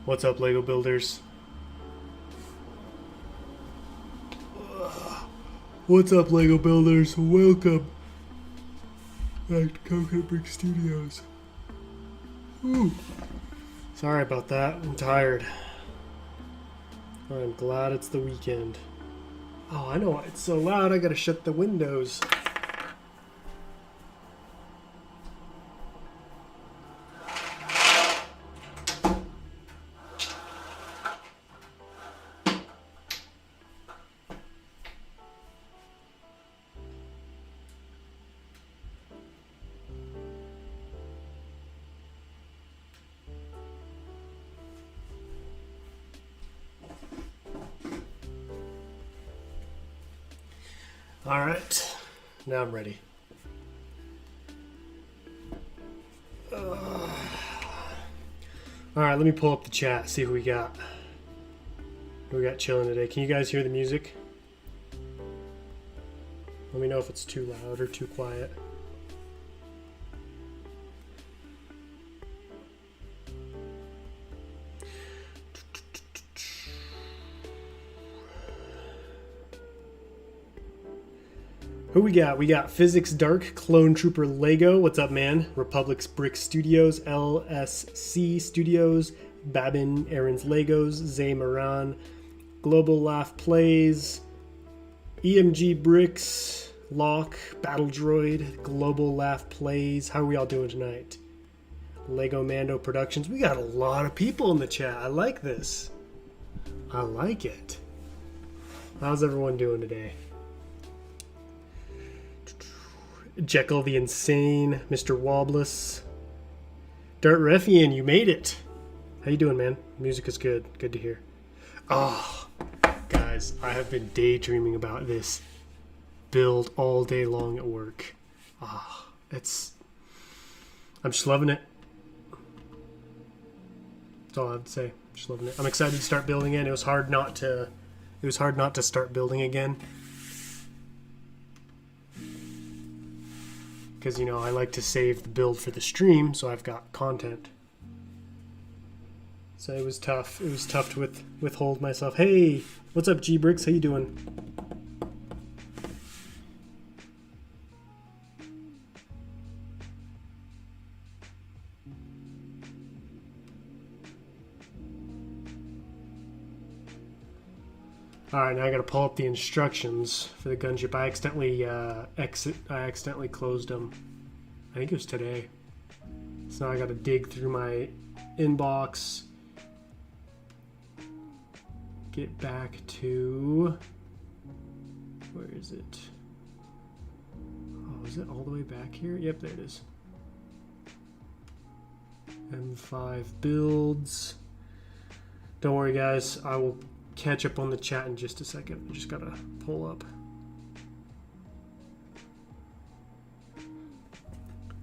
What's up, Lego builders? What's up, Lego builders? Welcome back to Coconut Brick Studios. Ooh. Sorry about that. I'm tired. I'm glad it's the weekend. Oh, I know why it's so loud. I gotta shut the windows. All right, now I'm ready. All right, let me pull up the chat, see who we got. Who we got chilling today. Can you guys hear the music? Let me know if it's too loud or too quiet. Who we got? We got Physics Dark, Clone Trooper Lego. What's up, man? Republic's Brick Studios, LSC Studios, Babin Aaron's Legos, Zay Moran, Global Laugh Plays, EMG Bricks, Lock, Battle Droid, Global Laugh Plays. How are we all doing tonight? Lego Mando Productions. We got a lot of people in the chat. I like this. I like it. How's everyone doing today? Jekyll the Insane, Mr. Wobless, Dirt Reffian, you made it. How you doing, man? Music is good. Good to hear. Oh, guys, I have been daydreaming about this build all day long at work. Ah, I'm just loving it. That's all I have to say. Just loving it. I'm excited to start building it. It was hard not to start building again. Because, you know, I like to save the build for the stream, so I've got content. So it was tough. It was tough to withhold myself. Hey, what's up, G-Bricks? How you doing? All right, now I got to pull up the instructions for the gunship. I accidentally closed them. I think it was today. So now I got to dig through my inbox. Get back to, where is it? Oh, is it all the way back here? Yep, there it is. M5 builds. Don't worry, guys. I will catch up on the chat in just a second. I just gotta pull up.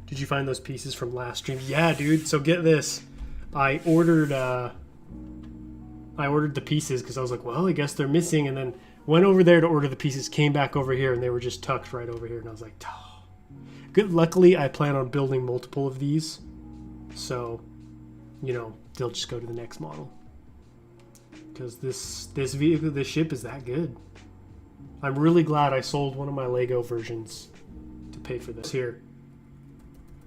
Did you find those pieces from last stream? Yeah, dude. So get this. I ordered the pieces because I was like, well, I guess they're missing, and then went over there to order the pieces, came back over here, and they were just tucked right over here, and I was like, oh. Good. Luckily, I plan on building multiple of these, so, you know, they'll just go to the next model. Because this vehicle, this ship is that good. I'm really glad I sold one of my Lego versions to pay for this. Here,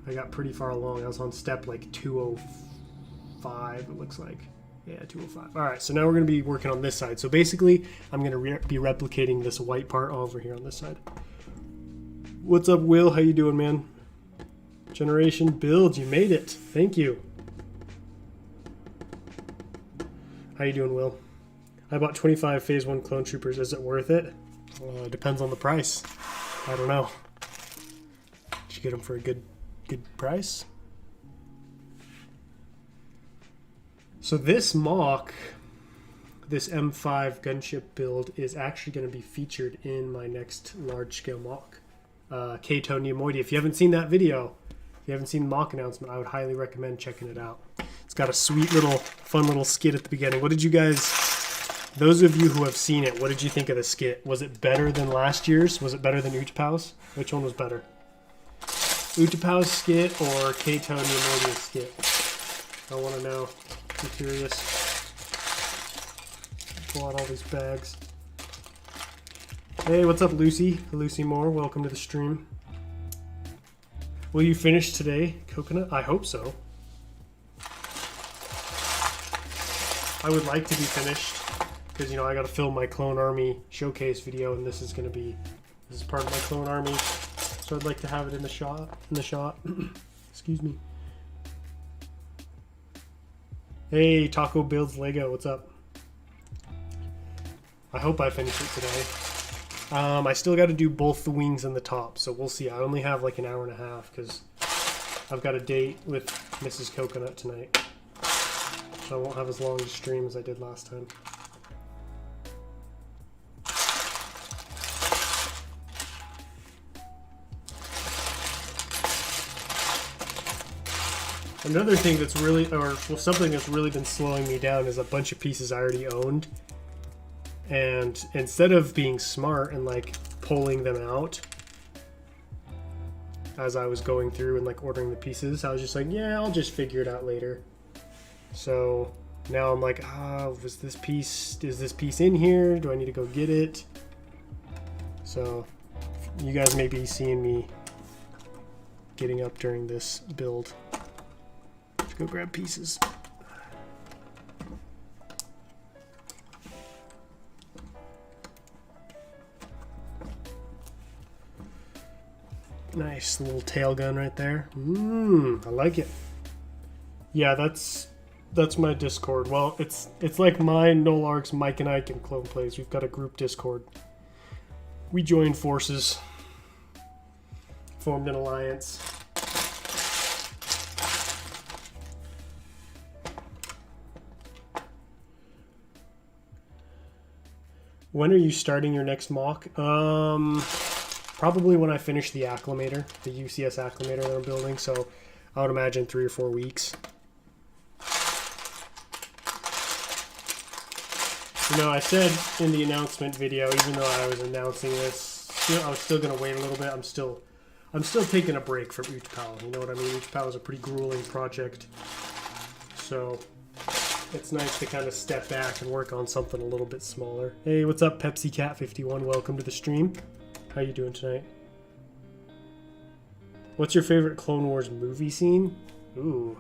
I got pretty far along. I was on step like 205, it looks like. Yeah, 205. All right, so now we're going to be working on this side. So basically, I'm going to be replicating this white part over here on this side. What's up, Will? How you doing, man? Generation Builds, you made it. Thank you. How you doing, Will? I bought 25 Phase 1 Clone Troopers. Is it worth it? Depends on the price. I don't know. Did you get them for a good price? So this mock, this M5 gunship build is actually going to be featured in my next large-scale mock. Kato Neomoidi. If you haven't seen that video, if you haven't seen the mock announcement, I would highly recommend checking it out. It's got a sweet little, fun little skit at the beginning. What did you guys, those of you who have seen it, what did you think of the skit? Was it better than last year's? Was it better than Utapau's? Which one was better? Utapau's skit or Kato Neomoidi's skit? I want to know. I'm curious. pull out all these bags. Hey, what's up, Lucy? Lucy Moore, welcome to the stream. Will you finish today, Coconut? I hope so. I would like to be finished because, you know, I got to film my Clone Army showcase video, and this is part of my Clone Army, so I'd like to have it in the shot. Excuse me. Hey, Taco Builds Lego, what's up? I hope I finish it today. I still got to do both the wings and the top, so we'll see. I only have like an hour and a half because I've got a date with Mrs. Coconut tonight. So I won't have as long a stream as I did last time. Another thing that's really, something that's really been slowing me down is a bunch of pieces I already owned. And instead of being smart and like pulling them out as I was going through and like ordering the pieces, I was just like, yeah, I'll just figure it out later. So now I'm like, is this piece in here? Do I need to go get it? So you guys may be seeing me getting up during this build. Let's go grab pieces. Nice little tail gun right there. I like it. Yeah, that's my Discord. Well, it's like mine, Nolarks, Mike and Ike, and Clone Plays. We've got a group Discord. We joined forces, formed an alliance. When are you starting your next mock? Probably when I finish the acclimator, the UCS acclimator that I'm building, so I would imagine 3 or 4 weeks. You know, I said in the announcement video, even though I was announcing this, I was still going to wait a little bit. I'm still taking a break from Uchpal. You know what I mean? Uchpal is a pretty grueling project, so it's nice to kind of step back and work on something a little bit smaller. Hey, what's up, Pepsi Cat 51? Welcome to the stream. How you doing tonight? What's your favorite Clone Wars movie scene? Ooh,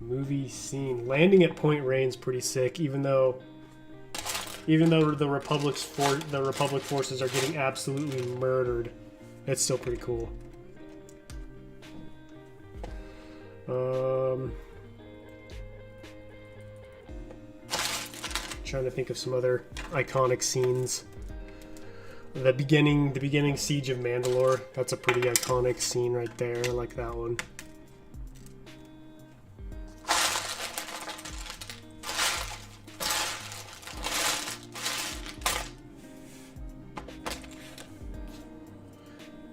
movie scene. Landing at Point Reyna's pretty sick, even though the Republic forces are getting absolutely murdered. It's still pretty cool. Trying to think of some other iconic scenes. The beginning Siege of Mandalore. That's a pretty iconic scene right there. I like that one.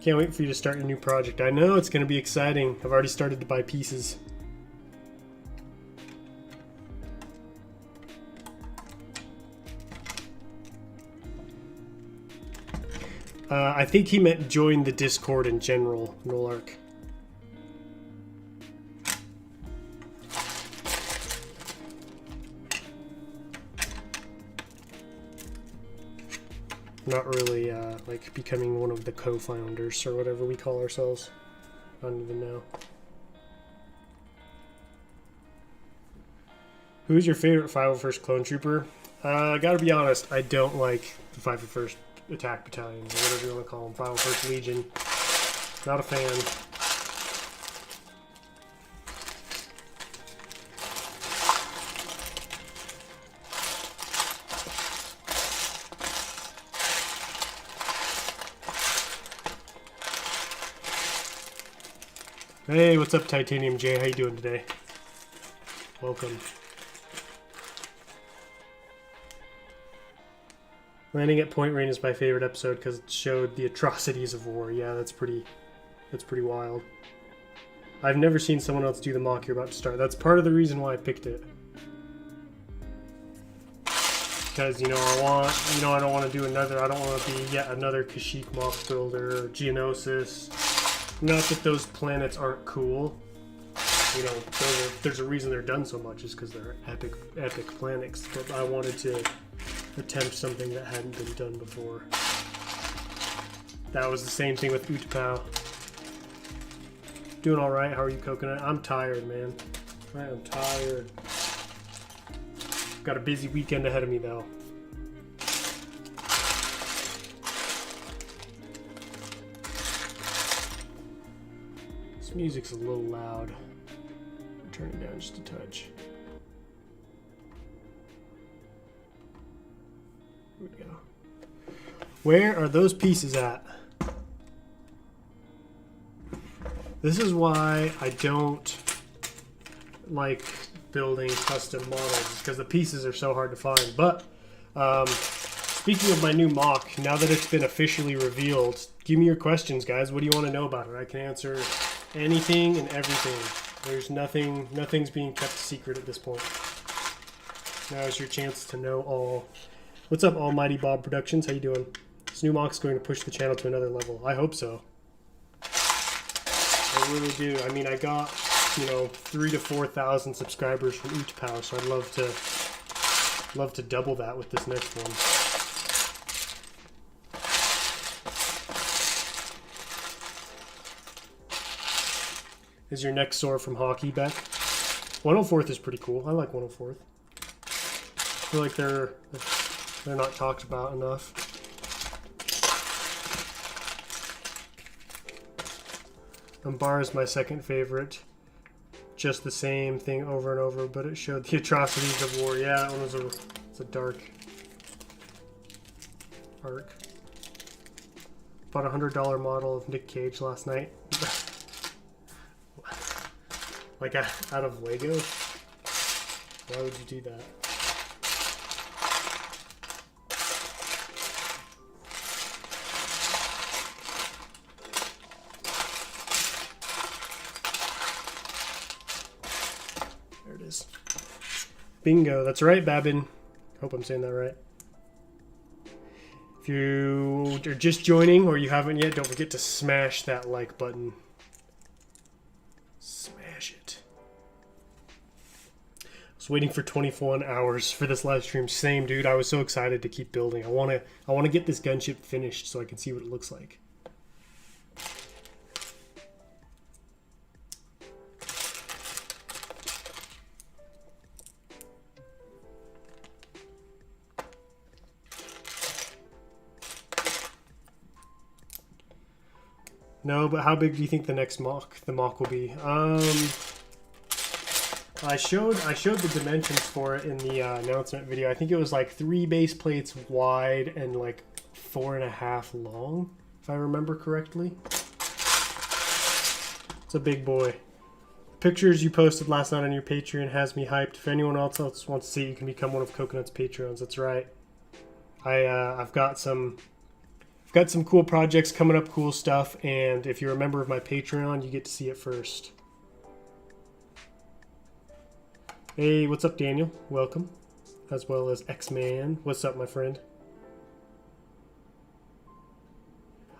Can't wait for you to start your new project. I know, it's going to be exciting. I've already started to buy pieces. I think he meant join the Discord in general, Nolark. Not really like becoming one of the co-founders or whatever we call ourselves. I don't even know. Who's your favorite 501st Clone Trooper? Gotta be honest, I don't like the 501st Attack Battalion, or whatever you want to call them, 501st Legion. Not a fan. Hey, what's up, Titanium J? How you doing today? Welcome. Landing at Point Reyna is my favorite episode because it showed the atrocities of war. Yeah, that's pretty wild. I've never seen someone else do the mock you're about to start. That's part of the reason why I picked it. Because, you know, I don't want to do another, I don't want to be yet another Kashyyyk mock builder or Geonosis. Not that those planets aren't cool. You know, there's a reason they're done so much is because they're epic planets. But I wanted to attempt something that hadn't been done before. That was the same thing with Utapau. Doing all right. How are you, Coconut? I'm tired, man. I am tired. Got a busy weekend ahead of me, though. This music's a little loud. Turn it down just a touch. Here we go. Where are those pieces at? This is why I don't like building custom models, because the pieces are so hard to find. But speaking of my new mock, now that it's been officially revealed, give me your questions, guys. What do you want to know about it? I can answer anything and everything. There's nothing's being kept secret at this point. Now is your chance to know all. What's up, Almighty Bob Productions? How you doing? This new mock's going to push the channel to another level. I hope so. I really do. I mean, I got, 3,000 to 4,000 subscribers from Utapau, so I'd love to double that with this next one. Is your neck sore from hockey, Beck? 104th is pretty cool. I like 104th. I feel like they're not talked about enough. Bar is my second favorite. Just the same thing over and over, but it showed the atrocities of war. Yeah, that one was it's a dark arc. Bought a $100 model of Nick Cage last night. Like out of Lego? Why would you do that? There it is. Bingo. That's right, Babin. Hope I'm saying that right. If you are just joining or you haven't yet, don't forget to smash that like button. Smash it. I was waiting for 21 hours for this live stream. Same, dude. I was so excited to keep building. I want to get this gunship finished so I can see what it looks like. No, but how big do you think the next mock will be? I showed the dimensions for it in the announcement video. I think it was like 3 base plates wide and like 4.5 long, if I remember correctly. It's a big boy. The pictures you posted last night on your Patreon has me hyped. If anyone else wants to see, you can become one of Coconut's Patreons. That's right. I've got some cool projects coming up, cool stuff, and if you're a member of my Patreon, you get to see it first. Hey, what's up, Daniel? Welcome. As well as X-Man. What's up, my friend?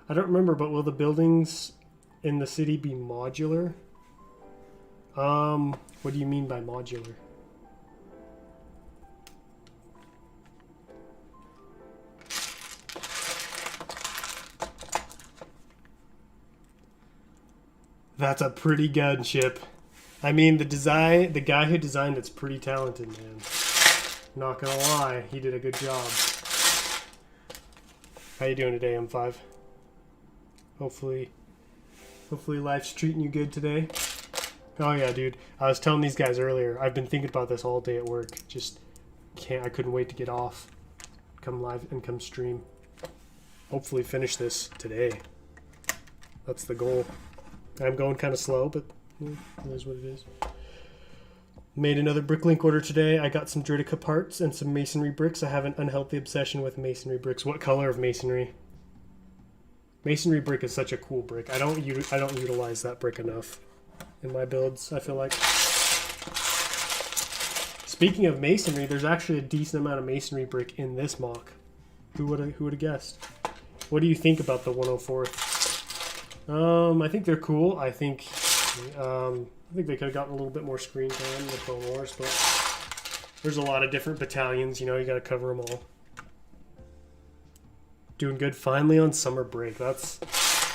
I don't remember, but will the buildings in the city be modular? What do you mean by modular? That's a pretty gunship. I mean, the guy who designed it's pretty talented, man. Not gonna lie, he did a good job. How you doing today, M5? Hopefully life's treating you good today. Oh yeah, dude. I was telling these guys earlier, I've been thinking about this all day at work. Just I couldn't wait to get off. Come live and come stream. Hopefully finish this today. That's the goal. I'm going kind of slow, but it is what it is. Made another Bricklink order today. I got some Dritica parts and some masonry bricks. I have an unhealthy obsession with masonry bricks. What color of masonry? Masonry brick is such a cool brick. I don't utilize that brick enough in my builds, I feel like. Speaking of masonry, there's actually a decent amount of masonry brick in this mock. Who would have guessed? What do you think about the 104th? I think they're cool. I think they could have gotten a little bit more screen time in the Clone Wars, but there's a lot of different battalions, you got to cover them all. Doing good. Finally on summer break. That's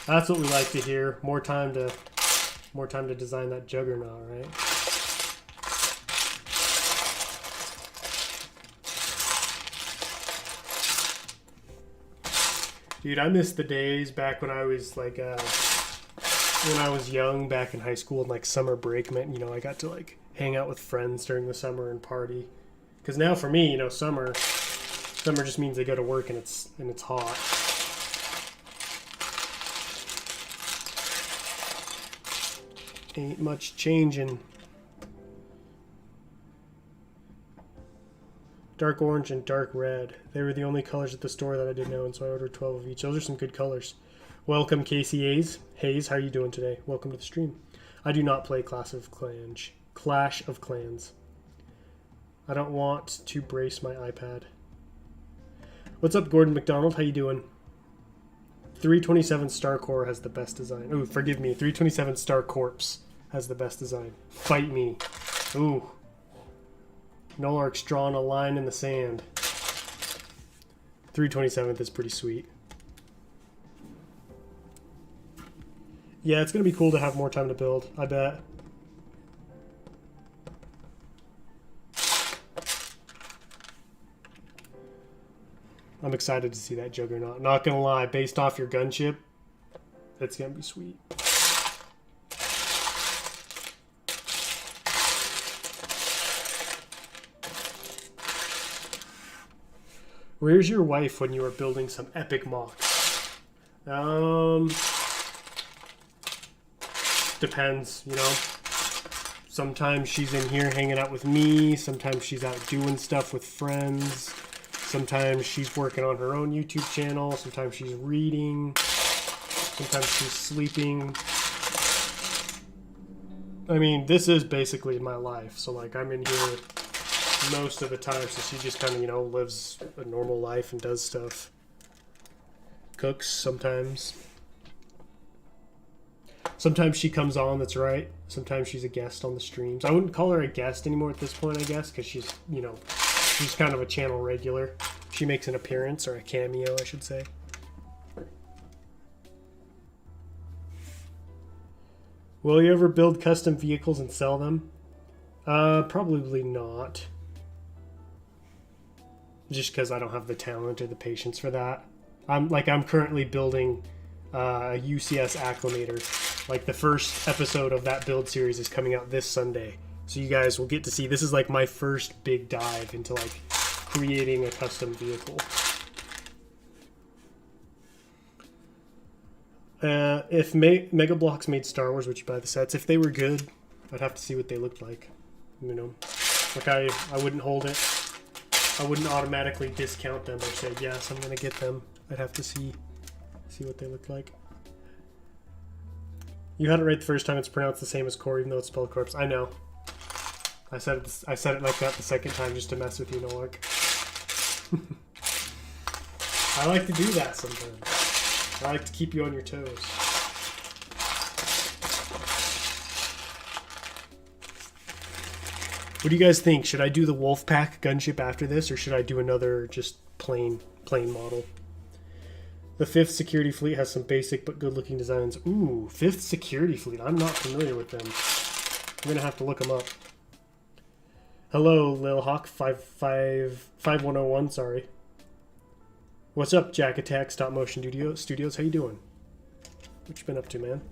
what we like to hear. More time to design that juggernaut, right? Dude, I miss the days back when I was like when I was young, back in high school, and like summer break meant, you know, I got to like hang out with friends during the summer and party. Because now for me, you know, summer just means they go to work and it's hot. Ain't much changing. Dark orange and dark red. They were the only colors at the store that I didn't know, and so I ordered 12 of each. Those are some good colors. Welcome, Casey Hayes. Hayes, how are you doing today? Welcome to the stream. I do not play Clash of Clans. I don't want to brace my iPad. What's up, Gordon McDonald? How you doing? 327 Star Core has the best design. Ooh, forgive me. 327 Star Corpse has the best design. Fight me. Ooh. Nolark's drawn a line in the sand. 327th is pretty sweet. Yeah, it's going to be cool to have more time to build, I bet. I'm excited to see that juggernaut. Not going to lie, based off your gunship, it's going to be sweet. Where's your wife when you are building some epic mocks? Depends, you know. Sometimes she's in here hanging out with me. Sometimes she's out doing stuff with friends. Sometimes she's working on her own YouTube channel. Sometimes she's reading. Sometimes she's sleeping. I mean, this is basically my life. So, like, I'm in here most of the time, so she just kind of, you know, lives a normal life and does stuff. Cooks sometimes. Sometimes she comes on, that's right. Sometimes she's a guest on the streams. I wouldn't call her a guest anymore at this point, I guess, because she's, you know, she's kind of a channel regular. She makes an appearance, or a cameo, I should say. Will you ever build custom vehicles and sell them? Probably not. Just because I don't have the talent or the patience for that. I'm currently building a UCS acclimator. Like, the first episode of that build series is coming out this Sunday. So you guys will get to see, this is like my first big dive into like creating a custom vehicle. If Mega Bloks made Star Wars, would you buy the sets? If they were good, I'd have to see what they looked like. You know, like I wouldn't hold it. I wouldn't automatically discount them or say, yes, I'm going to get them. I'd have to see what they look like. You had it right the first time. It's pronounced the same as core, even though it's spelled corpse. I know. I said it like that the second time just to mess with you, Nolark. I like to do that sometimes. I like to keep you on your toes. What do you guys think? Should I do the Wolfpack gunship after this, or should I do another just plain model? The 5th Security Fleet has some basic but good-looking designs. Ooh, 5th Security Fleet. I'm not familiar with them. I'm gonna have to look them up. Hello, Lil Hawk 5101. Sorry. What's up, Jack Attack Stop Motion Studios? How you doing? What you been up to, man?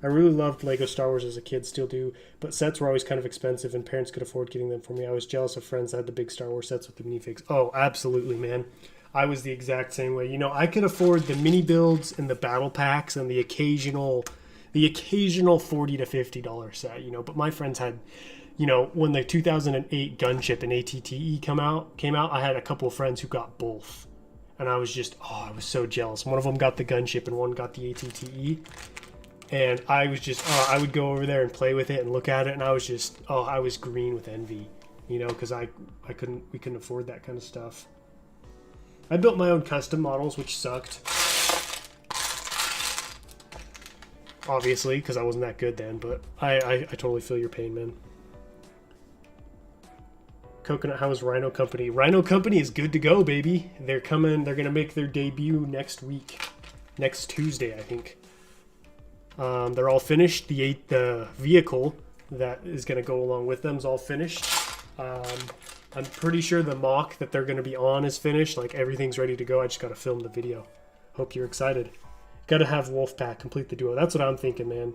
I really loved Lego Star Wars as a kid, still do, but sets were always kind of expensive and parents could afford getting them for me. I was jealous of friends that had the big Star Wars sets with the minifigs. Oh, absolutely, man. I was the exact same way. You know, I could afford the mini builds and the battle packs and the occasional $40 to $50 set, you know, but my friends had, you know, when the 2008 Gunship and ATTE came out, I had a couple of friends who got both. And I was just, I was so jealous. One of them got the Gunship and one got the ATTE. And I was just, I would go over there and play with it and look at it, and I was just, I was green with envy, you know, because we couldn't afford that kind of stuff. I built my own custom models, which sucked. Obviously, because I wasn't that good then, but I totally feel your pain, man. Coconut, how is Rhino Company? Rhino Company is good to go, baby. They're coming. They're gonna make their debut next week, next Tuesday, I think. They're all finished. The vehicle that is gonna go along with them is all finished. I'm pretty sure the mock that they're gonna be on is finished. Like everything's ready to go. I just gotta film the video. Hope you're excited. Gotta have Wolfpack complete the duo. That's what I'm thinking, man.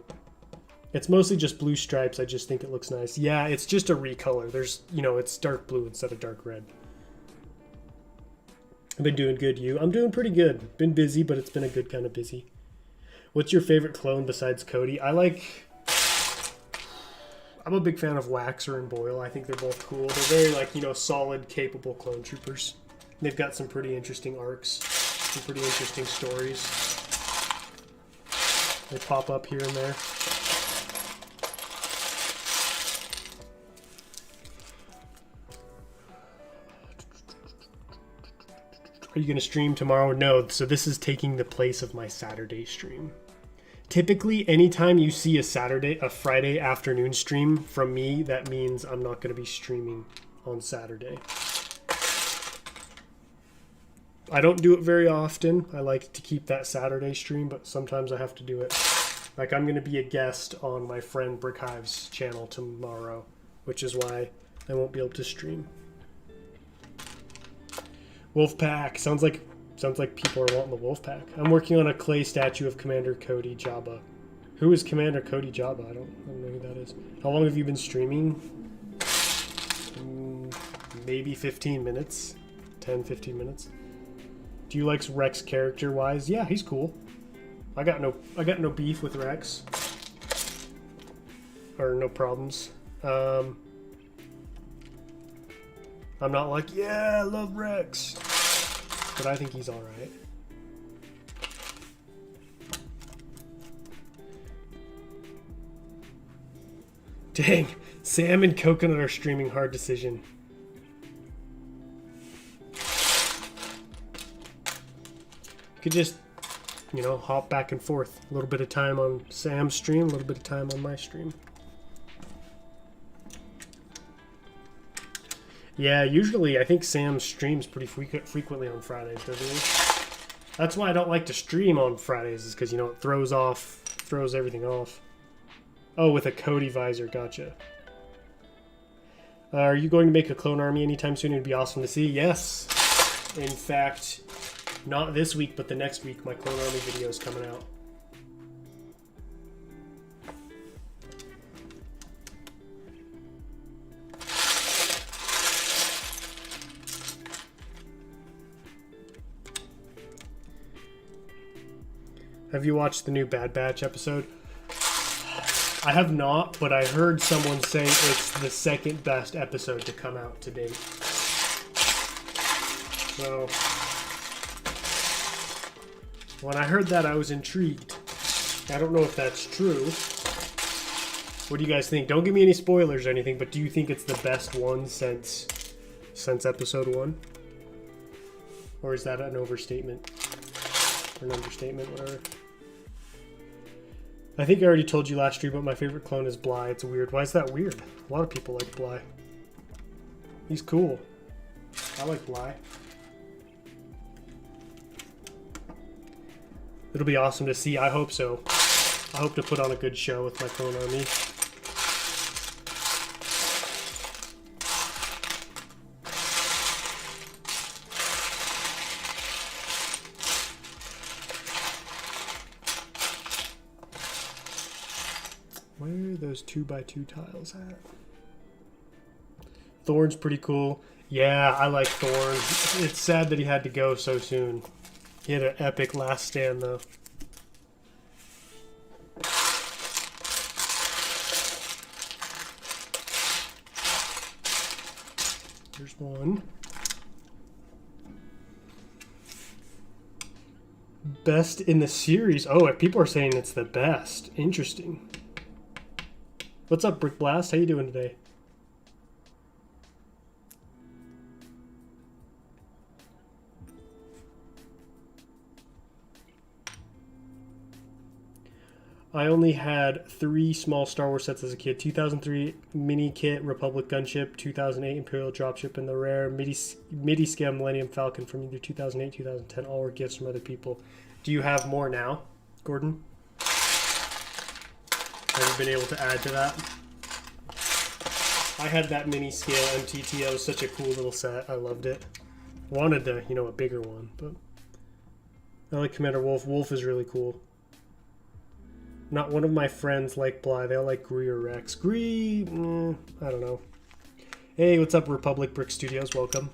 It's mostly just blue stripes. I just think it looks nice. Yeah, it's just a recolor. There's, you know, it's dark blue instead of dark red. I've been doing good, you. I'm doing pretty good. Been busy, but it's been a good kind of busy. What's your favorite clone besides Cody? I'm a big fan of Waxer and Boyle. I think they're both cool. They're very, like, you know, solid, capable clone troopers. They've got some pretty interesting arcs, some pretty interesting stories. They pop up here and there. Are you going to stream tomorrow? No, so this is taking the place of my Saturday stream. Typically, anytime you see a Friday afternoon stream from me, that means I'm not going to be streaming on Saturday. I don't do it very often. I like to keep that Saturday stream, but sometimes I have to do it. Like, I'm going to be a guest on my friend Brickhive's channel tomorrow, which is why I won't be able to stream. Wolfpack. Sounds like people are wanting the Wolfpack. I'm working on a clay statue of Commander Cody Jabba. Who is Commander Cody Jabba? I don't know who that is. How long have you been streaming? Maybe 15 minutes. 10, 15 minutes. Do you like Rex character-wise? Yeah, he's cool. I got no beef with Rex. Or no problems. I'm not like, yeah, I love Rex. But I think he's alright. Dang, Sam and Coconut are streaming Hard Decision. Could just, you know, hop back and forth. A little bit of time on Sam's stream, a little bit of time on my stream. Yeah, usually I think Sam streams pretty frequently on Fridays, doesn't he? That's why I don't like to stream on Fridays, is because, you know, it throws everything off. Oh, with a Cody visor, gotcha. Are you going to make a clone army anytime soon? It'd be awesome to see. Yes. In fact, not this week, but the next week, my clone army video is coming out. Have you watched the new Bad Batch episode? I have not, but I heard someone say it's the second best episode to come out to date. So, when I heard that, I was intrigued. I don't know if that's true. What do you guys think? Don't give me any spoilers or anything, but do you think it's the best one since episode 1? Or is that an overstatement? Or an understatement, whatever. I think I already told you last stream, but my favorite clone is Bly. It's weird. Why is that weird? A lot of people like Bly. He's cool. I like Bly. It'll be awesome to see. I hope so. I hope to put on a good show with my clone army. Where are those 2x2 tiles at? Thorn's pretty cool. Yeah, I like Thorn. It's sad that he had to go so soon. He had an epic last stand, though. There's one. Best in the series. Oh, people are saying it's the best. Interesting. What's up, Brick Blast? How you doing today? I only had 3 small Star Wars sets as a kid. 2003 Mini Kit Republic Gunship, 2008 Imperial Dropship, and the rare MIDI scale Millennium Falcon from either 2008 2010. All were gifts from other people. Do you have more now, Gordon? Have you been able to add to that? I had that mini scale MTT. That was such a cool little set. I loved it. Wanted the, a bigger one, but I like Commander Wolf. Wolf is really cool. Not one of my friends like Bly. They all like Gree or Rex. Gree, I don't know. Hey, what's up, Republic Brick Studios? Welcome.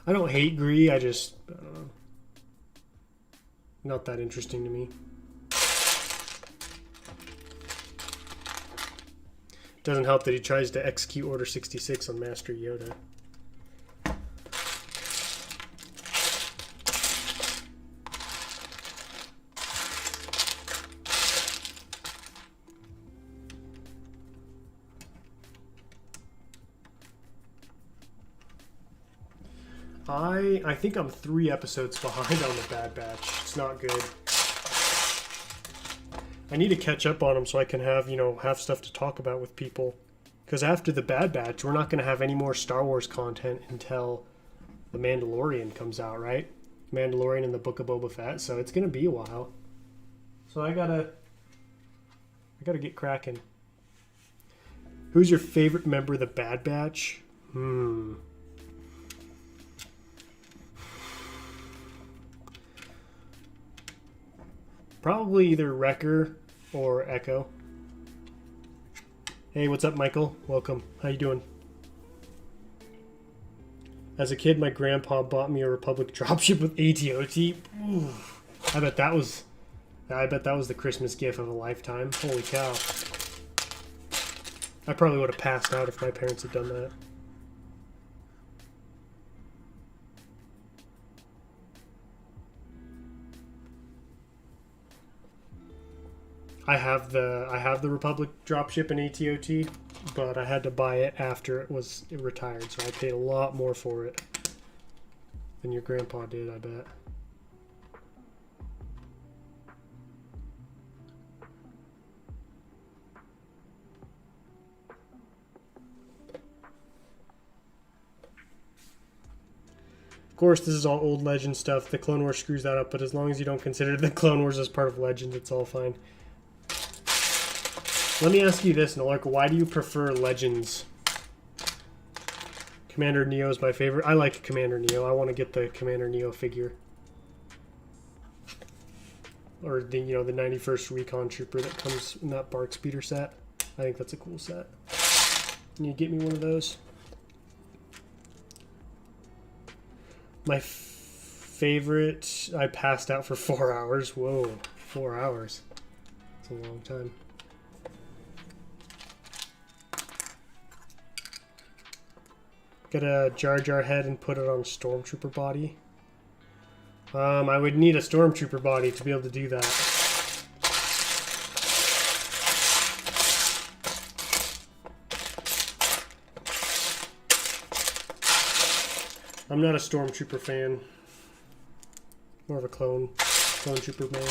I don't hate Gree. I don't know. Not that interesting to me. Doesn't help that he tries to execute Order 66 on Master Yoda. I think I'm 3 episodes behind on the Bad Batch. It's not good. I need to catch up on them so I can have, have stuff to talk about with people. Because after the Bad Batch, we're not going to have any more Star Wars content until The Mandalorian comes out, right? Mandalorian and the Book of Boba Fett. So it's going to be a while. So I gotta get cracking. Who's your favorite member of the Bad Batch? Probably either Wrecker or Echo. Hey, what's up, Michael? Welcome. How you doing? As a kid, my grandpa bought me a Republic dropship with AT-OT. Ooh, I bet that was the Christmas gift of a lifetime. Holy cow. I probably would have passed out if my parents had done that. I have the Republic dropship in AT-OT, but I had to buy it after it was retired, so I paid a lot more for it than your grandpa did, I bet. Of course, this is all old Legend stuff. The Clone Wars screws that up, but as long as you don't consider the Clone Wars as part of Legends, it's all fine. Let me ask you this, Nolarka. Why do you prefer Legends? Commander Neo is my favorite. I like Commander Neo. I want to get the Commander Neo figure. Or the, the 91st Recon Trooper that comes in that Bark Speeder set. I think that's a cool set. Can you get me one of those? My favorite, I passed out for 4 hours. Whoa, 4 hours. That's a long time. Get a Jar Jar head and put it on a Stormtrooper body. I would need a Stormtrooper body to be able to do that. I'm not a Stormtrooper fan. More of a clone trooper man.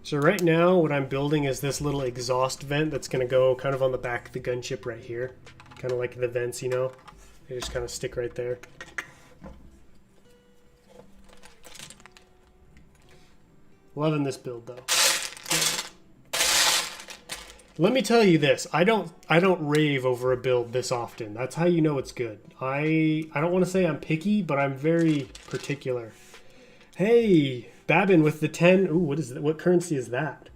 So right now what I'm building is this little exhaust vent that's going to go kind of on the back of the gunship right here. Kind of like the vents, They just kind of stick right there. Loving this build though. Let me tell you this, I don't rave over a build this often. That's how you know it's good. I don't want to say I'm picky, but I'm very particular. Hey, Babin with the 10. Ooh, what is that? What currency is that?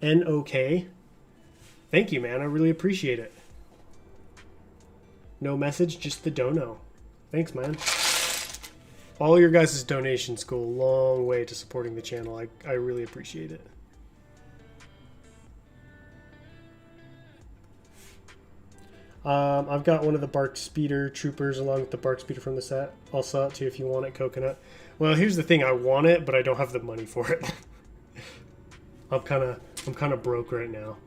NOK. Thank you, man. I really appreciate it. No message, just the dono. Thanks, man. All your guys' donations go a long way to supporting the channel. I really appreciate it. I've got one of the Bark Speeder Troopers along with the Bark Speeder from the set. I'll sell it to you if you want it, Coconut. Well, here's the thing. I want it, but I don't have the money for it. I'm kind of broke right now.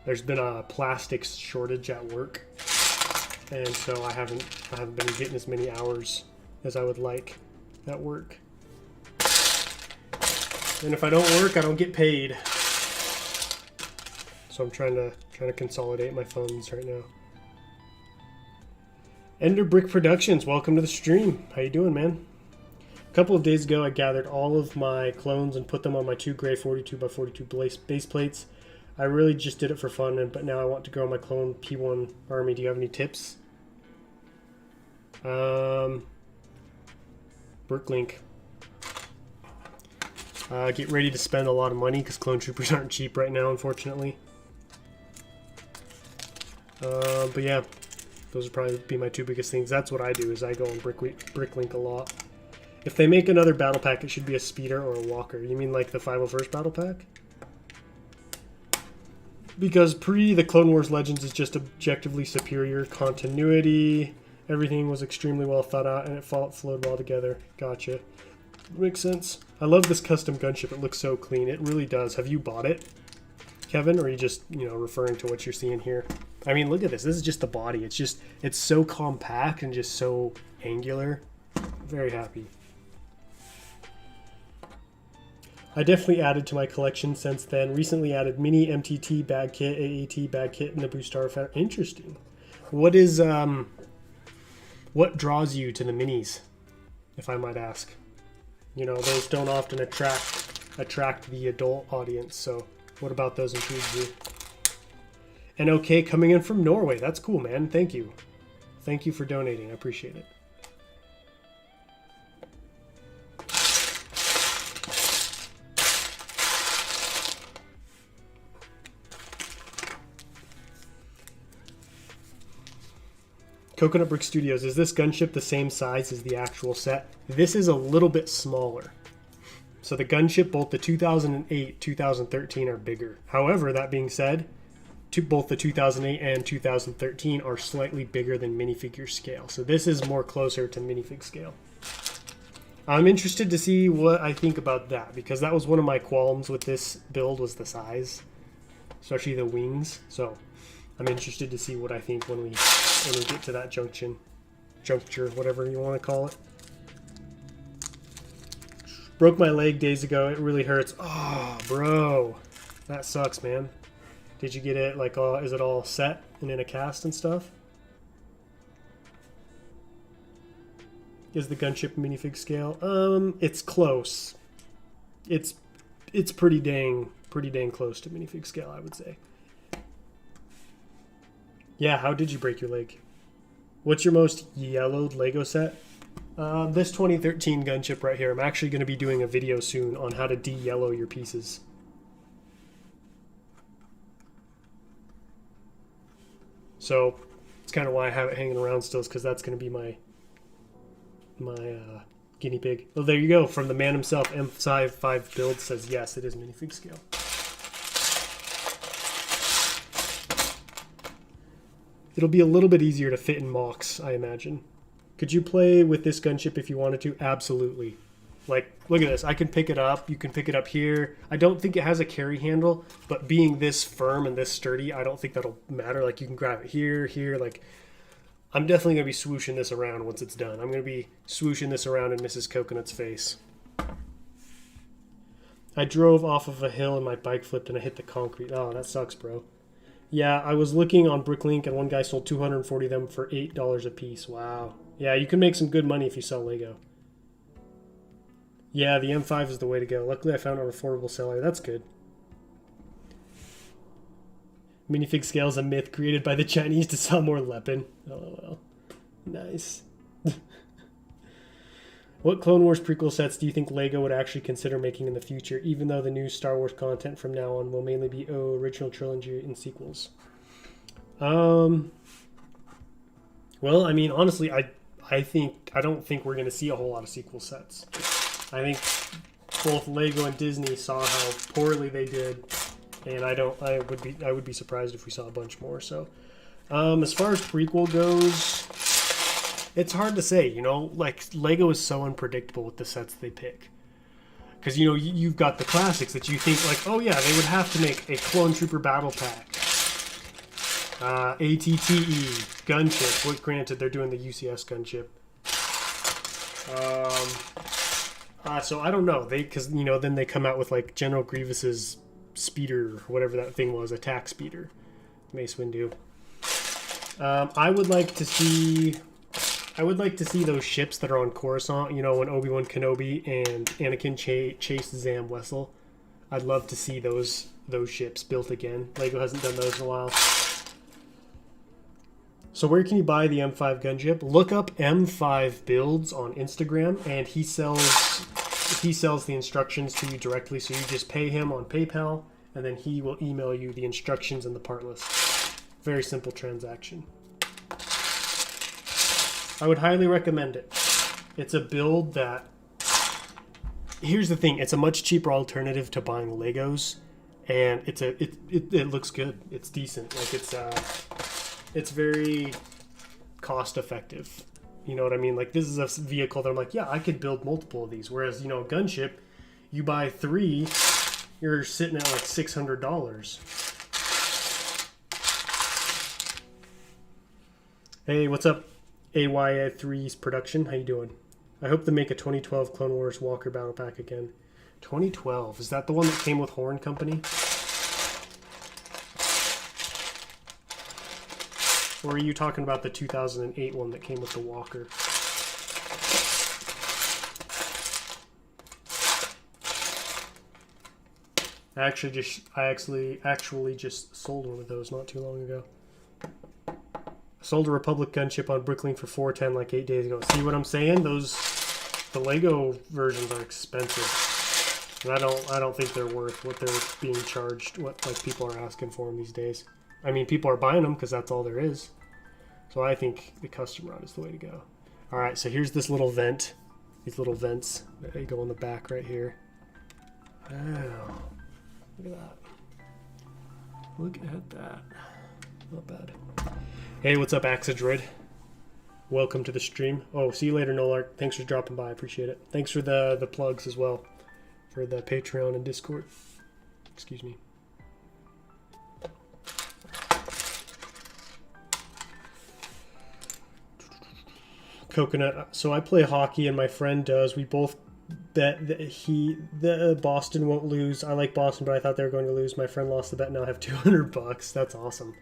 There's been a plastics shortage at work, and so I haven't been getting as many hours as I would like at work. And if I don't work, I don't get paid. So I'm trying to consolidate my funds right now. Ender Brick Productions, welcome to the stream. How you doing, man? A couple of days ago, I gathered all of my clones and put them on my 2 gray 42x42 base plates. I really just did it for fun, but now I want to grow my clone P1 army. Do you have any tips? Bricklink. Get ready to spend a lot of money because clone troopers aren't cheap right now, unfortunately. But yeah, those would probably be my 2 biggest things. That's what I do, is I go on Bricklink a lot. If they make another battle pack, it should be a speeder or a walker. You mean like the 501st battle pack? Because the Clone Wars Legends is just objectively superior. Continuity, everything was extremely well thought out, and it flowed well together. Gotcha. Makes sense. I love this custom gunship. It looks so clean. It really does. Have you bought it, Kevin, or are you just, referring to what you're seeing here? I mean, look at this. This is just the body. It's so compact and just so angular. Very happy. I definitely added to my collection since then. Recently added mini MTT bag kit, AAT bag kit, and the Boost Starfighter. Interesting. What draws you to the minis, if I might ask? Those don't often attract the adult audience. So, what about those intrigues you? And okay, coming in from Norway. That's cool, man. Thank you. Thank you for donating. I appreciate it. Coconut Brick Studios, is this gunship the same size as the actual set? This is a little bit smaller. So the gunship, both the 2008, 2013 are bigger. However, that being said, both the 2008 and 2013 are slightly bigger than minifigure scale. So this is more closer to minifig scale. I'm interested to see what I think about that, because that was one of my qualms with this build, was the size, especially the wings. So I'm interested to see what I think when we get to that juncture, whatever you want to call it. Broke my leg days ago. It really hurts. Oh, bro, that sucks, man. Did you get it, like, is it all set and in a cast and stuff? Is the gunship minifig scale? It's close. It's pretty dang close to minifig scale, I would say. Yeah, how did you break your leg? What's your most yellowed Lego set? This 2013 gunship right here. I'm actually going to be doing a video soon on how to de-yellow your pieces. So it's kind of why I have it hanging around still, is because that's going to be my guinea pig. Oh, there you go. From the man himself, M5 Build says yes, it is minifig scale. It'll be a little bit easier to fit in mocks, I imagine. Could you play with this gunship if you wanted to? Absolutely. Like, look at this. I can pick it up. You can pick it up here. I don't think it has a carry handle, but being this firm and this sturdy, I don't think that'll matter. Like, you can grab it here, here. Like, I'm definitely going to be swooshing this around once it's done. I'm going to be swooshing this around in Mrs. Coconut's face. I drove off of a hill and my bike flipped and I hit the concrete. Oh, that sucks, bro. Yeah, I was looking on Bricklink and one guy sold 240 of them for $8 a piece. Wow. Yeah, you can make some good money if you sell Lego. Yeah, the M5 is the way to go. Luckily, I found an affordable seller. That's good. Minifig scale is a myth created by the Chinese to sell more Lepin. LOL. Nice. What Clone Wars prequel sets do you think Lego would actually consider making in the future, even though the new Star Wars content from now on will mainly be original trilogy and sequels? Well, I mean, honestly, I don't think we're going to see a whole lot of sequel sets. I think both Lego and Disney saw how poorly they did, and I would be surprised if we saw a bunch more. So, as far as prequel goes, it's hard to say, like Lego is so unpredictable with the sets they pick. Because, you've got the classics that you think like, oh yeah, they would have to make a Clone Trooper Battle Pack. ATTE, Gunship, granted they're doing the UCS Gunship. So I don't know. Because then they come out with like General Grievous's speeder, or whatever that thing was, attack speeder. Mace Windu. I would like to see those ships that are on Coruscant. You know, when Obi-Wan Kenobi and Anakin chased Zam Wesell. I'd love to see those ships built again. Lego hasn't done those in a while. So where can you buy the M5 gunship? Look up M5 builds on Instagram, and he sells the instructions to you directly. So you just pay him on PayPal, and then he will email you the instructions and the part list. Very simple transaction. I would highly recommend it. It's a build that... Here's the thing. It's a much cheaper alternative to buying Legos, and it looks good. It's decent. Like it's very cost effective. You know what I mean? Like, this is a vehicle that I'm like, yeah, I could build multiple of these. Whereas, Gunship, you buy 3, you're sitting at like $600. Hey, what's up, AY3's production? How you doing? I hope they make a 2012 Clone Wars Walker Battle Pack again. 2012, is that the one that came with Horn Company? Or are you talking about the 2008 one that came with the Walker? I actually just sold one of those not too long ago. I sold a Republic gunship on Bricklink for $410 like 8 days ago. See what I'm saying? The Lego versions are expensive, and I don't think they're worth what they're being charged. What like people are asking for them these days. I mean, people are buying them because that's all there is. So I think the custom route is the way to go. All right, so here's this little vent. These little vents that go on the back right here. Wow, look at that. Look at that. Not bad. Hey, what's up, Axidroid? Welcome to the stream. Oh, see you later, Nolark. Thanks for dropping by. I appreciate it. Thanks for the plugs as well for the Patreon and Discord. Excuse me. Coconut. So I play hockey and my friend does. We both bet that Boston won't lose. I like Boston, but I thought they were going to lose. My friend lost the bet. Now I have $200. That's awesome.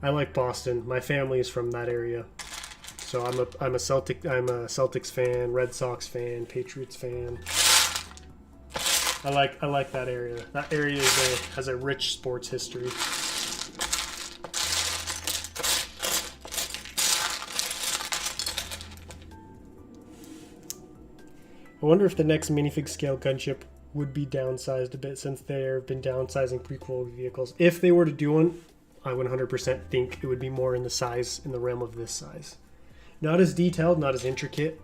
I like Boston. My family is from that area, so I'm a Celtics fan, Red Sox fan, Patriots fan. I like that area. That area has a rich sports history. I wonder if the next minifig scale gunship would be downsized a bit, since they've been downsizing prequel vehicles. If they were to do one, I 100% think it would be more in the realm of this size. Not as detailed, not as intricate,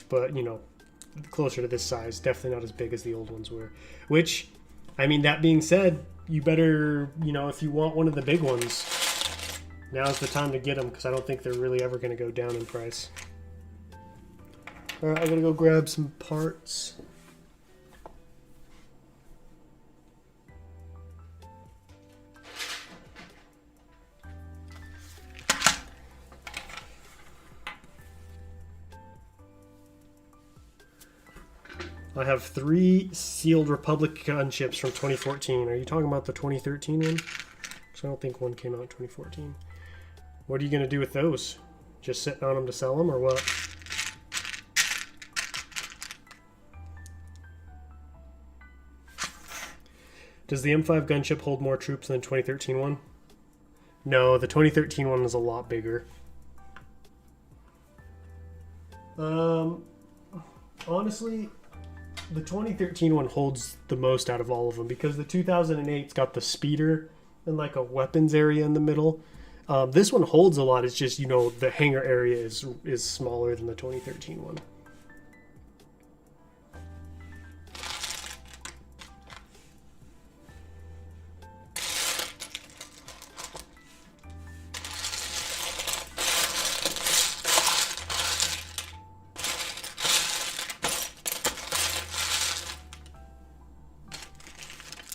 but, closer to this size. Definitely not as big as the old ones were. Which, I mean, that being said, you better, if you want one of the big ones, now's the time to get them, because I don't think they're really ever going to go down in price. Alright, I gotta go grab some parts. I have 3 sealed Republic gunships from 2014. Are you talking about the 2013 one? Because I don't think one came out in 2014. What are you going to do with those? Just sitting on them to sell them, or what? Does the M5 gunship hold more troops than the 2013 one? No, the 2013 one was a lot bigger. Honestly, the 2013 one holds the most out of all of them, because the 2008's got the speeder and like a weapons area in the middle. This one holds a lot. It's just, the hangar area is smaller than the 2013 one.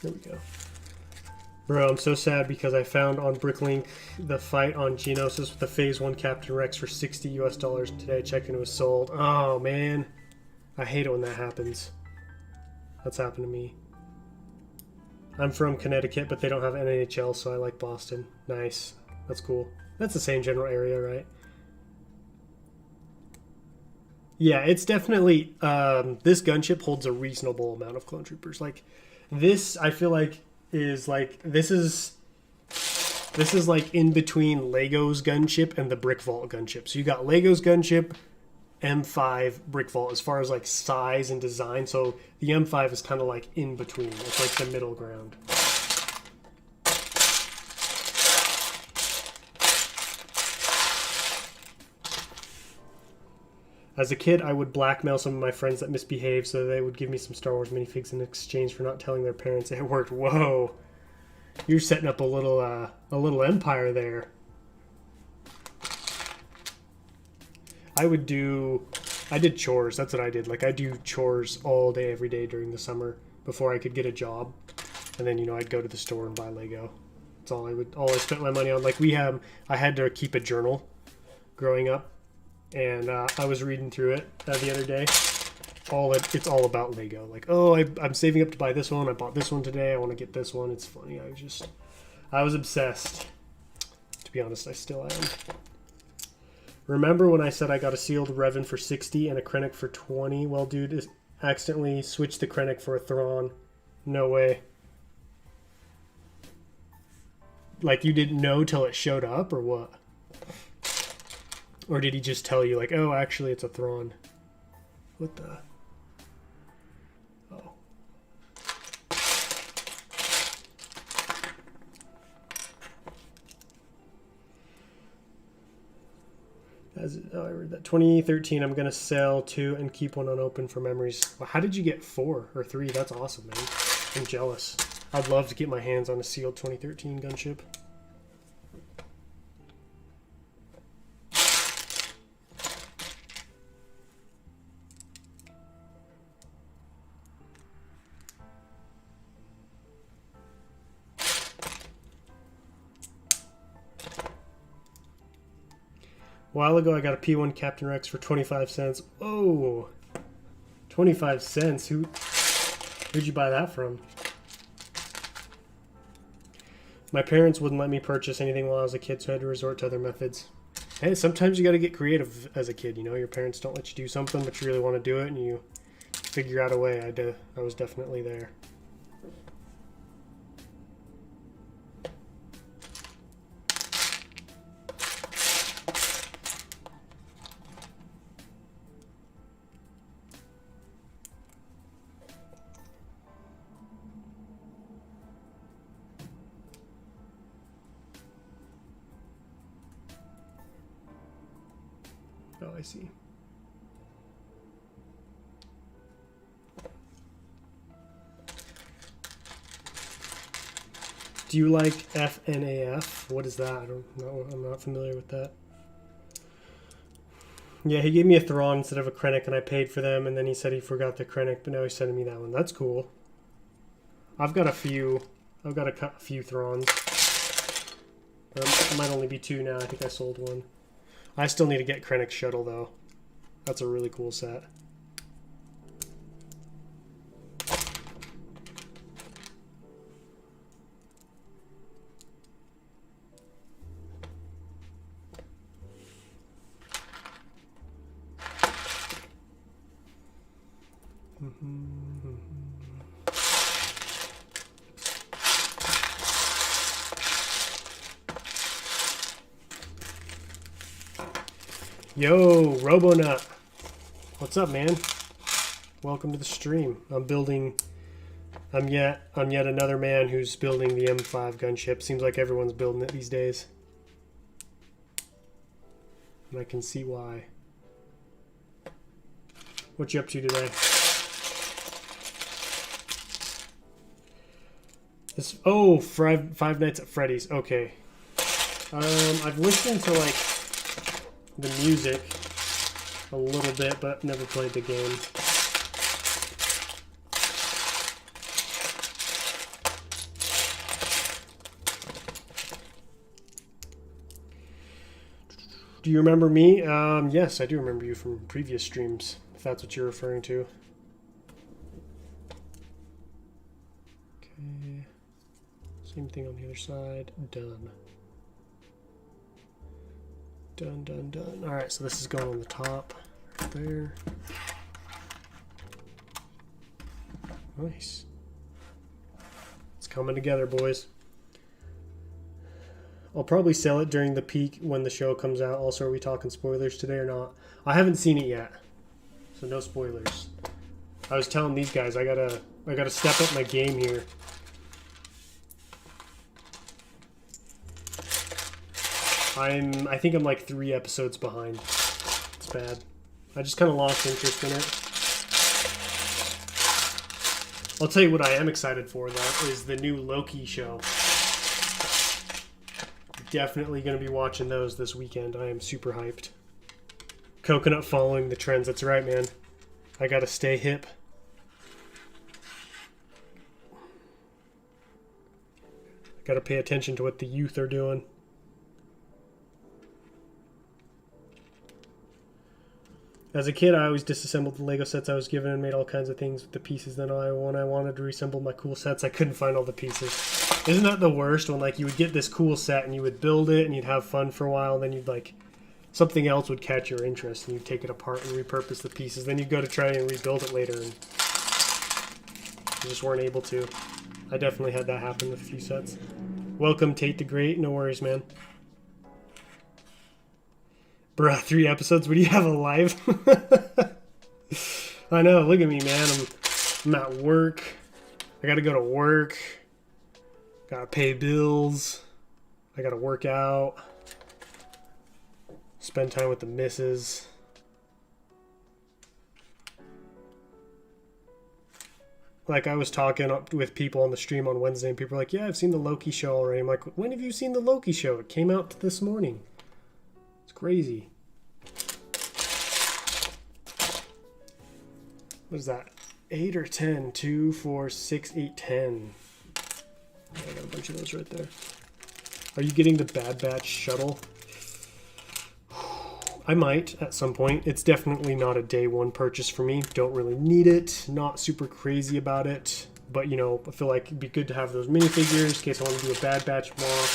There we go. Bro, I'm so sad because I found on Bricklink the fight on Geonosis with the Phase 1 Captain Rex for $60 US today. Checking it was sold. Oh, man. I hate it when that happens. That's happened to me. I'm from Connecticut, but they don't have an NHL, so I like Boston. Nice. That's cool. That's the same general area, right? Yeah, it's definitely... this gunship holds a reasonable amount of clone troopers. Like, this, I feel like, is like... This is like in between Lego's gunship and the Brick Vault gunship. So you got Lego's gunship, M5, Brick Vault, as far as like size and design. So the M5 is kind of like in between. It's like the middle ground. As a kid, I would blackmail some of my friends that misbehaved so they would give me some Star Wars minifigs in exchange for not telling their parents. It worked. Whoa. You're setting up a little empire there. I did chores. That's what I did. Like, I do chores all day, every day during the summer before I could get a job. And then, you know, I'd go to the store and buy Lego. That's all I spent my money on. Like, I had to keep a journal growing up. And I was reading through it the other day. It's all about Lego. Like, oh, I'm saving up to buy this one. I bought this one today. I want to get this one. It's funny. I was obsessed. To be honest, I still am. Remember when I said I got a sealed Revan for 60 and a Krennic for 20? Well, dude, accidentally switched the Krennic for a Thrawn. No way. Like, you didn't know till it showed up, or what? Or did he just tell you, like, oh, actually, it's a Thrawn? What the... Oh. I read that. 2013, I'm going to sell 2 and keep 1 unopened for memories. Well, how did you get 4 or 3? That's awesome, man. I'm jealous. I'd love to get my hands on a sealed 2013 gunship. A while ago, I got a P1 Captain Rex for 25 cents. Oh, 25 cents. Who'd you buy that from? My parents wouldn't let me purchase anything while I was a kid, so I had to resort to other methods. Hey, sometimes you got to get creative as a kid. You know, your parents don't let you do something, but you really want to do it, and you figure out a way. I was definitely there. Oh, I see. Do you like FNAF? What is that? I don't know. I'm not familiar with that. Yeah, he gave me a Thrawn instead of a Krennic, and I paid for them, and then he said he forgot the Krennic, but now he's sending me that one. That's cool. I've got a few Thrawns. It might only be 2 now. I think I sold 1. I still need to get Krennic Shuttle, though. That's a really cool set. Yo, Robonut. What's up, man? Welcome to the stream. I'm yet another man who's building the M5 gunship. Seems like everyone's building it these days. And I can see why. What you up to today? Five Nights at Freddy's. Okay. I've listened to like the music a little bit, but never played the game. Do you remember me? Yes, I do remember you from previous streams, if that's what you're referring to. Okay. Same thing on the other side. Done. Done, done, done. Alright, so this is going on the top. Right there. Nice. It's coming together, boys. I'll probably sell it during the peak when the show comes out. Also, are we talking spoilers today or not? I haven't seen it yet, so no spoilers. I was telling these guys I gotta step up my game here. I think I'm like 3 episodes behind. It's bad. I just kind of lost interest in it. I'll tell you what I am excited for, though, is the new Loki show. Definitely going to be watching those this weekend. I am super hyped. Coconut following the trends. That's right, man. I got to stay hip. Got to pay attention to what the youth are doing. As a kid, I always disassembled the Lego sets I was given and made all kinds of things with the pieces. Then when I wanted to reassemble my cool sets, I couldn't find all the pieces. Isn't that the worst? When like you would get this cool set and you would build it and you'd have fun for a while, then you'd like something else would catch your interest and you'd take it apart and repurpose the pieces. Then you'd go to try and rebuild it later and you just weren't able to. I definitely had that happen with a few sets. Welcome, Tate the Great. No worries, man. Bruh, 3 episodes? What do you have alive? I know, look at me, man. I'm at work. I gotta go to work. Gotta pay bills. I gotta work out. Spend time with the missus. Like, I was talking with people on the stream on Wednesday, and people were like, yeah, I've seen the Loki show already. I'm like, when have you seen the Loki show? It came out this morning. It's crazy. What is that? 8 or 10? 2, 4, 6, 8, 10. I got a bunch of those right there. Are you getting the Bad Batch shuttle? I might at some point. It's definitely not a day one purchase for me. Don't really need it. Not super crazy about it. But, you know, I feel like it'd be good to have those minifigures in case I want to do a Bad Batch mock.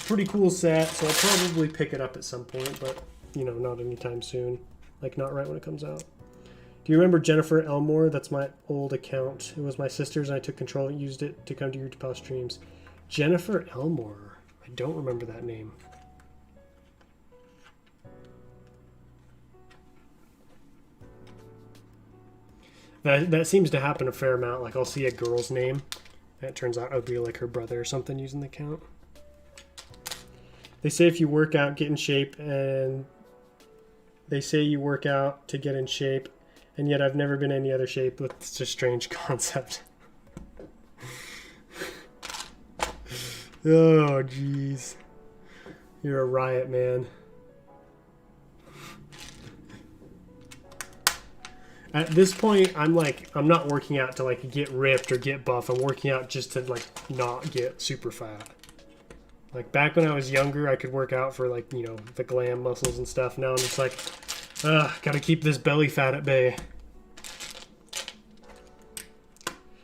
Pretty cool set, so I'll probably pick it up at some point, but, you know, not anytime soon. Like, not right when it comes out. Do you remember Jennifer Elmore? That's my old account. It was my sister's, and I took control and used it to come to your past streams. Jennifer Elmore. I don't remember that name. That seems to happen a fair amount. Like, I'll see a girl's name, and it turns out it would be like her brother or something using the account. They say if you work out, get in shape, and they say you work out to get in shape, and yet I've never been in any other shape. It's a strange concept. Oh, jeez. You're a riot, man. At this point, I'm not working out to like get ripped or get buff. I'm working out just to like not get super fat. Like back when I was younger, I could work out for like, you know, the glam muscles and stuff. Now I'm just like, gotta keep this belly fat at bay.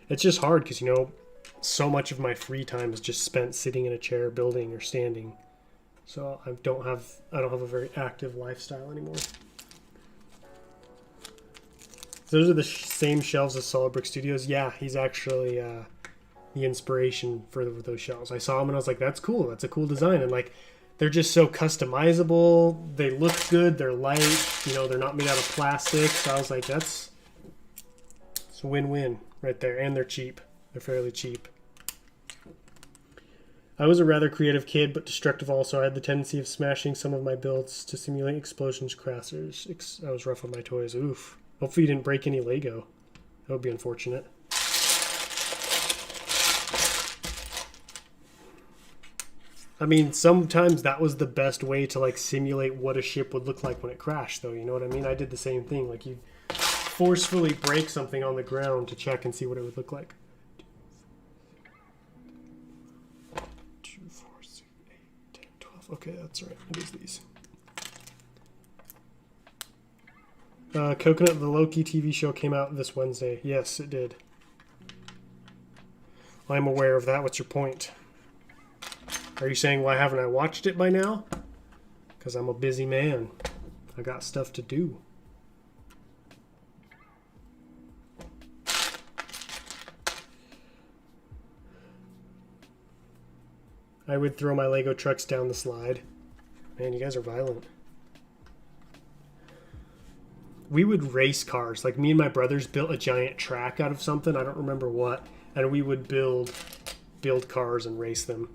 It's just hard because, you know, so much of my free time is just spent sitting in a chair, building or standing. So I don't have a very active lifestyle anymore. Those are the same shelves as Solid Brick Studios. Yeah, he's actually the inspiration for those shelves. I saw him and I was like, that's cool. That's a cool design. And like, they're just so customizable. They look good. They're light. You know, they're not made out of plastic. So I was like, it's a win-win right there. And they're cheap. They're fairly cheap. I was a rather creative kid, but destructive also. I had the tendency of smashing some of my builds to simulate explosions, crashers. I was rough on my toys. Oof. Hopefully you didn't break any Lego. That would be unfortunate. I mean, sometimes that was the best way to like simulate what a ship would look like when it crashed, though. You know what I mean? I did the same thing. Like you forcefully break something on the ground to check and see what it would look like. 2, 4, 6, 8, 10, 12. Okay, that's right. It is these. Coconut, the Loki TV show came out this Wednesday. Yes, it did. I'm aware of that. What's your point? Are you saying why haven't I watched it by now? Because I'm a busy man. I got stuff to do. I would throw my Lego trucks down the slide. Man, you guys are violent. We would race cars. Like, me and my brothers built a giant track out of something. I don't remember what. And we would build cars and race them.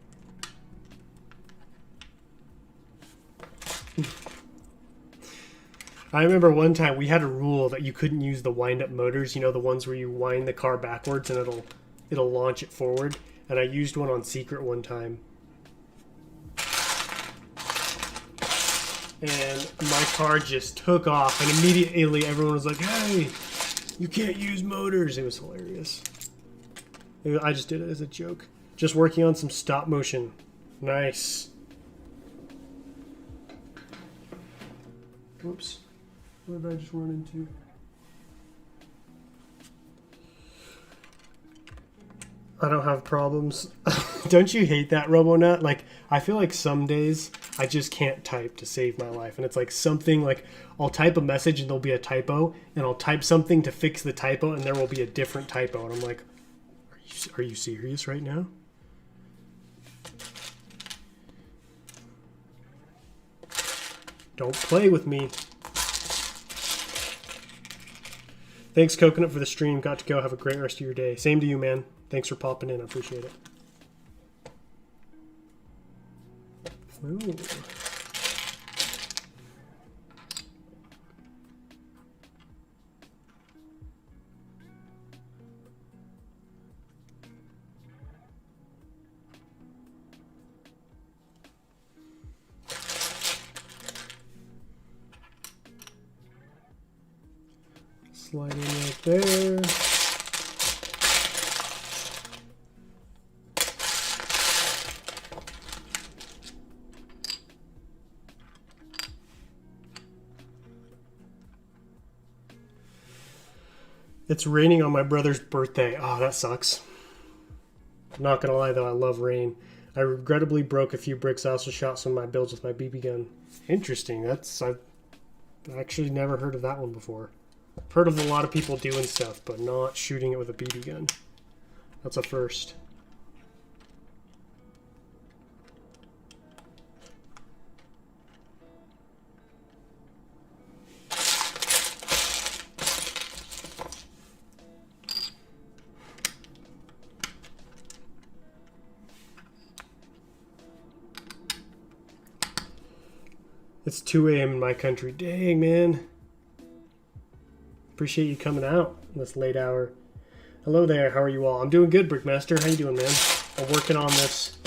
I remember one time we had a rule that you couldn't use the wind-up motors. You know, the ones where you wind the car backwards and it'll launch it forward. And I used one on secret one time. And my car just took off, and immediately everyone was like, hey, you can't use motors. It was hilarious. I just did it as a joke. Just working on some stop motion. Nice. Whoops. What did I just run into? I don't have problems. Don't you hate that, RoboNut? Like, I feel like some days I just can't type to save my life. And it's like something like I'll type a message and there'll be a typo, and I'll type something to fix the typo and there will be a different typo. And I'm like, are you serious right now? Don't play with me. Thanks, Coconut, for the stream. Got to go. Have a great rest of your day. Same to you, man. Thanks for popping in. I appreciate it. Ooh. Slide in right there. It's raining on my brother's birthday. Oh, that sucks. I'm not gonna lie though, I love rain. I regrettably broke a few bricks. I also shot some of my builds with my BB gun. Interesting. I've actually never heard of that one before. I've heard of a lot of people doing stuff, but not shooting it with a BB gun. That's a first. It's 2 a.m. in my country. Dang, man. Appreciate you coming out in this late hour. Hello there. How are you all? I'm doing good, Brickmaster. How you doing, man? I'm working on this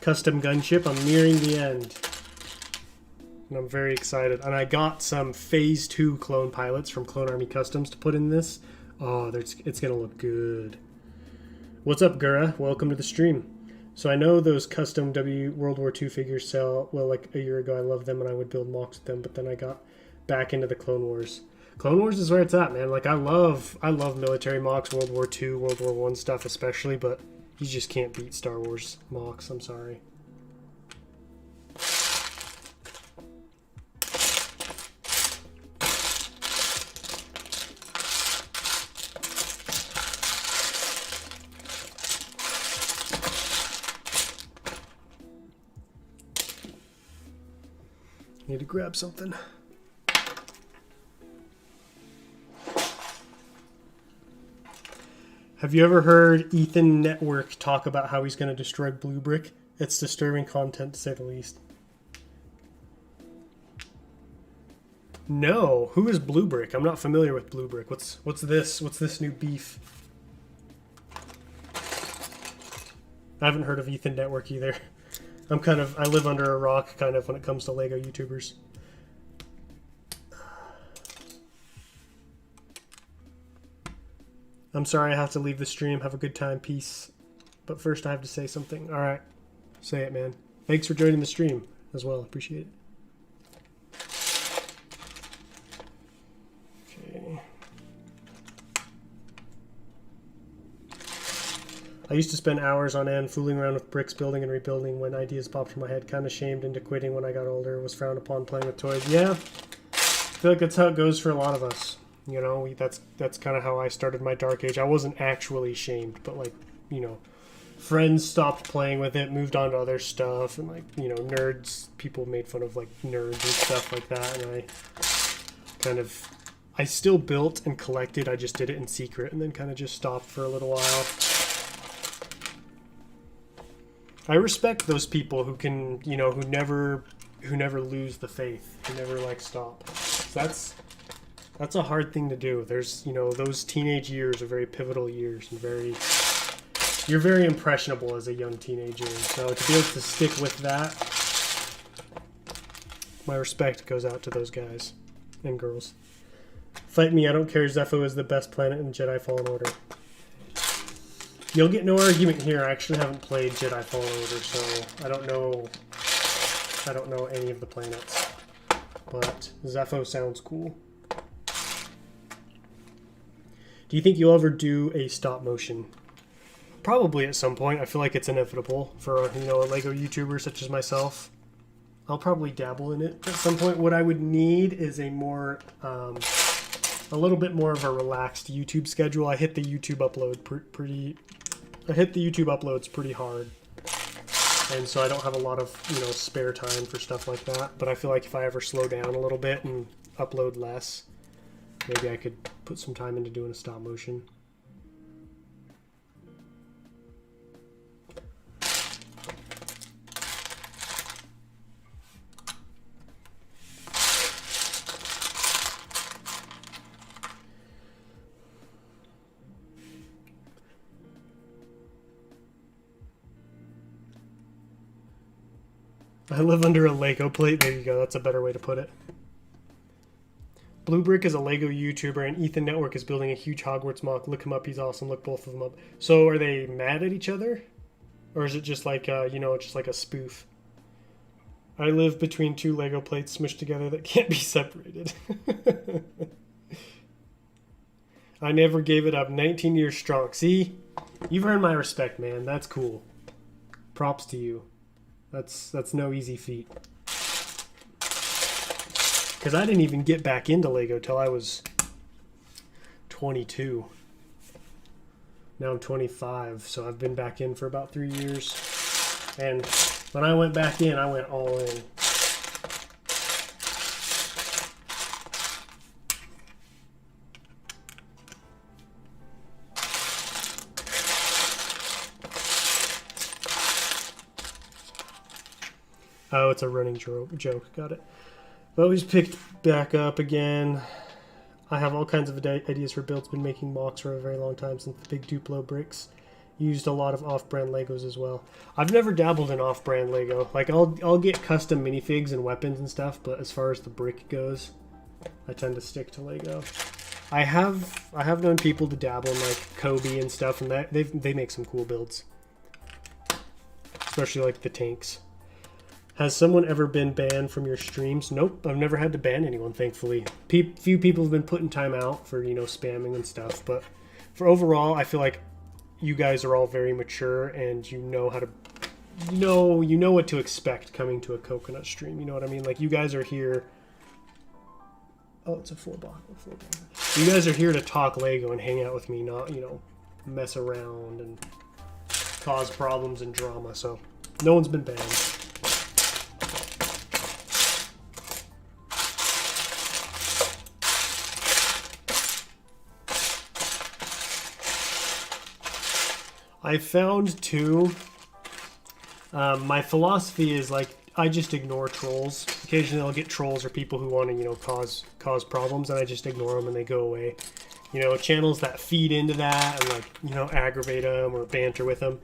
custom gunship. I'm nearing the end. And I'm very excited. And I got some Phase 2 clone pilots from Clone Army Customs to put in this. Oh, it's going to look good. What's up, Gura? Welcome to the stream. So I know those custom World War II figures sell well. Like a year ago, I loved them and I would build mocks with them. But then I got back into the Clone Wars. Clone Wars is where it's at, man. Like I love military mocks, World War II, World War I stuff especially. But you just can't beat Star Wars mocks. I'm sorry. Need to grab something. Have you ever heard Ethan Network talk about how he's going to destroy Blue Brick? It's disturbing content, to say the least. No. Who is Blue Brick? I'm not familiar with Blue Brick. What's this? What's this new beef? I haven't heard of Ethan Network either. I live under a rock kind of when it comes to Lego YouTubers. I'm sorry I have to leave the stream. Have a good time. Peace. But first I have to say something. All right. Say it, man. Thanks for joining the stream as well. Appreciate it. I used to spend hours on end fooling around with bricks, building and rebuilding when ideas popped in my head. Kind of shamed into quitting when I got older. Was frowned upon playing with toys. Yeah, I feel like that's how it goes for a lot of us. You know, that's kind of how I started my dark age. I wasn't actually shamed, but like, you know, friends stopped playing with it, moved on to other stuff, and like, you know, nerds, people made fun of like nerds and stuff like that, and I still built and collected. I just did it in secret and then kind of just stopped for a little while. I respect those people who can, you know, who never lose the faith, who never like stop. So that's a hard thing to do. There's, you know, those teenage years are very pivotal years and you're very impressionable as a young teenager. So to be able to stick with that, my respect goes out to those guys and girls. Fight me, I don't care. Zepho is the best planet in Jedi Fallen Order. You'll get no argument here. I actually haven't played Jedi Fallen Order, so I don't know any of the planets. But Zepho sounds cool. Do you think you'll ever do a stop motion? Probably at some point. I feel like it's inevitable for, you know, a Lego YouTuber such as myself. I'll probably dabble in it at some point. What I would need is a more, a little bit more of a relaxed YouTube schedule. I hit the YouTube upload uploads pretty hard, and so I don't have a lot of, you know, spare time for stuff like that. But I feel like if I ever slow down a little bit and upload less, maybe I could put some time into doing a stop motion. I live under a Lego plate. There you go. That's a better way to put it. Blue Brick is a Lego YouTuber, and Ethan Network is building a huge Hogwarts mock. Look him up. He's awesome. Look both of them up. So are they mad at each other? Or is it just like, you know, just like a spoof? I live between two Lego plates smushed together that can't be separated. I never gave it up. 19 years strong. See? You've earned my respect, man. That's cool. Props to you. That's no easy feat. Because I didn't even get back into Lego till I was 22. Now I'm 25, so I've been back in for about 3 years. And when I went back in, I went all in. Oh, it's a running joke. Got it. I've always picked back up again. I have all kinds of ideas for builds. Been making mocks for a very long time since the big Duplo bricks. Used a lot of off-brand Legos as well. I've never dabbled in off-brand Lego. Like I'll get custom minifigs and weapons and stuff, but as far as the brick goes, I tend to stick to Lego. I have known people to dabble in like Kobe and stuff, and that they make some cool builds, especially like the tanks. Has someone ever been banned from your streams? Nope, I've never had to ban anyone, thankfully. Few people have been put in time out for, you know, spamming and stuff, but for overall, I feel like you guys are all very mature and you know how to, you know what to expect coming to a coconut stream. You know what I mean? Like, you guys are here. Oh, it's a 4-block. You guys are here to talk Lego and hang out with me, not, you know, mess around and cause problems and drama. So no one's been banned. I found too, my philosophy is like, I just ignore trolls. Occasionally I'll get trolls or people who want to, you know, cause problems, and I just ignore them and they go away. You know, channels that feed into that and, like, you know, aggravate them or banter with them,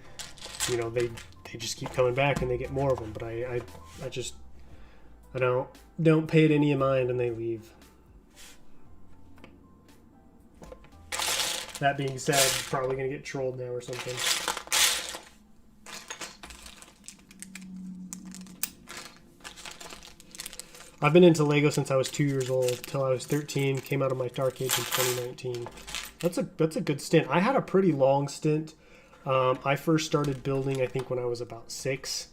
you know, they just keep coming back and they get more of them. But I don't pay it any mind and they leave. That being said, probably gonna get trolled now or something. I've been into Lego since I was 2 years old, till I was 13. Came out of my dark age in 2019. That's a good stint. I had a pretty long stint. I first started building, I think, when I was about 6.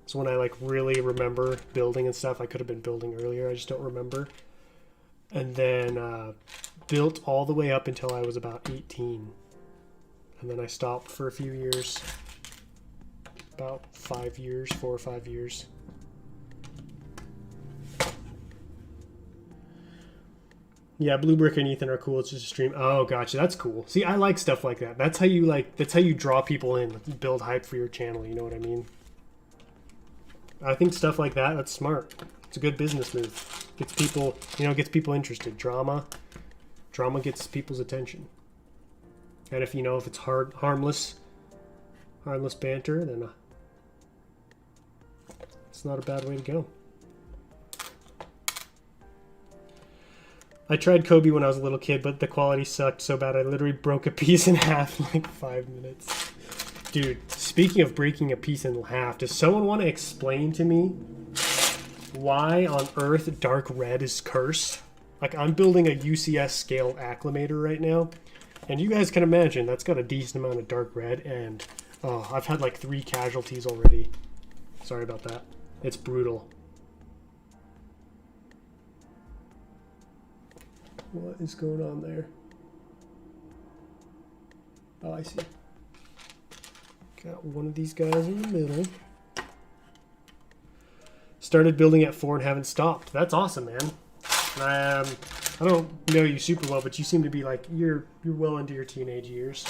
So when I like really remember building and stuff. I could have been building earlier, I just don't remember. And then built all the way up until I was about 18. And then I stopped for a few years. About 5 years, 4 or 5 years. Yeah, Blue Brick and Ethan are cool. It's just a stream. Oh, gotcha. That's cool. See, I like stuff like that. That's how you draw people in. Build hype for your channel. You know what I mean? I think stuff like that, that's smart. It's a good business move. Gets people, gets people interested. Drama gets people's attention. And if if it's harmless banter, then it's not a bad way to go. I tried Kobe when I was a little kid, but the quality sucked so bad I literally broke a piece in half in like 5 minutes. Dude, speaking of breaking a piece in half, does someone want to explain to me why on earth dark red is cursed? Like, I'm building a UCS scale acclimator right now, and you guys can imagine that's got a decent amount of dark red, and I've had like 3 casualties already. Sorry about that. It's brutal. What is going on there? Oh, I see. Got one of these guys in the middle. Started building at 4 and haven't stopped. That's awesome, man. I don't know you super well, but you seem to be like you're well into your teenage years.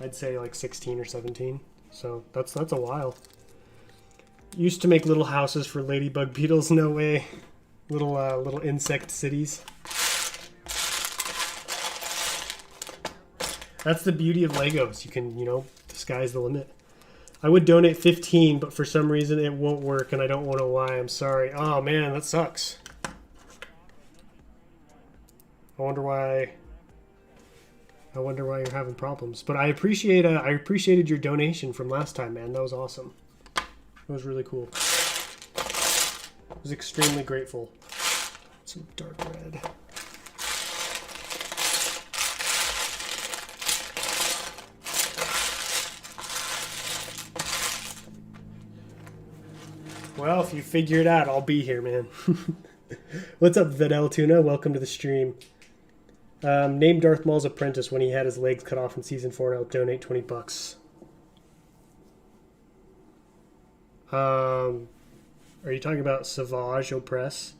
I'd say like 16 or 17. So that's a while. Used to make little houses for ladybug beetles. No way. Little insect cities. That's the beauty of Legos. You can, the sky's the limit. I would donate 15, but for some reason it won't work, and I don't know why. I'm sorry. Oh, man, that sucks. I wonder why you're having problems. But I appreciated your donation from last time, man. That was awesome. It was really cool. I was extremely grateful. Some dark red. Well, if you figure it out, I'll be here, man. What's up, Vidal Tuna? Welcome to the stream. Name Darth Maul's apprentice when he had his legs cut off in Season 4, and I'll donate $20. Are you talking about Savage Opress?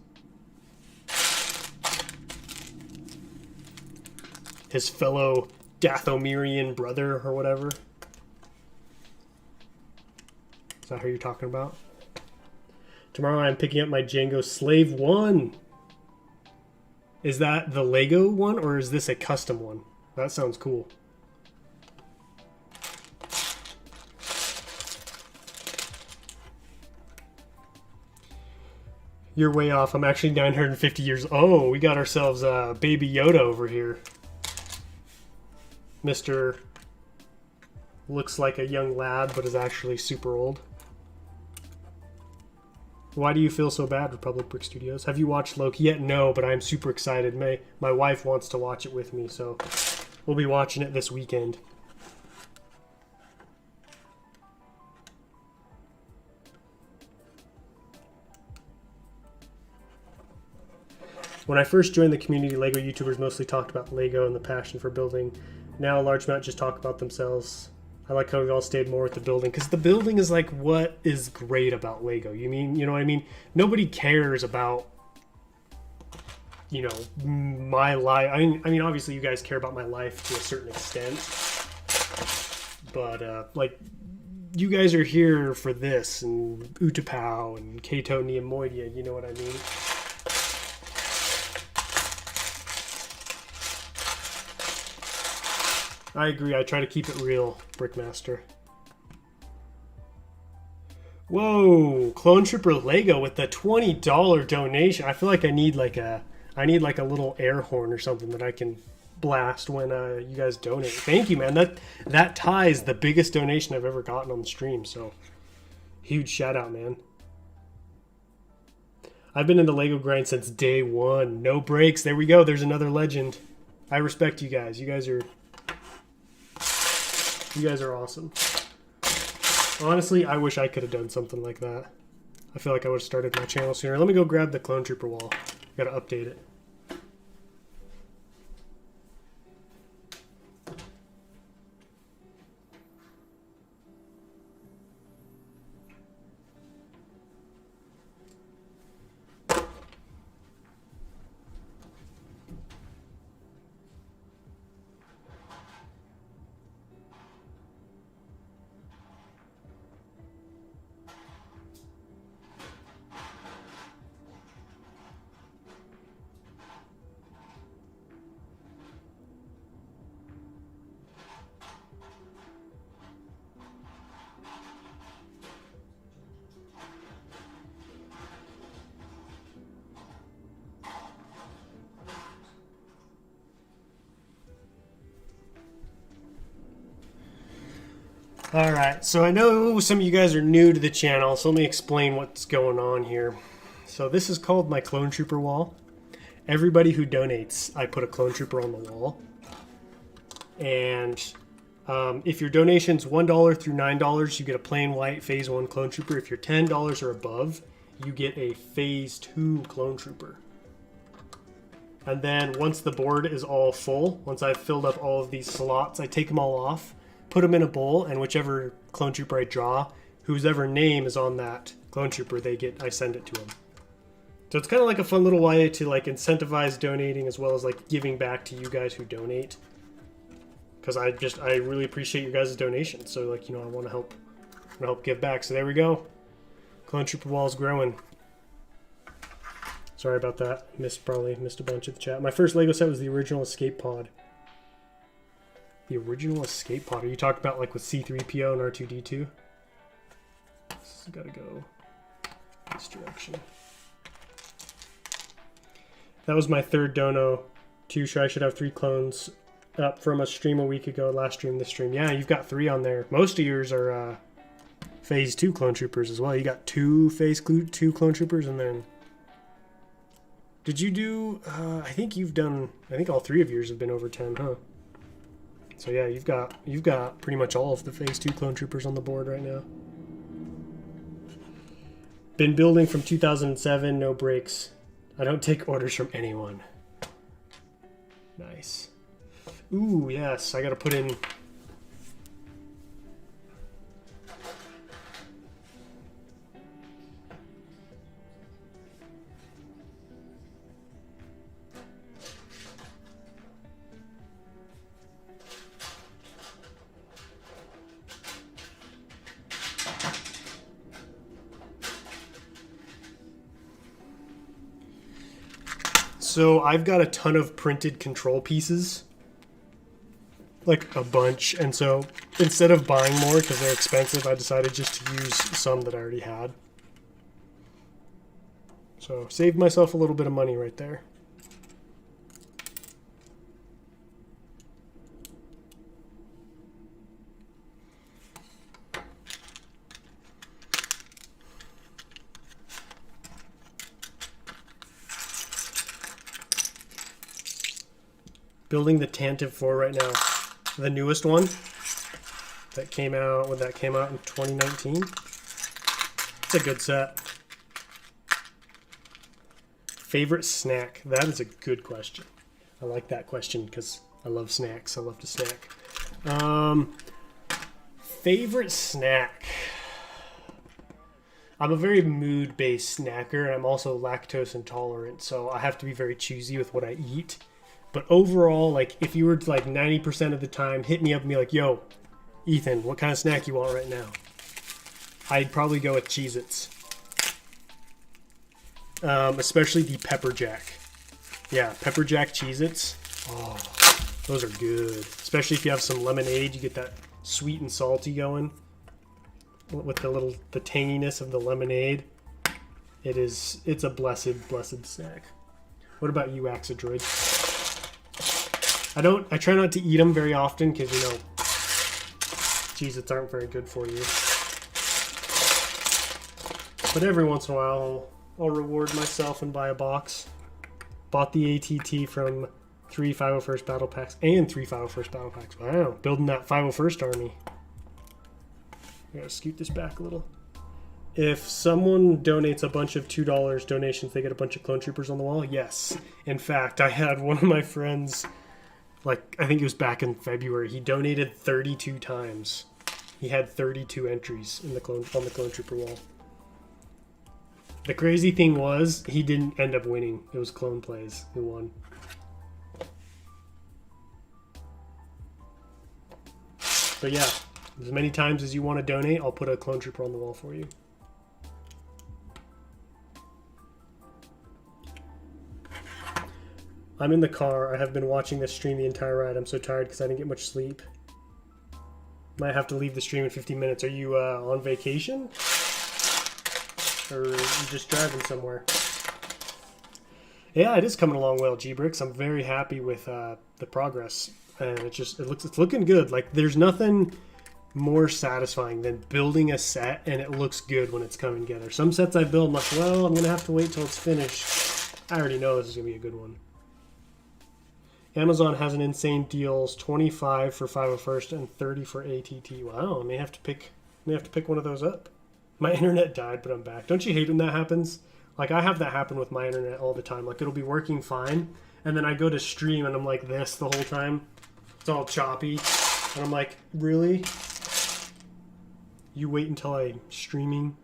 His fellow Dathomirian brother or whatever? Is that who you're talking about? Tomorrow I'm picking up my Django Slave 1. Is that the Lego one, or is this a custom one? That sounds cool. You're way off. I'm actually 950 years. Oh, we got ourselves Baby Yoda over here. Mr. looks like a young lad, but is actually super old. Why do you feel so bad, Republic Brick Studios? Have you watched Loki yet? No, but I'm super excited. My wife wants to watch it with me, so we'll be watching it this weekend. When I first joined the community, Lego YouTubers mostly talked about Lego and the passion for building. Now a large amount just talk about themselves. I like how we all stayed more with the building, because the building is like what is great about Lego. You know what I mean? Nobody cares about, my life. I mean, obviously you guys care about my life to a certain extent, but like, you guys are here for this and Utapau and Kato Neomoidia. You know what I mean? I agree. I try to keep it real, Brickmaster. Whoa, Clone Trooper Lego with the $20 donation. I feel like I need like a little air horn or something that I can blast when you guys donate. Thank you, man. That ties the biggest donation I've ever gotten on the stream. So huge shout out, man. I've been in the Lego grind since day one. No breaks. There we go. There's another legend. I respect you guys. You guys are You guys are awesome. Honestly, I wish I could have done something like that. I feel like I would have started my channel sooner. Let me go grab the Clone Trooper wall. Gotta update it. Alright, so I know some of you guys are new to the channel, so let me explain what's going on here. So this is called my Clone Trooper wall. Everybody who donates, I put a Clone Trooper on the wall. And if your donation's $1 through $9, you get a plain white Phase 1 Clone Trooper. If you're $10 or above, you get a Phase 2 Clone Trooper. And then once the board is all full, once I've filled up all of these slots, I take them all off, put them in a bowl, and whichever Clone Trooper I draw, whoever name is on that Clone Trooper, I send it to them. So it's kind of like a fun little way to like incentivize donating as well as like giving back to you guys who donate. Because I really appreciate your guys' donations. So like, you know, I want to help give back. So there we go. Clone Trooper wall's growing. Sorry about that. Probably missed a bunch of the chat. My first Lego set was the original Escape Pod. The original Escape Pod. Are you talking about like with C-3PO and R2-D2? This has got to go this direction. That was my third dono. I should have 3 clones up from a stream a week ago. Last stream, this stream. Yeah, you've got 3 on there. Most of yours are Phase 2 Clone Troopers as well. You got 2 Phase 2 Clone Troopers, and then... Did you do... I think all 3 of yours have been over 10, huh? So yeah, you've got pretty much all of the Phase 2 Clone Troopers on the board right now. Been building from 2007, no breaks. I don't take orders from anyone. Nice. Ooh, yes, I gotta put in... So I've got a ton of printed control pieces, like a bunch, and so instead of buying more because they're expensive, I decided just to use some that I already had. So saved myself a little bit of money right there. Building the Tantive 4 right now. The newest one that came out, in 2019. It's a good set. Favorite snack? That is a good question. I like that question because I love snacks. I love to snack. Favorite snack? I'm a very mood-based snacker, and I'm also lactose intolerant, so I have to be very choosy with what I eat. But overall, like, if you were to, like, 90% of the time hit me up and be like, yo, Ethan, what kind of snack you want right now? I'd probably go with Cheez-Its. Especially the Pepper Jack. Yeah, Pepper Jack Cheez-Its. Oh, those are good. Especially if you have some lemonade, you get that sweet and salty going. With the tanginess of the lemonade. It's a blessed snack. What about you, Axodroid? I try not to eat them very often because, you know, Cheez-Its aren't very good for you. But every once in a while, I'll reward myself and buy a box. Bought the ATT from 3 501st battle packs and 3 501st battle packs. Wow, building that 501st army. I gotta scoot this back a little. If someone donates a bunch of $2 donations, they get a bunch of clone troopers on the wall? Yes. In fact, I had one of my friends, like, I think it was back in February, he donated 32 times. He had 32 entries in the on the clone trooper wall. The crazy thing was, he didn't end up winning. It was clone plays who won. But yeah, as many times as you want to donate, I'll put a clone trooper on the wall for you. I'm in the car. I have been watching this stream the entire ride. I'm so tired because I didn't get much sleep. Might have to leave the stream in 15 minutes. Are you on vacation? Or are you just driving somewhere? Yeah, it is coming along well, G-Bricks. I'm very happy with the progress. And it's looking good. Like, there's nothing more satisfying than building a set and it looks good when it's coming together. Some sets I build, I'm like, well, I'm going to have to wait till it's finished. I already know this is going to be a good one. Amazon has an insane deals, 25 for 501st and 30 for ATT. Wow, I may have to pick one of those up. My internet died, but I'm back. Don't you hate when that happens? Like, I have that happen with my internet all the time. Like, it'll be working fine, and then I go to stream and I'm like this the whole time. It's all choppy. And I'm like, really? You wait until I'm streaming?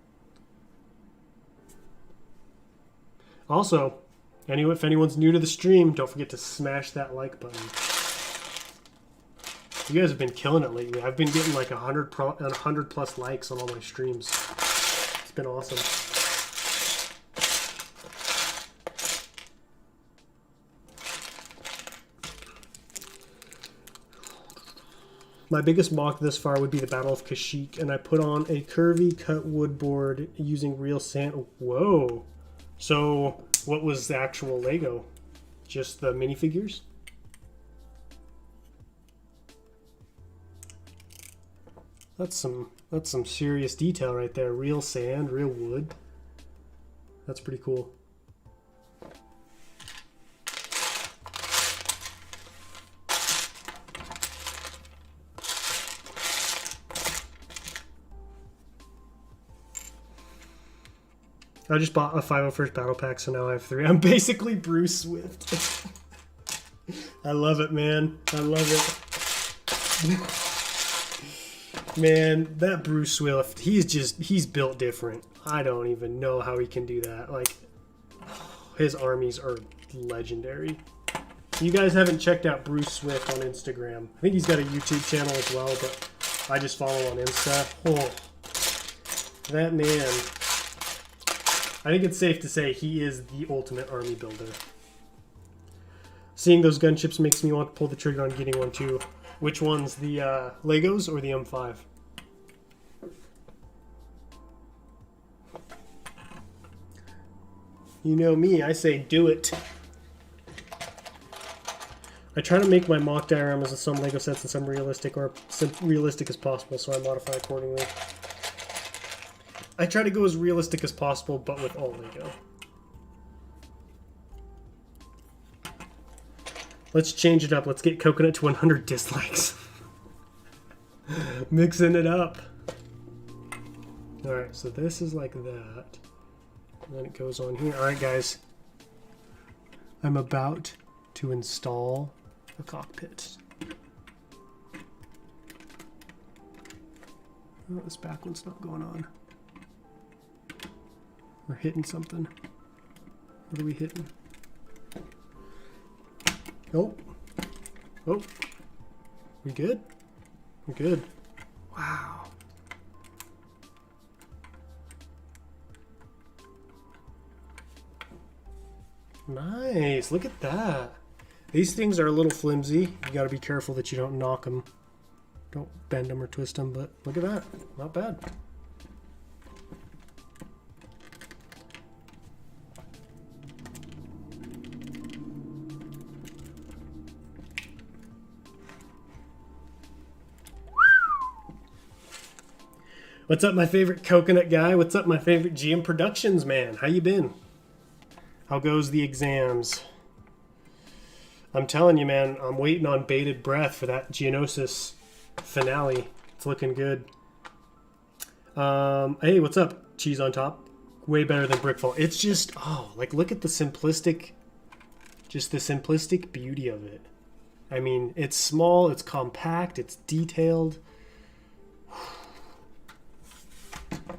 Also, if anyone's new to the stream, don't forget to smash that like button. You guys have been killing it lately. I've been getting like 100 plus likes on all my streams. It's been awesome. My biggest mock this far would be the Battle of Kashyyyk, and I put on a curvy cut wood board using real sand. Whoa. So what was the actual Lego? Just the minifigures? That's some serious detail right there. Real sand, real wood. That's pretty cool. I just bought a 501st battle pack, so now I have 3. I'm basically Bruce Swift. I love it, man. I love it. Man, that Bruce Swift, he's built different. I don't even know how he can do that. Like, his armies are legendary. You guys haven't checked out Bruce Swift on Instagram. I think he's got a YouTube channel as well, but I just follow on Insta. Oh, that man. I think it's safe to say he is the ultimate army builder. Seeing those gunships makes me want to pull the trigger on getting one too. Which ones, the Legos or the M5? You know me, I say do it. I try to make my mock dioramas of some Lego sets and some realistic or realistic as possible, so I modify accordingly. I try to go as realistic as possible, but with all Lego. Let's change it up. Let's get Coconut to 100 dislikes. Mixing it up. Alright, so this is like that. And then it goes on here. Alright, guys. I'm about to install the cockpit. Oh, this back one's not going on. We're hitting something. What are we hitting? Oh. Oh. We good? We're good. Wow. Nice. Look at that. These things are a little flimsy. You got to be careful that you don't knock them. Don't bend them or twist them, but look at that. Not bad. What's up, my favorite coconut guy? What's up, my favorite GM Productions man? How you been? How goes the exams? I'm telling you, man, I'm waiting on bated breath for that Geonosis finale. It's looking good. Hey, what's up? Cheese on top. Way better than Brickfall. It's just, oh, like, look at the simplistic, just the simplistic beauty of it. I mean, it's small, it's compact, it's detailed.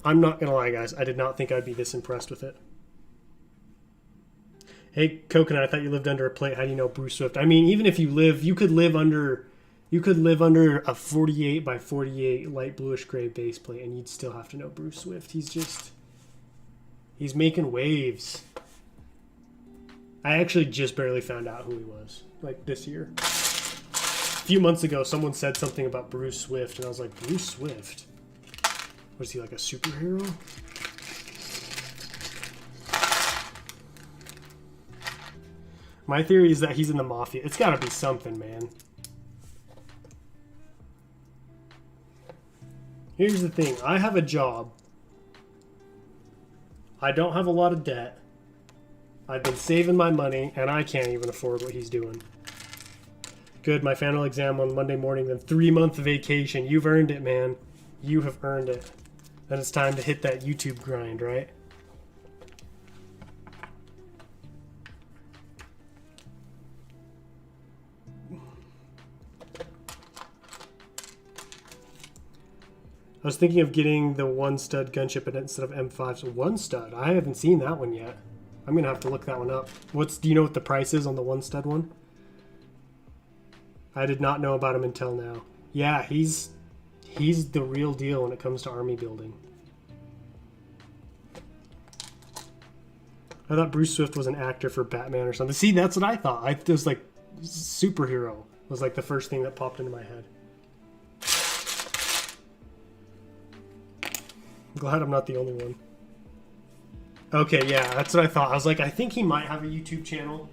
I'm not gonna lie, guys. I did not think I'd be this impressed with it. Hey, Coconut, I thought you lived under a plate. How do you know Bruce Swift? I mean, even if you live, you could live under a 48 by 48 light bluish gray base plate, and you'd still have to know Bruce Swift. He's making waves. I actually just barely found out who he was, like, this year. A few months ago, someone said something about Bruce Swift, and I was like, Bruce Swift? Was he like a superhero? My theory is that he's in the mafia. It's gotta be something, man. Here's the thing. I have a job. I don't have a lot of debt. I've been saving my money, and I can't even afford what he's doing. Good, my final exam on Monday morning, then 3-month vacation. You've earned it, man. You have earned it. Then it's time to hit that YouTube grind, right? I was thinking of getting the one-stud gunship instead of M5s. One-stud? I haven't seen that one yet. I'm going to have to look that one up. Do you know what the price is on the one-stud one? I did not know about him until now. Yeah, he's the real deal when it comes to army building. I thought Bruce Swift was an actor for Batman or something. See, that's what I thought. It was like superhero was like the first thing that popped into my head. I'm glad I'm not the only one. Okay, yeah, that's what I thought. I was like, I think he might have a YouTube channel.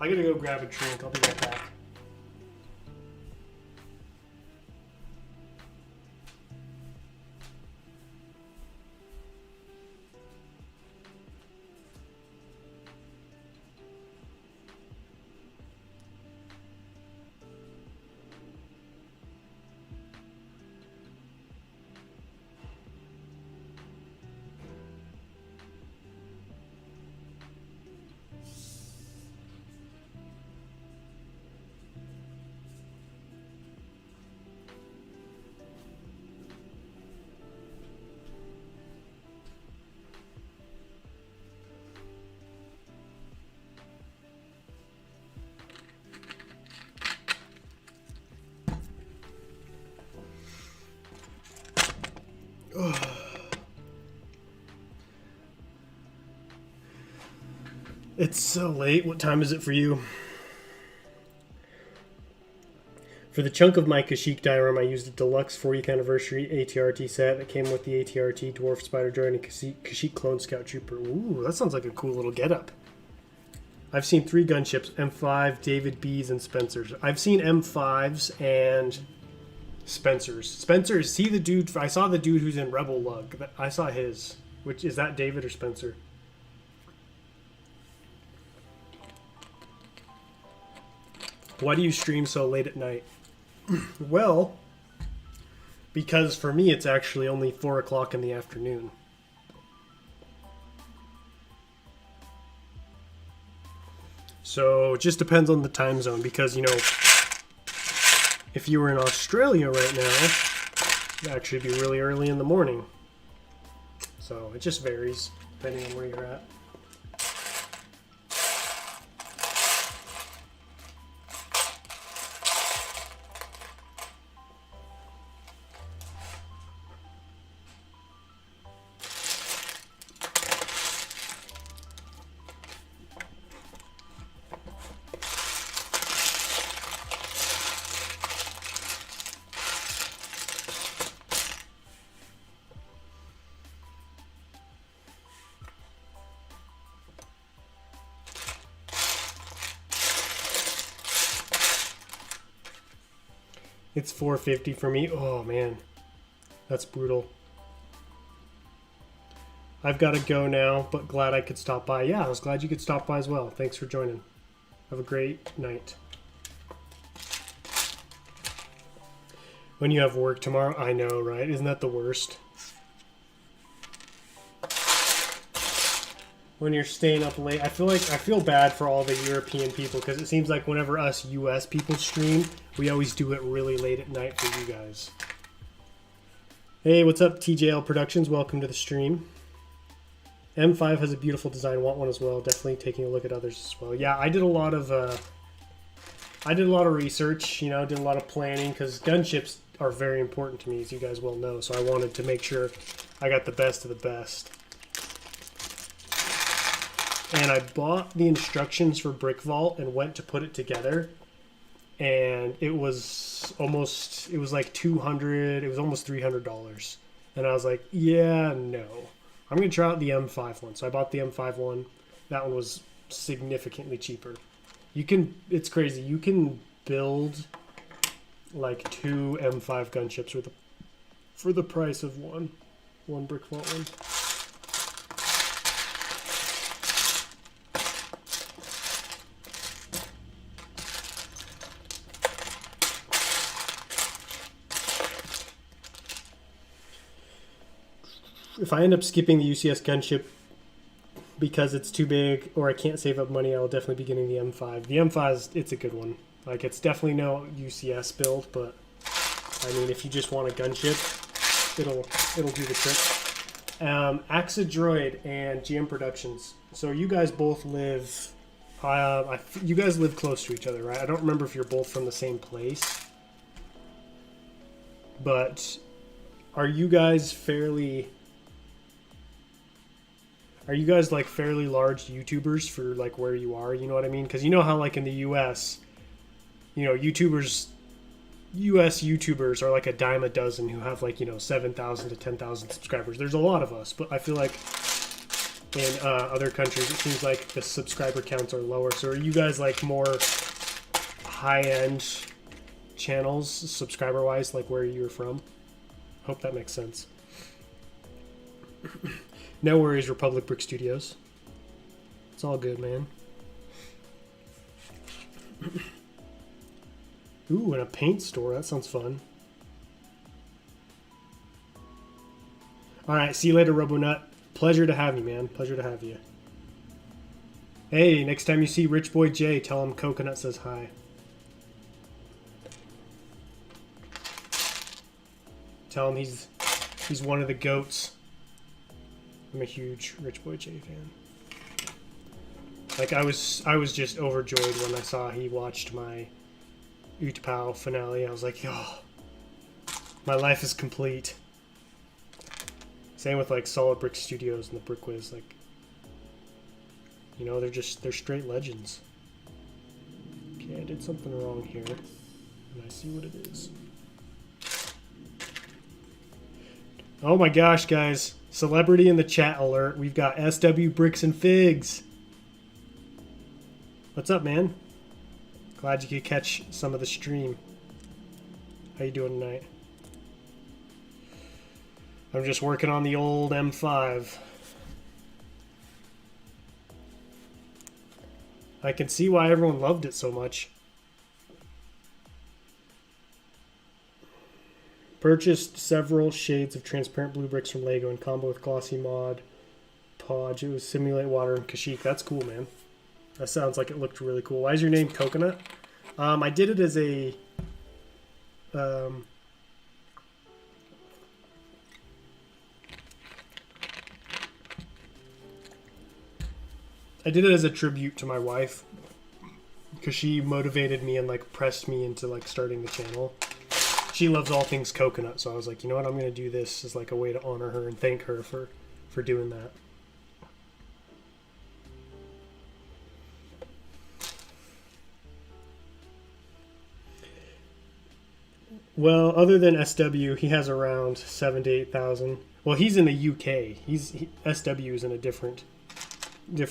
I gotta go grab a drink. I'll be right back. It's so late. What time is it for you? For the chunk of my Kashyyyk diorama, I used a deluxe 40th anniversary ATRT set that came with the ATRT Dwarf Spider Droid and Kashyyyk Clone Scout Trooper. Ooh, that sounds like a cool little getup. I've seen 3 gunships, M5, David B's, and Spencer's. I've seen M5s and Spencer's. Spencer's, see the dude, I saw the dude who's in Rebel Lug. I saw his. Which, is that David or Spencer? Why do you stream so late at night? Well, because for me it's actually only 4 o'clock in the afternoon. So it just depends on the time zone because, you know, if you were in Australia right now, it'd actually be really early in the morning. So it just varies depending on where you're at. It's 4:50 for me. Oh man, that's brutal. I've got to go now, but glad I could stop by. Yeah, I was glad you could stop by as well. Thanks for joining. Have a great night. When you have work tomorrow, I know, right? Isn't that the worst? When you're staying up late, I feel bad for all the European people because it seems like whenever us US people stream, we always do it really late at night for you guys. Hey, what's up, TJL Productions? Welcome to the stream. M5 has a beautiful design. Want one as well. Definitely taking a look at others as well. Yeah, I did a lot of research. You know, did a lot of planning because gunships are very important to me, as you guys well know. So I wanted to make sure I got the best of the best. And I bought the instructions for Brick Vault and went to put it together. And it was like $200, it was almost $300. And I was like, yeah, no. I'm going to try out the M5 one. So I bought the M5 one. That one was significantly cheaper. It's crazy. You can build like 2 M5 gunships for the price of one Brick Vault one. If I end up skipping the UCS gunship because it's too big or I can't save up money, I will definitely be getting the M5. The M5 it's a good one. Like, it's definitely no UCS build, but I mean, if you just want a gunship, it'll do the trick. Axidroid and GM Productions. So you guys both live. You guys live close to each other, right? I don't remember if you're both from the same place, but are you guys like fairly large YouTubers for like where you are? You know what I mean? Because you know how like in the US, you know, US YouTubers are like a dime a dozen who have like, you know, 7,000 to 10,000 subscribers. There's a lot of us, but I feel like in other countries it seems like the subscriber counts are lower. So are you guys like more high-end channels subscriber-wise, like where you're from? Hope that makes sense. No worries, Republic Brick Studios. It's all good, man. Ooh, in a paint store. That sounds fun. Alright, see you later, RoboNut. Pleasure to have you, man. Pleasure to have you. Hey, next time you see Rich Boy J, tell him Coconut says hi. Tell him he's one of the GOATs. I'm a huge Rich Boy J fan. Like, I was just overjoyed when I saw he watched my Utpao finale. I was like, oh, my life is complete. Same with like Solid Brick Studios and the Brick Wiz. Like, you know, they're straight legends. Okay, I did something wrong here, and I see what it is. Oh my gosh, guys. Celebrity in the chat alert. We've got SW Bricks and Figs. What's up, man? Glad you could catch some of the stream. How you doing tonight? I'm just working on the old M5. I can see why everyone loved it so much. Purchased several shades of transparent blue bricks from Lego in combo with glossy mod podge. It was simulate water and Kashyyyk. That's cool, man. That sounds like it looked really cool. Why is your name Coconut? I did it as a tribute to my wife because she motivated me and like pressed me into like starting the channel. She loves all things coconut, so I was like, you know what, I'm gonna do this as like a way to honor her and thank her for doing that. Well, other than SW, he has around 7,000 to 8,000. Well, he's in the UK. SW is in a different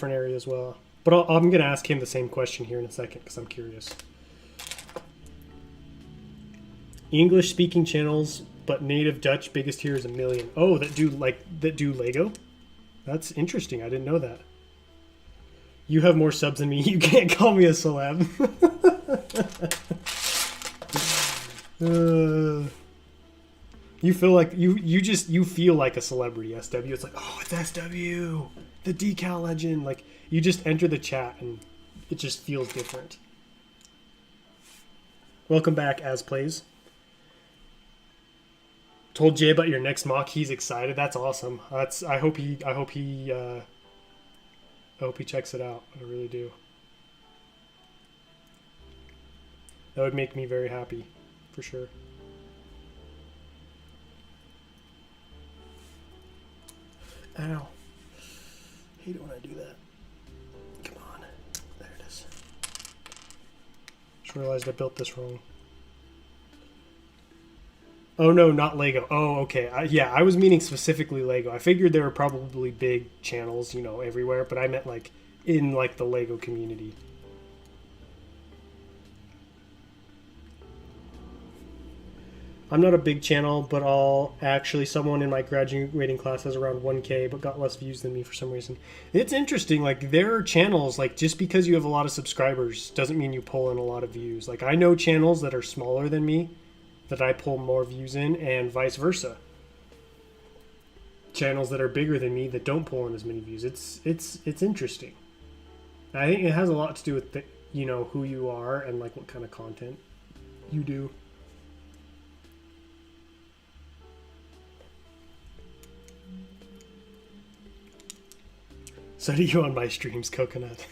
area as well. But I'm gonna ask him the same question here in a second because I'm curious. English-speaking channels, but native Dutch biggest here is 1 million. Oh, that do Lego? That's interesting. I didn't know that. You have more subs than me. You can't call me a celeb. You feel like you feel like a celebrity, SW. It's like, oh, it's SW, the decal legend. Like, you just enter the chat and it just feels different. Welcome back, As Plays. Told Jay about your next mock. He's excited. That's awesome. I hope he checks it out. I really do. That would make me very happy, for sure. Ow. Hate it when I do that. Come on. There it is. Just realized I built this wrong. Oh no, not Lego. Oh, okay. Yeah, I was meaning specifically Lego. I figured there were probably big channels, you know, everywhere, but I meant like in like the Lego community. I'm not a big channel, but someone in my graduating class has around 1K, but got less views than me for some reason. It's interesting, like, there are channels, like, just because you have a lot of subscribers doesn't mean you pull in a lot of views. Like, I know channels that are smaller than me that I pull more views in, and vice versa. Channels that are bigger than me that don't pull in as many views. It's interesting. I think it has a lot to do with, you know, who you are and, like, what kind of content you do. So do you on my streams, Coconut.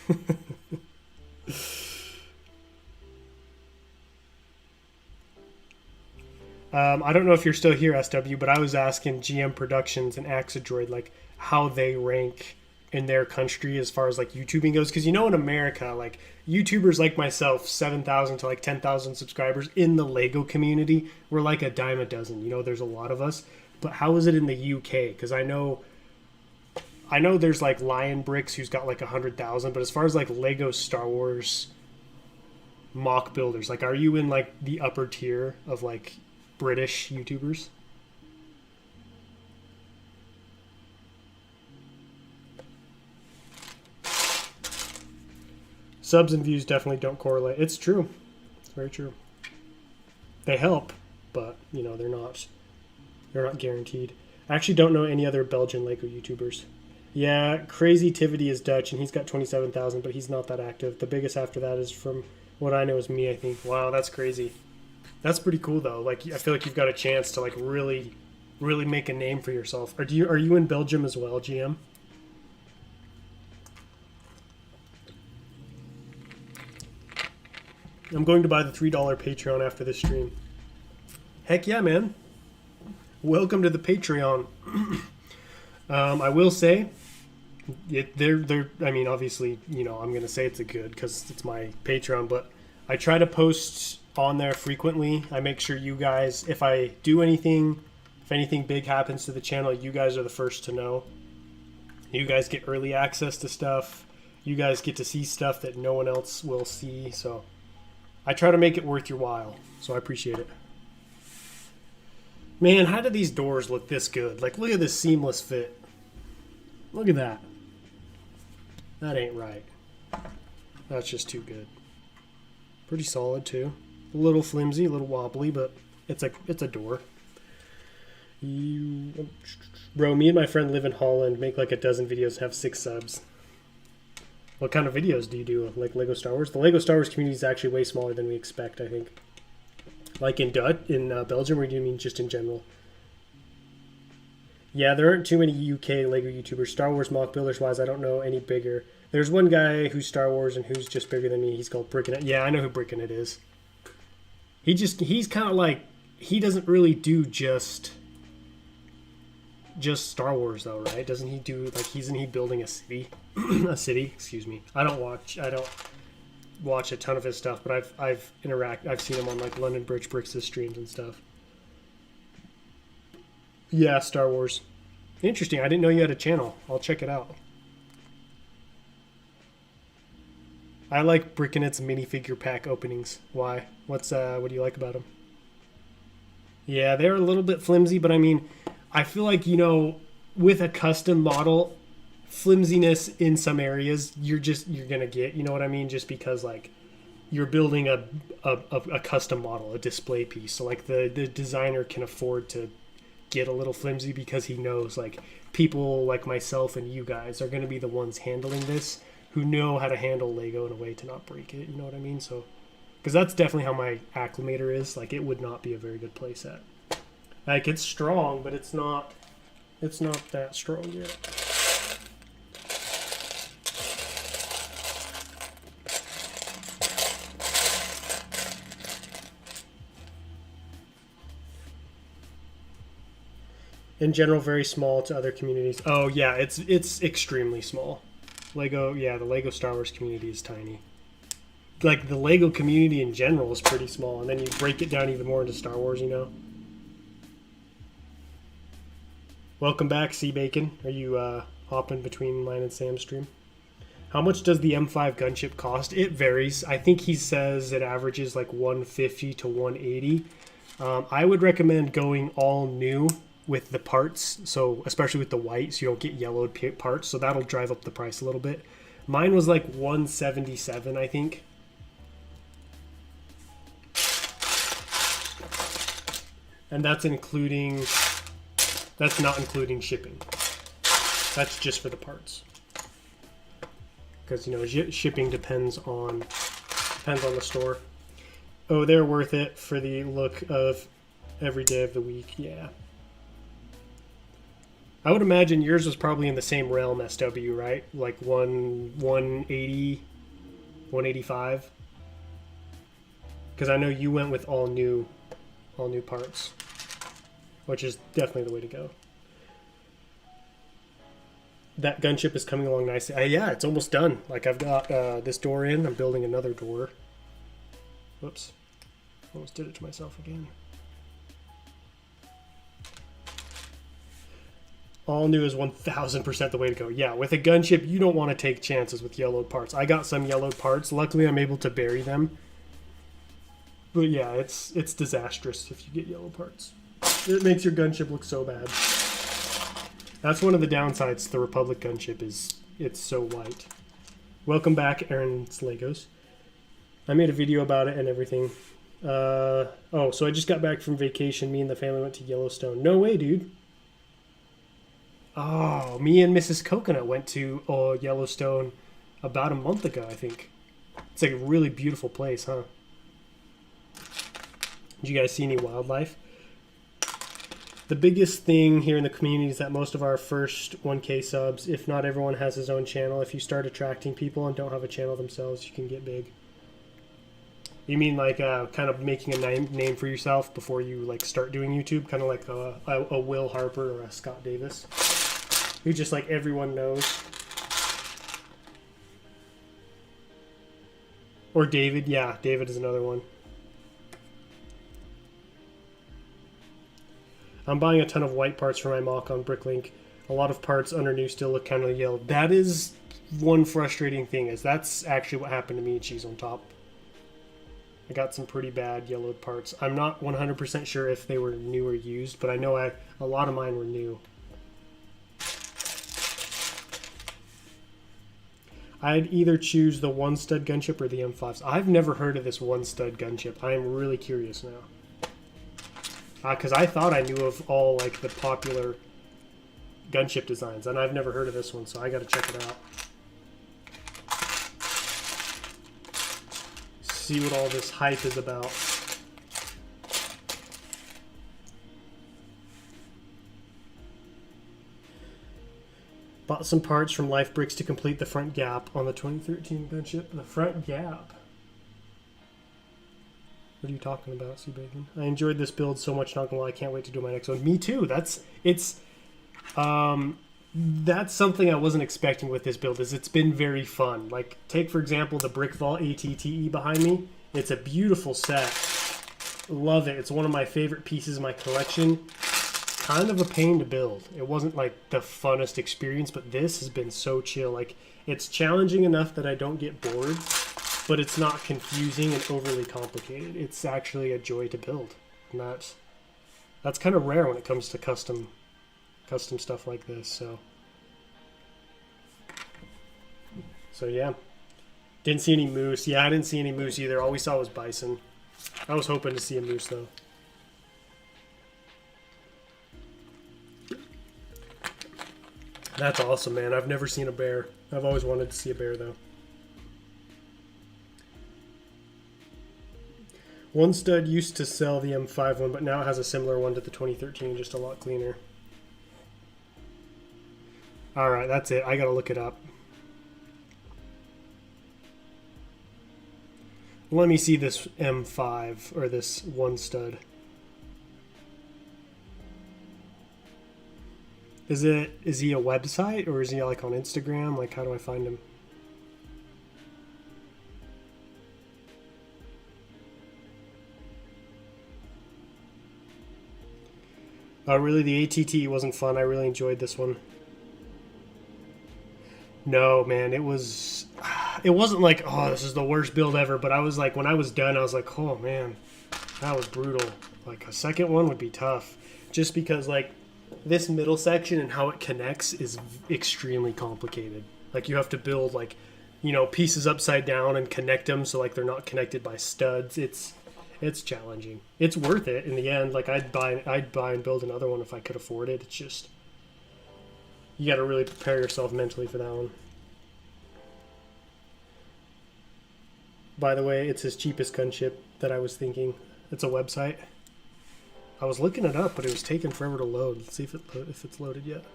I don't know if you're still here, SW, but I was asking GM Productions and Axidroid, like, how they rank in their country as far as, like, YouTubing goes. Because, you know, in America, like, YouTubers like myself, 7,000 to, like, 10,000 subscribers in the Lego community, we're like a dime a dozen. You know, there's a lot of us. But how is it in the UK? Because I know there's like Lion Bricks who's got like 100,000, but as far as like Lego Star Wars mock builders, like, are you in like the upper tier of like British YouTubers? Subs and views definitely don't correlate. It's true. It's very true. They help, but you know, they're not guaranteed. I actually don't know any other Belgian Lego YouTubers. Yeah, Crazy Tivity is Dutch, and he's got 27,000, but he's not that active. The biggest after that is, from what I know, is me, I think. Wow, that's crazy. That's pretty cool, though. Like, I feel like you've got a chance to, like, really, really make a name for yourself. Are you in Belgium as well, GM? I'm going to buy the $3 Patreon after this stream. Heck yeah, man. Welcome to the Patreon. I will say, I mean, obviously, you know, I'm going to say it's a good because it's my Patreon, but I try to post on there frequently. I make sure you guys, if I do anything, if anything big happens to the channel, you guys are the first to know. You guys get early access to stuff. You guys get to see stuff that no one else will see. So I try to make it worth your while. So I appreciate it. Man, how do these doors look this good? Like, look at this seamless fit. Look at that. That ain't right. That's just too good. Pretty solid, too. A little flimsy, a little wobbly, but it's a door. Bro, me and my friend live in Holland, make like a dozen videos, have 6 subs. What kind of videos do you do? Like Lego Star Wars? The Lego Star Wars community is actually way smaller than we expect, I think. Like in Belgium, or do you mean just in general? Yeah, there aren't too many UK Lego YouTubers. Star Wars mock builders wise, I don't know any bigger. There's one guy who's Star Wars and who's just bigger than me. He's called Brickinet. Yeah, I know who Brickinet is. He's kind of like, he doesn't really do just Star Wars though, right? Doesn't he do, like, isn't he building a city? Excuse me. I don't watch a ton of his stuff, but I've seen him on like London Bridge Bricks' streams and stuff. Yeah, Star Wars. Interesting. I didn't know you had a channel. I'll check it out. I like Brickinet's minifigure pack openings. Why? What do you like about them? Yeah, they're a little bit flimsy, but I mean, I feel like, you know, with a custom model, flimsiness in some areas you're gonna get, you know what I mean, just because like you're building a custom model, a display piece, so like the designer can afford to get a little flimsy because he knows like people like myself and you guys are going to be the ones handling this, who know how to handle Lego in a way to not break it, you know what I mean? So because that's definitely how my acclimator is. Like it would not be a very good play set. Like it's strong, but it's not that strong yet. In general, very small to other communities. Oh yeah, it's extremely small. Lego, yeah, the Lego Star Wars community is tiny. Like the Lego community in general is pretty small, and then you break it down even more into Star Wars, you know. Welcome back, Sea Bacon. Are you hopping between mine and Sam's stream? How much does the M5 gunship cost? It varies. I think he says it averages like 150 to 180. I would recommend going all new with the parts, so especially with the white, so you don't get yellowed parts, so that'll drive up the price a little bit. Mine was like 177, I think. And that's not including shipping. That's just for the parts. Because, you know, shipping depends on the store. Oh, they're worth it for the look of every day of the week. Yeah. I would imagine yours was probably in the same realm, SW, right? Like 180, 185. Because I know you went with all new parts, which is definitely the way to go. That gunship is coming along nicely. Yeah, it's almost done. Like I've got this door in. I'm building another door. Whoops. Almost did it to myself again. All new is 1000% the way to go. Yeah, with a gunship, you don't want to take chances with yellowed parts. I got some yellowed parts. Luckily, I'm able to bury them. But yeah, it's disastrous if you get yellow parts. It makes your gunship look so bad. That's one of the downsides to the Republic gunship is it's so white. Welcome back, Aaron's Legos. I made a video about it and everything. So I just got back from vacation. Me and the family went to Yellowstone. No way, dude. Oh, me and Mrs. Coconut went to Yellowstone about a month ago, I think. It's like a really beautiful place, huh? Did you guys see any wildlife? The biggest thing here in the community is that most of our first 1K subs, if not everyone has his own channel. If you start attracting people and don't have a channel themselves, you can get big. You mean like kind of making a name for yourself before you like start doing YouTube? Kind of like a Will Harper or a Scott Davis? Who just like everyone knows. Or David. Yeah, David is another one. I'm buying a ton of white parts for my mock on Bricklink. A lot of parts under new still look kind of yellow. That is one frustrating thing, is that's actually what happened to me at Cheese on Top. I got some pretty bad yellowed parts. I'm not 100% sure if they were new or used, but I know a lot of mine were new. I'd either choose the one stud gunship or the M5s. I've never heard of this one stud gunship. I am really curious now. Because I thought I knew of all like the popular gunship designs, and I've never heard of this one, so I got to check it out. See what all this hype is about. Bought some parts from Life Bricks to complete the front gap on the 2013 gunship. The front gap? What are you talking about, Sea Bacon? I enjoyed this build so much, not gonna lie, I can't wait to do my next one. Me too. That's something I wasn't expecting with this build, is it's been very fun. Like, take for example the Brick Vault ATTE behind me. It's a beautiful set. Love it. It's one of my favorite pieces in my collection. Kind of a pain to build. It wasn't like the funnest experience, but this has been so chill. Like, it's challenging enough that I don't get bored, but it's not confusing and overly complicated. It's actually a joy to build. And that's kind of rare when it comes to custom stuff like this. So So yeah. Didn't see any moose. Yeah, I didn't see any moose either. All we saw was bison. I was hoping to see a moose though. That's awesome, man. I've never seen a bear. I've always wanted to see a bear though. One Stud used to sell the M5 one, but now it has a similar one to the 2013, just a lot cleaner. Alright, that's it. I gotta look it up. Let me see this M5, or this One Stud. Is he a website, or is he like on Instagram? Like, how do I find him? Oh, really? The ATT wasn't fun. I really enjoyed this one. No, man, it wasn't like, oh, this is the worst build ever, but I was like, when I was done, I was like, oh man, that was brutal. Like a second one would be tough, just because like this middle section and how it connects is extremely complicated. Like you have to build like, you know, pieces upside down and connect them so like they're not connected by studs. It's challenging. It's worth it in the end. Like I'd buy and build another one if I could afford it. It's just, you got to really prepare yourself mentally for that one. By the way, it's his cheapest gunship that I was thinking. It's a website. I was looking it up, but it was taking forever to load. Let's see if it's loaded yet.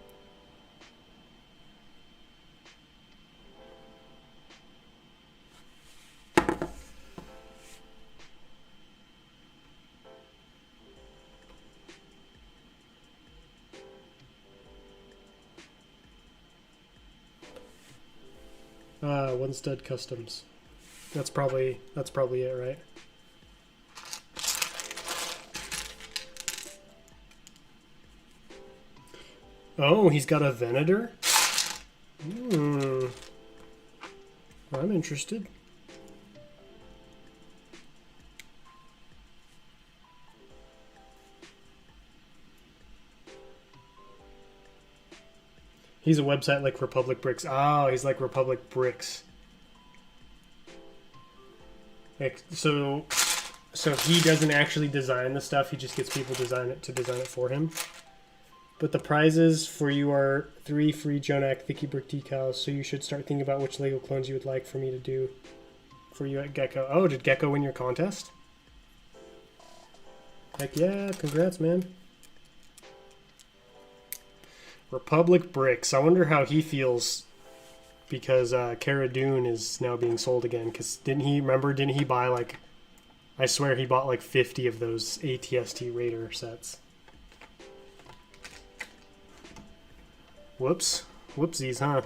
One Stud Customs. That's probably it, right? Oh, he's got a Venator? I'm interested. He's a website like Republic Bricks. Oh, he's like Republic Bricks. So he doesn't actually design the stuff. He just gets people to design it for him. But the prizes for you are 3 free Jonak Thicky Brick decals. So you should start thinking about which Lego clones you would like for me to do for you at Gecko. Oh, did Gecko win your contest? Heck yeah! Congrats, man. Republic Bricks. I wonder how he feels. Because Cara Dune is now being sold again. Because didn't he buy like, I swear he bought like 50 of those ATST Raider sets. Whoops. Whoopsies, huh?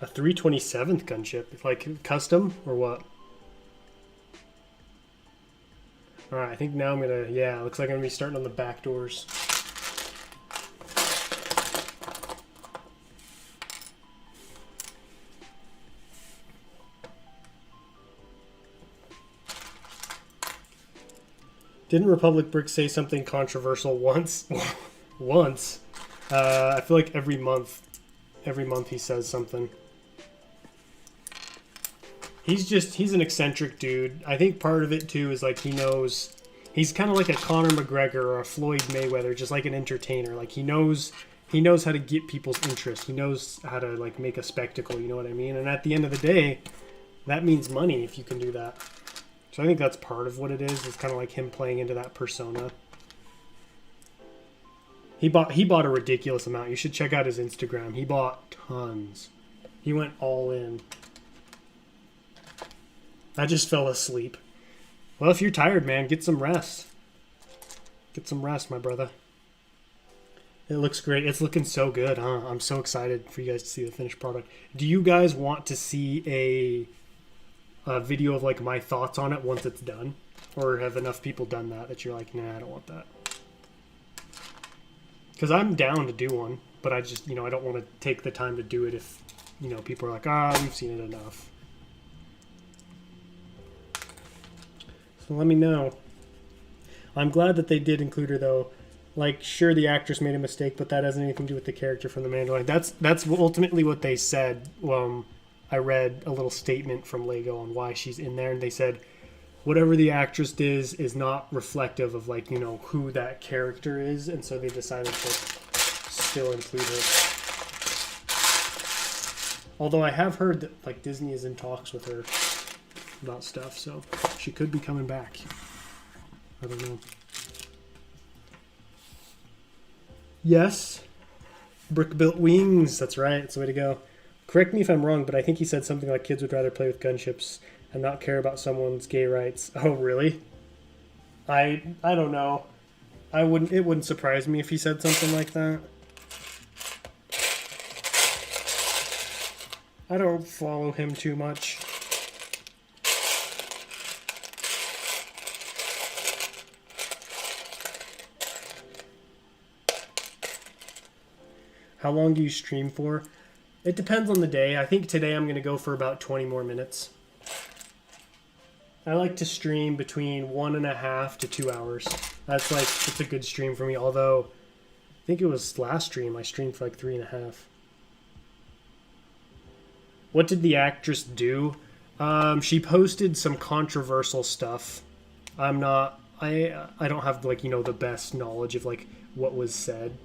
A 327th gunship. Like custom or what? Alright, I think now I'm gonna, yeah, looks like I'm gonna be starting on the back doors. Didn't Republic Brick say something controversial once? Once. I feel like every month he says something. He's an eccentric dude. I think part of it too is like he's kind of like a Conor McGregor or a Floyd Mayweather, just like an entertainer. Like he knows how to get people's interest. He knows how to like make a spectacle, you know what I mean? And at the end of the day, that means money if you can do that. So I think that's part of what it is. It's kind of like him playing into that persona. He bought a ridiculous amount. You should check out his Instagram. He bought tons. He went all in. I just fell asleep. Well, if you're tired, man, get some rest. Get some rest, my brother. It looks great. It's looking so good, huh? I'm so excited for you guys to see the finished product. Do you guys want to see a video of like my thoughts on it once it's done? Or have enough people done that you're like, nah, I don't want that? Because I'm down to do one, but I just, I don't want to take the time to do it if, people are like, we've seen it enough. So let me know. I'm glad that they did include her, though. Like, sure, the actress made a mistake, but that has anything to do with the character from The Mandalorian. That's ultimately what they said. I read a little statement from Lego on why she's in there, and they said whatever the actress is not reflective of, like, you know, who that character is, and so they decided to still include her. Although I have heard that, like, Disney is in talks with her about stuff, so she could be coming back. I don't know. Yes. Brick-built wings. That's right. It's the way to go. Correct me if I'm wrong, but I think he said something like kids would rather play with gunships and not care about someone's gay rights. Oh, really? I don't know. It wouldn't surprise me if he said something like that. I don't follow him too much. How long do you stream for? It depends on the day. I think today I'm going to go for about 20 more minutes. I like to stream between 1.5 to 2 hours. It's a good stream for me. Although, I think it was last stream I streamed for like 3.5. What did the actress do? She posted some controversial stuff. I don't have, like, you know, the best knowledge of, like, what was said.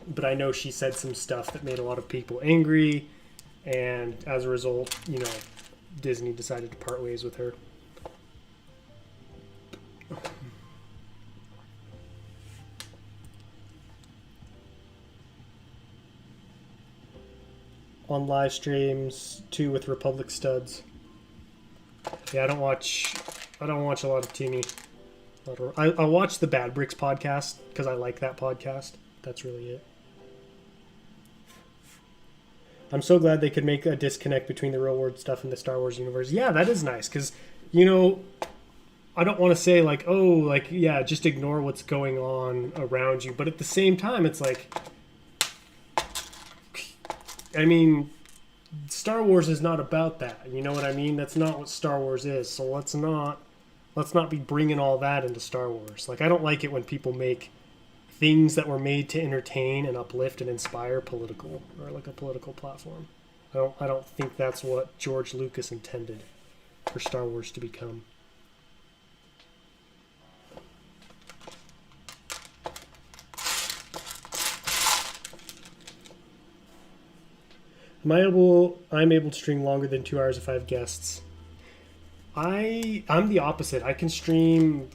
But I know she said some stuff that made a lot of people angry, and as a result, you know, Disney decided to part ways with her. On live streams too with Republic Studs. Yeah, I don't watch a lot of Timmy. I watch the Bad Bricks podcast because I like that podcast. That's really it. I'm so glad they could make a disconnect between the real world stuff and the Star Wars universe. Yeah, that is nice because, you know, I don't want to say like, oh, like, yeah, just ignore what's going on around you. But at the same time, it's like, I mean, Star Wars is not about that. You know what I mean? That's not what Star Wars is. So let's not be bringing all that into Star Wars. Like, I don't like it when people make things that were made to entertain and uplift and inspire political, or like a political platform. I don't think that's what George Lucas intended for Star Wars to become. I'm able to stream longer than 2 hours if I have guests. I'm the opposite. I can stream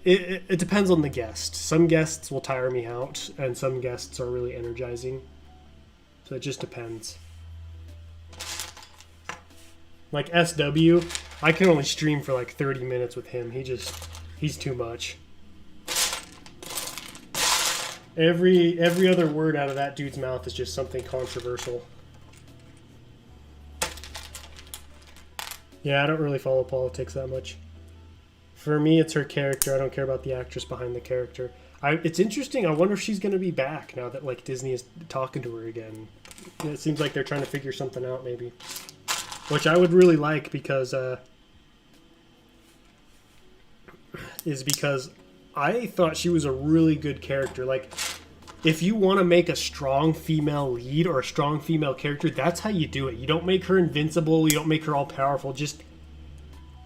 it depends on the guest. Some guests will tire me out, and some guests are really energizing. So it just depends. Like SW, I can only stream for like 30 minutes with him. He's too much. Every other word out of that dude's mouth is just something controversial. Yeah, I don't really follow politics that much. For me, it's her character. I don't care about the actress behind the character. It's interesting. I wonder if she's going to be back now that, like, Disney is talking to her again. It seems like they're trying to figure something out, maybe. Which I would really like because I thought she was a really good character. Like, if you want to make a strong female lead or a strong female character, that's how you do it. You don't make her invincible. You don't make her all powerful. Just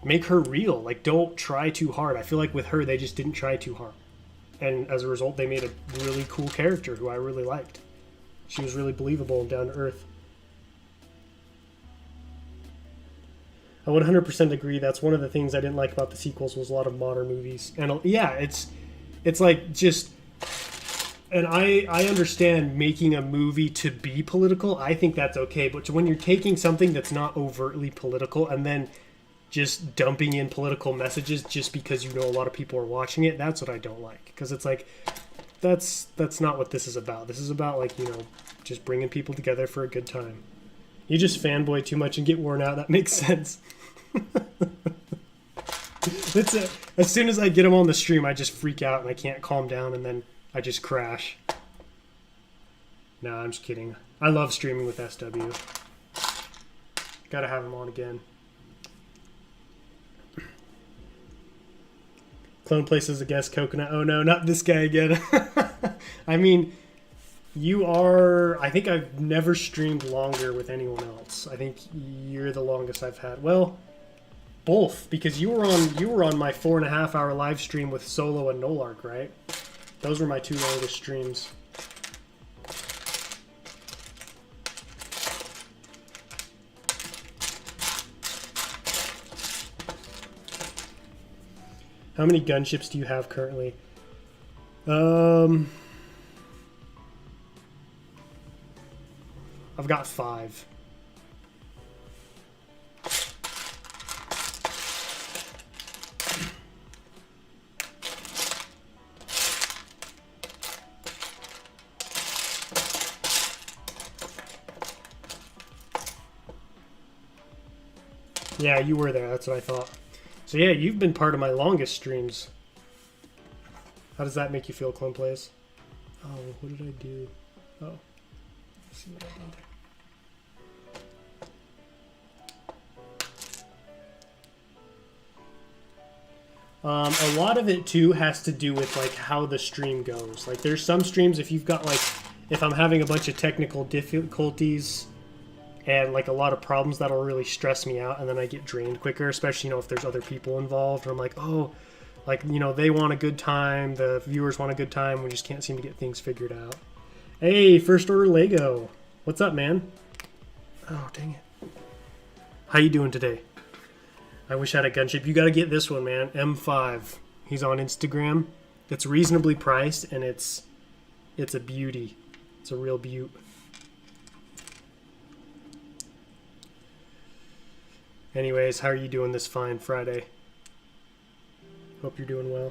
make her real. Like, don't try too hard. I feel like with her, they just didn't try too hard. And as a result, they made a really cool character who I really liked. She was really believable and down to earth. I would 100% agree. That's one of the things I didn't like about the sequels was a lot of modern movies. And yeah, it's like just... And I understand making a movie to be political. I think that's okay. But when you're taking something that's not overtly political and then just dumping in political messages just because you know a lot of people are watching it, that's what I don't like. Because it's like, that's not what this is about. This is about, like, you know, just bringing people together for a good time. You just fanboy too much and get worn out. That makes sense. As soon as I get them on the stream, I just freak out and I can't calm down, and then I just crash. Nah, I'm just kidding. I love streaming with SW. Gotta have him on again. Clone places a guest, Coconut. Oh no, not this guy again. I mean, you are... I think I've never streamed longer with anyone else. I think you're the longest I've had. Well, both, because you were on my 4.5 hour live stream with Solo and Nolark, right? Those were my 2 longest streams. How many gunships do you have currently? I've got 5. Yeah, you were there. That's what I thought. So yeah, you've been part of my longest streams. How does that make you feel, Clone Plays? Oh, what did I do? Oh. Let's see what I did. A lot of it too has to do with like how the stream goes. Like there's some streams, if you've got like, if I'm having a bunch of technical difficulties and like a lot of problems, that'll really stress me out, and then I get drained quicker, especially, you know, if there's other people involved, or I'm like, oh, like, you know, they want a good time, the viewers want a good time, we just can't seem to get things figured out. Hey, First Order Lego. What's up, man? Oh, dang it. How you doing today? I wish I had a gunship. You gotta get this one, man. M5. He's on Instagram. It's reasonably priced, and it's a beauty. It's a real beaut. Anyways, how are you doing this fine Friday? Hope you're doing well.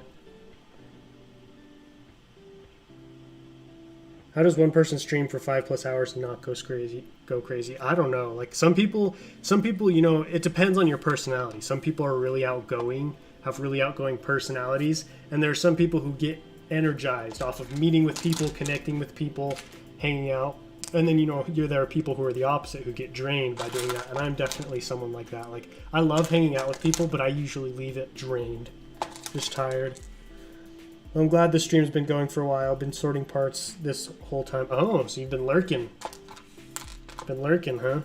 How does one person stream for 5+ hours and not go crazy? I don't know. Like some people, you know, it depends on your personality. Some people are really outgoing, have really outgoing personalities, and there are some people who get energized off of meeting with people, connecting with people, hanging out. And then, you know, there are people who are the opposite, who get drained by doing that. And I'm definitely someone like that. Like, I love hanging out with people, but I usually leave it drained. Just tired. I'm glad the stream's been going for a while. I've been sorting parts this whole time. Oh, so you've been lurking. Been lurking, huh?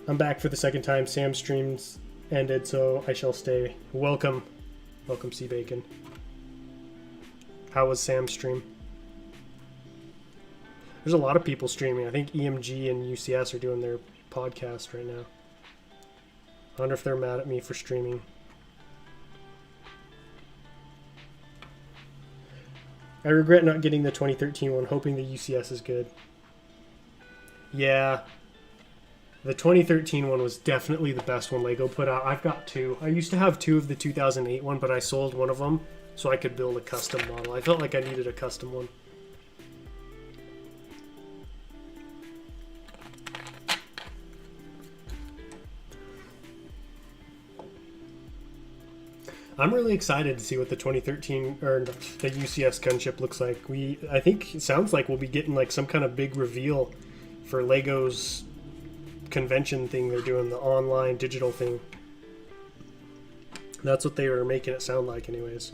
I'm back for the second time. Sam's streams ended, so I shall stay. Welcome. Welcome, Sea Bacon. How was Sam's stream? There's a lot of people streaming. I think EMG and UCS are doing their podcast right now. I wonder if they're mad at me for streaming. I regret not getting the 2013 one, hoping the UCS is good. Yeah. The 2013 one was definitely the best one Lego put out. I've got 2. I used to have 2 of the 2008 one, but I sold one of them so I could build a custom model. I felt like I needed a custom one. I'm really excited to see what the 2013 or the UCS gunship looks like. I think it sounds like we'll be getting like some kind of big reveal for Lego's convention thing they're doing, the online digital thing. That's what they were making it sound like anyways.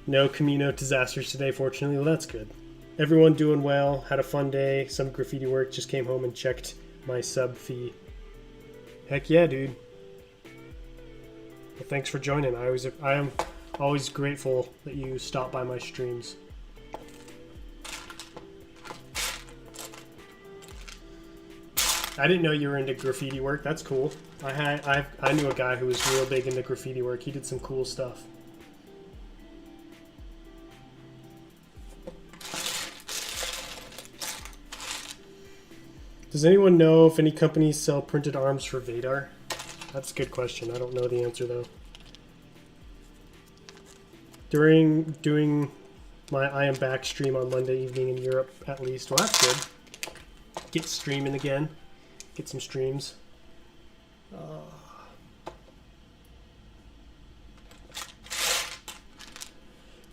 No Camino disasters today, fortunately. Well, that's good. Everyone doing well, had a fun day, some graffiti work, just came home and checked my sub fee. Heck yeah, dude. Well, thanks for joining. I am always grateful that you stop by my streams. I didn't know you were into graffiti work. That's cool. I knew a guy who was real big into graffiti work. He did some cool stuff. Does anyone know if any companies sell printed arms for Vadar? That's a good question. I don't know the answer, though. During doing my I Am Back stream on Monday evening in Europe, at least. Well, that's good. Get streaming again. Get some streams.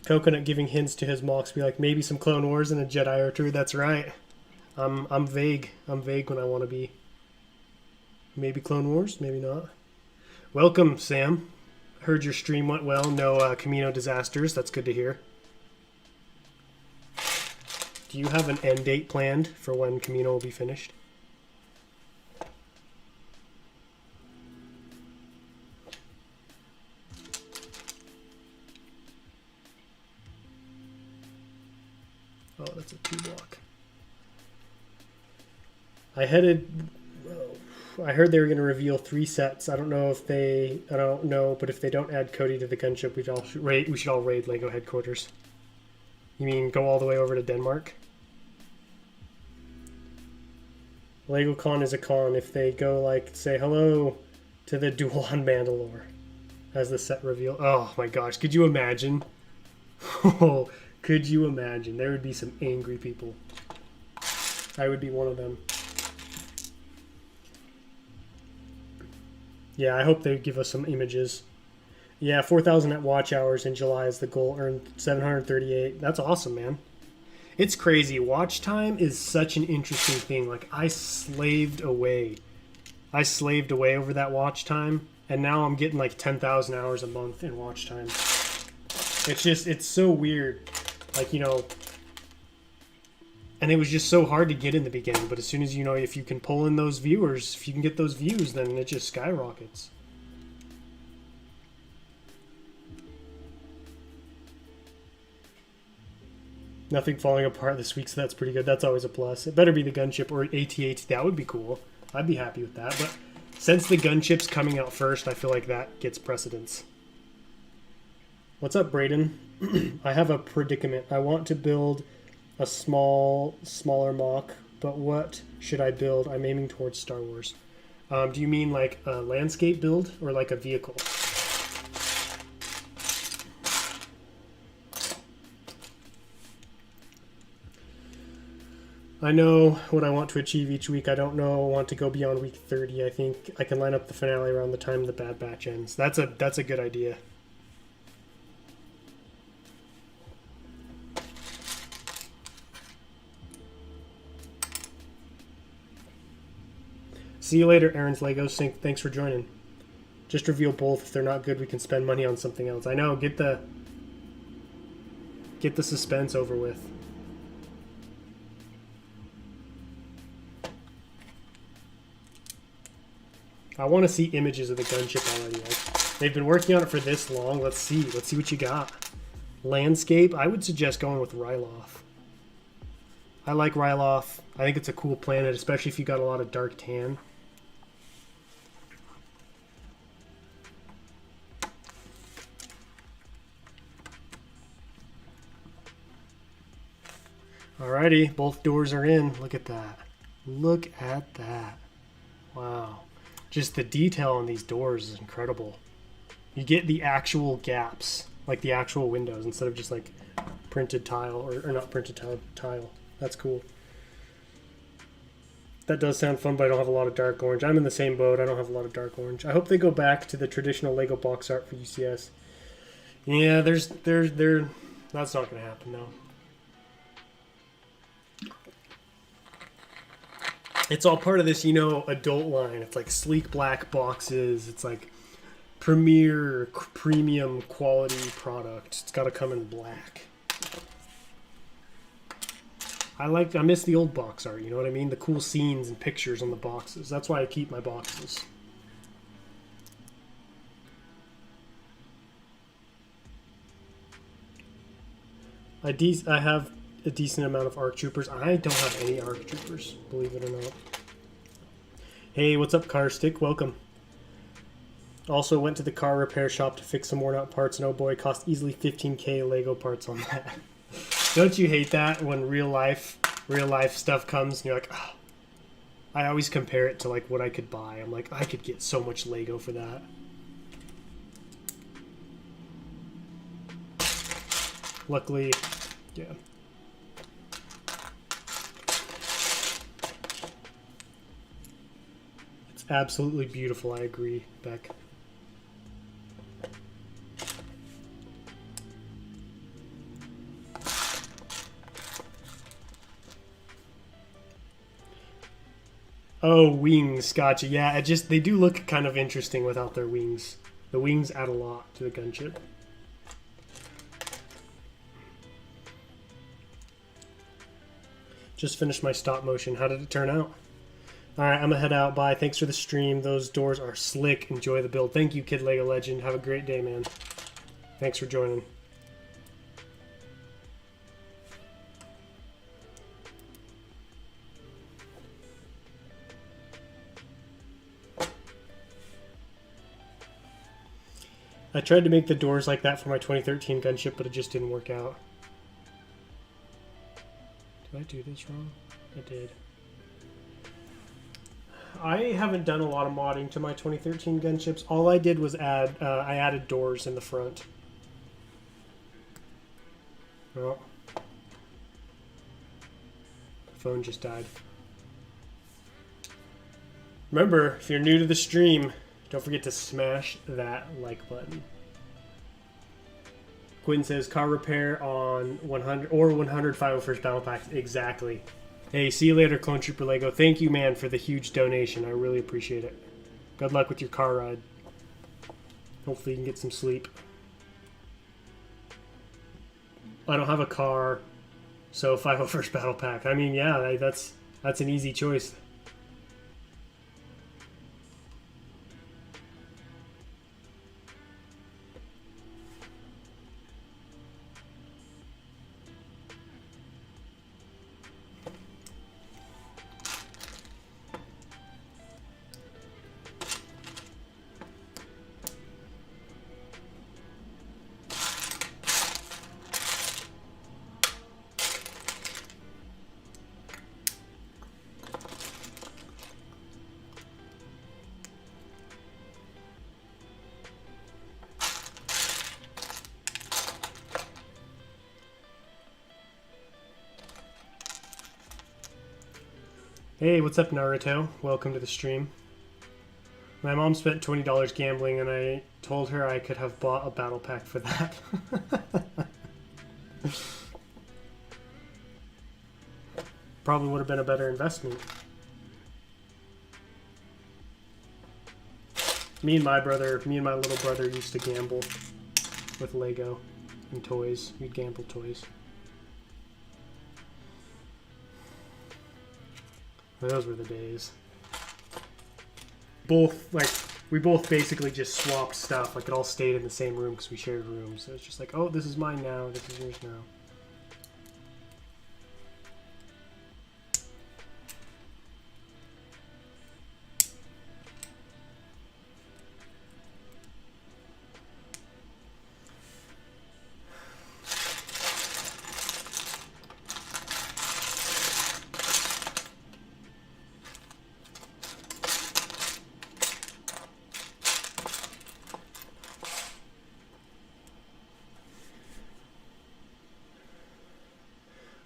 Coconut giving hints to his mocks. Be like, maybe some Clone Wars and a Jedi or two. That's right. I'm vague. I'm vague when I want to be. Maybe Clone Wars, maybe not. Welcome, Sam. Heard your stream went well. No Camino disasters. That's good to hear. Do you have an end date planned for when Camino will be finished? Oh, that's a 2-block. I heard they were going to reveal 3 sets. I don't know, but if they don't add Cody to the gunship, we should all raid Lego headquarters. You mean go all the way over to Denmark? Lego Con is a con if they go like say hello to the duel on Mandalore as the set reveal. Oh my gosh, could you imagine? Oh, could you imagine? There would be some angry people. I would be one of them. Yeah, I hope they give us some images. Yeah, 4,000 at watch hours in July is the goal. Earned 738. That's awesome, man. It's crazy. Watch time is such an interesting thing. Like, I slaved away over that watch time, and now I'm getting like 10,000 hours a month in watch time. It's so weird. Like, you know, and it was just so hard to get in the beginning, but as soon as, you know, if you can pull in those viewers, if you can get those views, then it just skyrockets. Nothing falling apart this week, so that's pretty good. That's always a plus. It better be the gunship or AT-AT. That would be cool. I'd be happy with that. But since the gunship's coming out first, I feel like that gets precedence. What's up, Brayden? I have a predicament. I want to build a smaller mock, but what should I build? I'm aiming towards Star Wars. Do you mean like a landscape build or like a vehicle? I know what I want to achieve each week. I don't know. I want to go beyond week 30. I think I can line up the finale around the time the Bad Batch ends. That's a good idea. See you later, Aaron's Legos. Thanks for joining. Just reveal both. If they're not good, we can spend money on something else. I know. Get the suspense over with. I want to see images of the gunship already. Like, they've been working on it for this long. Let's see what you got. Landscape. I would suggest going with Ryloth. I like Ryloth. I think it's a cool planet, especially if you got a lot of dark tan. Alrighty, both doors are in. Look at that. Look at that. Wow. Just the detail on these doors is incredible. You get the actual gaps, like the actual windows, instead of just like printed tile, or not printed tile. That's cool. That does sound fun, but I don't have a lot of dark orange. I'm in the same boat. I don't have a lot of dark orange. I hope they go back to the traditional Lego box art for UCS. Yeah, that's not going to happen, though. It's all part of this, you know, adult line. It's like sleek black boxes. It's like premium quality product. It's got to come in black. I miss the old box art, you know what I mean? The cool scenes and pictures on the boxes. That's why I keep my boxes. I have a decent amount of ARC Troopers. I don't have any ARC Troopers, believe it or not. Hey, what's up, Car Stick? Welcome. Also went to the car repair shop to fix some worn out parts, and oh boy, cost easily 15K Lego parts on that. Don't you hate that when real life stuff comes and you're like, oh. I always compare it to like what I could buy. I'm like, I could get so much Lego for that. Luckily, yeah. It's absolutely beautiful, I agree, Beck. Oh, wings. Gotcha. Yeah, it just they do look kind of interesting without their wings. The wings add a lot to the gunship. Just finished my stop motion. How did it turn out? All right, I'm gonna head out. Bye. Thanks for the stream. Those doors are slick. Enjoy the build. Thank you, Kid Lego Legend. Have a great day, man. Thanks for joining. I tried to make the doors like that for my 2013 gunship, but it just didn't work out. Did I do this wrong? I did. I haven't done a lot of modding to my 2013 gunships. All I did was add, I added doors in the front. Well, phone just died. Remember, if you're new to the stream, don't forget to smash that like button. Quinn says car repair on 100 or 100 501st battle packs. Exactly. Hey, see you later, Clone Trooper Lego. Thank you, man, for the huge donation. I really appreciate it. Good luck with your car ride. Hopefully you can get some sleep. I don't have a car, so 501st battle pack. I mean, yeah, that's an easy choice. Hey, what's up, Naruto? Welcome to the stream. My mom spent $20 gambling, and I told her I could have bought a battle pack for that. Probably would have been a better investment. Me and my little brother used to gamble with Lego and toys. We'd gamble toys. Those were the days. We both basically just swapped stuff. Like, it all stayed in the same room because we shared rooms. So it's just like, oh, this is mine now. This is yours now.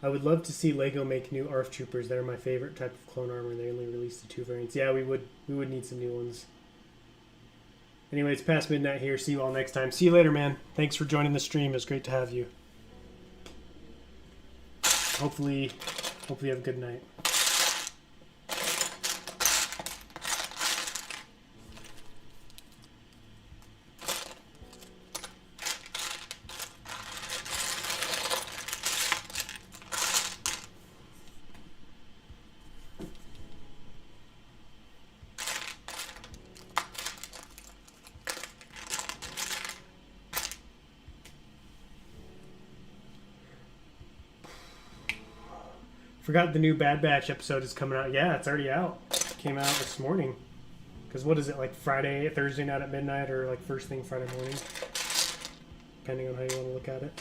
I would love to see Lego make new ARF Troopers. They're my favorite type of clone armor. They only released the 2 variants. Yeah, we would need some new ones. Anyway, it's past midnight here. See you all next time. See you later, man. Thanks for joining the stream. It was great to have you. Hopefully you have a good night. Forgot the new Bad Batch episode is coming out. Yeah, it's already out. It came out this morning. Because what is it, like Thursday night at midnight, or like first thing Friday morning? Depending on how you want to look at it.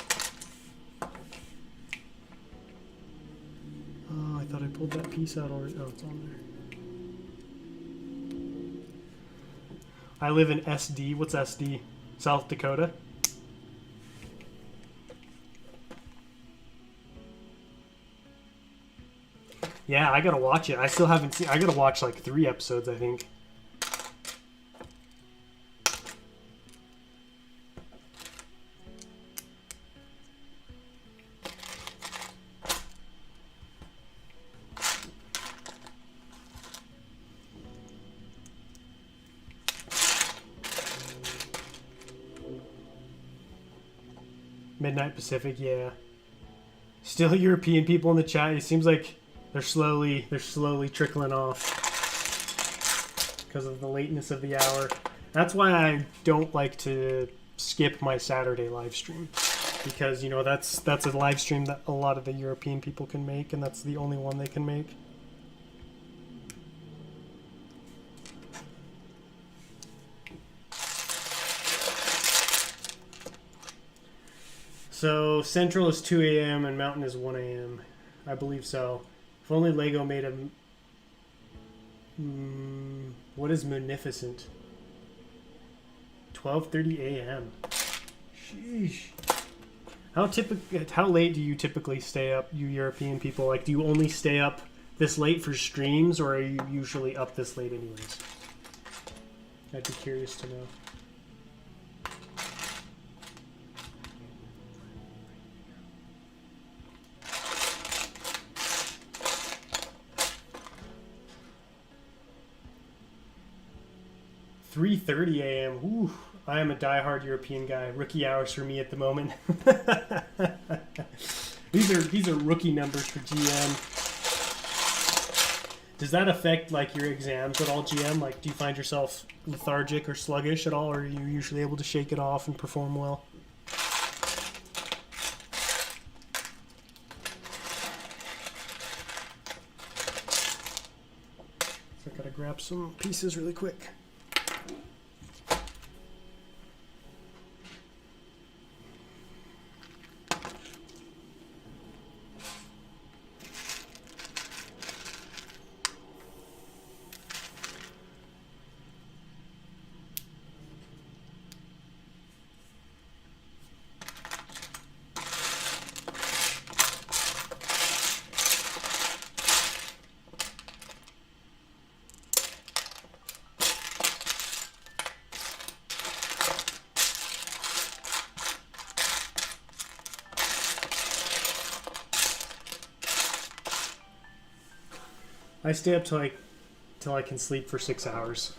Oh, I thought I pulled that piece out already. Oh, it's on there. I live in SD. What's SD? South Dakota. Yeah, I gotta watch it. I still haven't seen. I gotta watch like 3 episodes, I think. Midnight Pacific, yeah. Still European people in the chat. It seems like they're slowly trickling off because of the lateness of the hour. That's why I don't like to skip my Saturday live stream, because, you know, that's a live stream that a lot of the European people can make, and that's the only one they can make. So Central is 2 a.m. and Mountain is 1 a.m. I believe so. If only Lego made a... what is Munificent? 12:30 a.m. Sheesh. How late do you typically stay up, you European people? Like, do you only stay up this late for streams, or are you usually up this late anyways? I'd be curious to know. $3:30 a.m. Ooh, I am a diehard European guy. Rookie hours for me at the moment. These are rookie numbers for GM. Does that affect like your exams at all, GM? Like, do you find yourself lethargic or sluggish at all, or are you usually able to shake it off and perform well? So I gotta grab some pieces really quick. I stay up till I can sleep for 6 hours.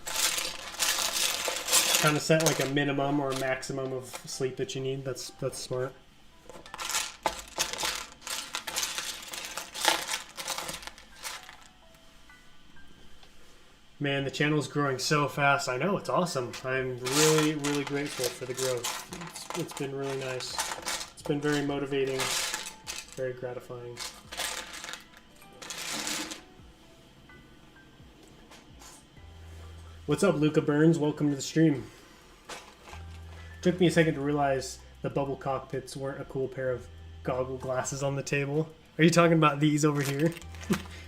Kind of set like a minimum or a maximum of sleep that you need. That's smart. Man, the channel is growing so fast. I know, it's awesome. I'm really, really grateful for the growth. It's been really nice. It's been very motivating, very gratifying. What's up, Luca Burns? Welcome to the stream. Took me a second to realize the bubble cockpits weren't a cool pair of goggle glasses on the table. Are you talking about these over here?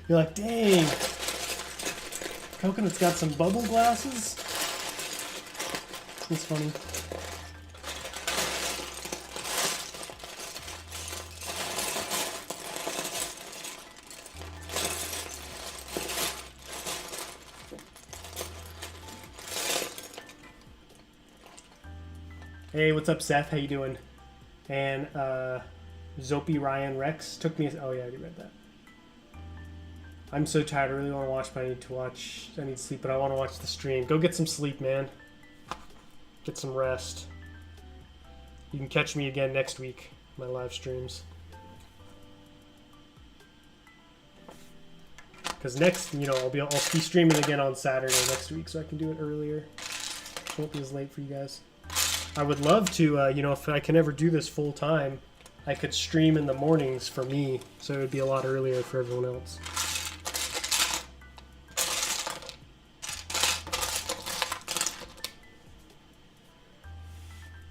You're like, dang, Coconut's got some bubble glasses? That's funny. Hey, what's up, Seth? How you doing? And Zopi Ryan Rex took me. Oh yeah, I already read that. I'm so tired. I really want to watch, but I need to sleep, but I want to watch the stream. Go get some sleep, man. Get some rest. You can catch me again next week, my live streams. Because next, you know, I'll be streaming again on Saturday next week, so I can do it earlier. Won't be as late for you guys. I would love to, you know, if I can ever do this full time, I could stream in the mornings for me, so it would be a lot earlier for everyone else.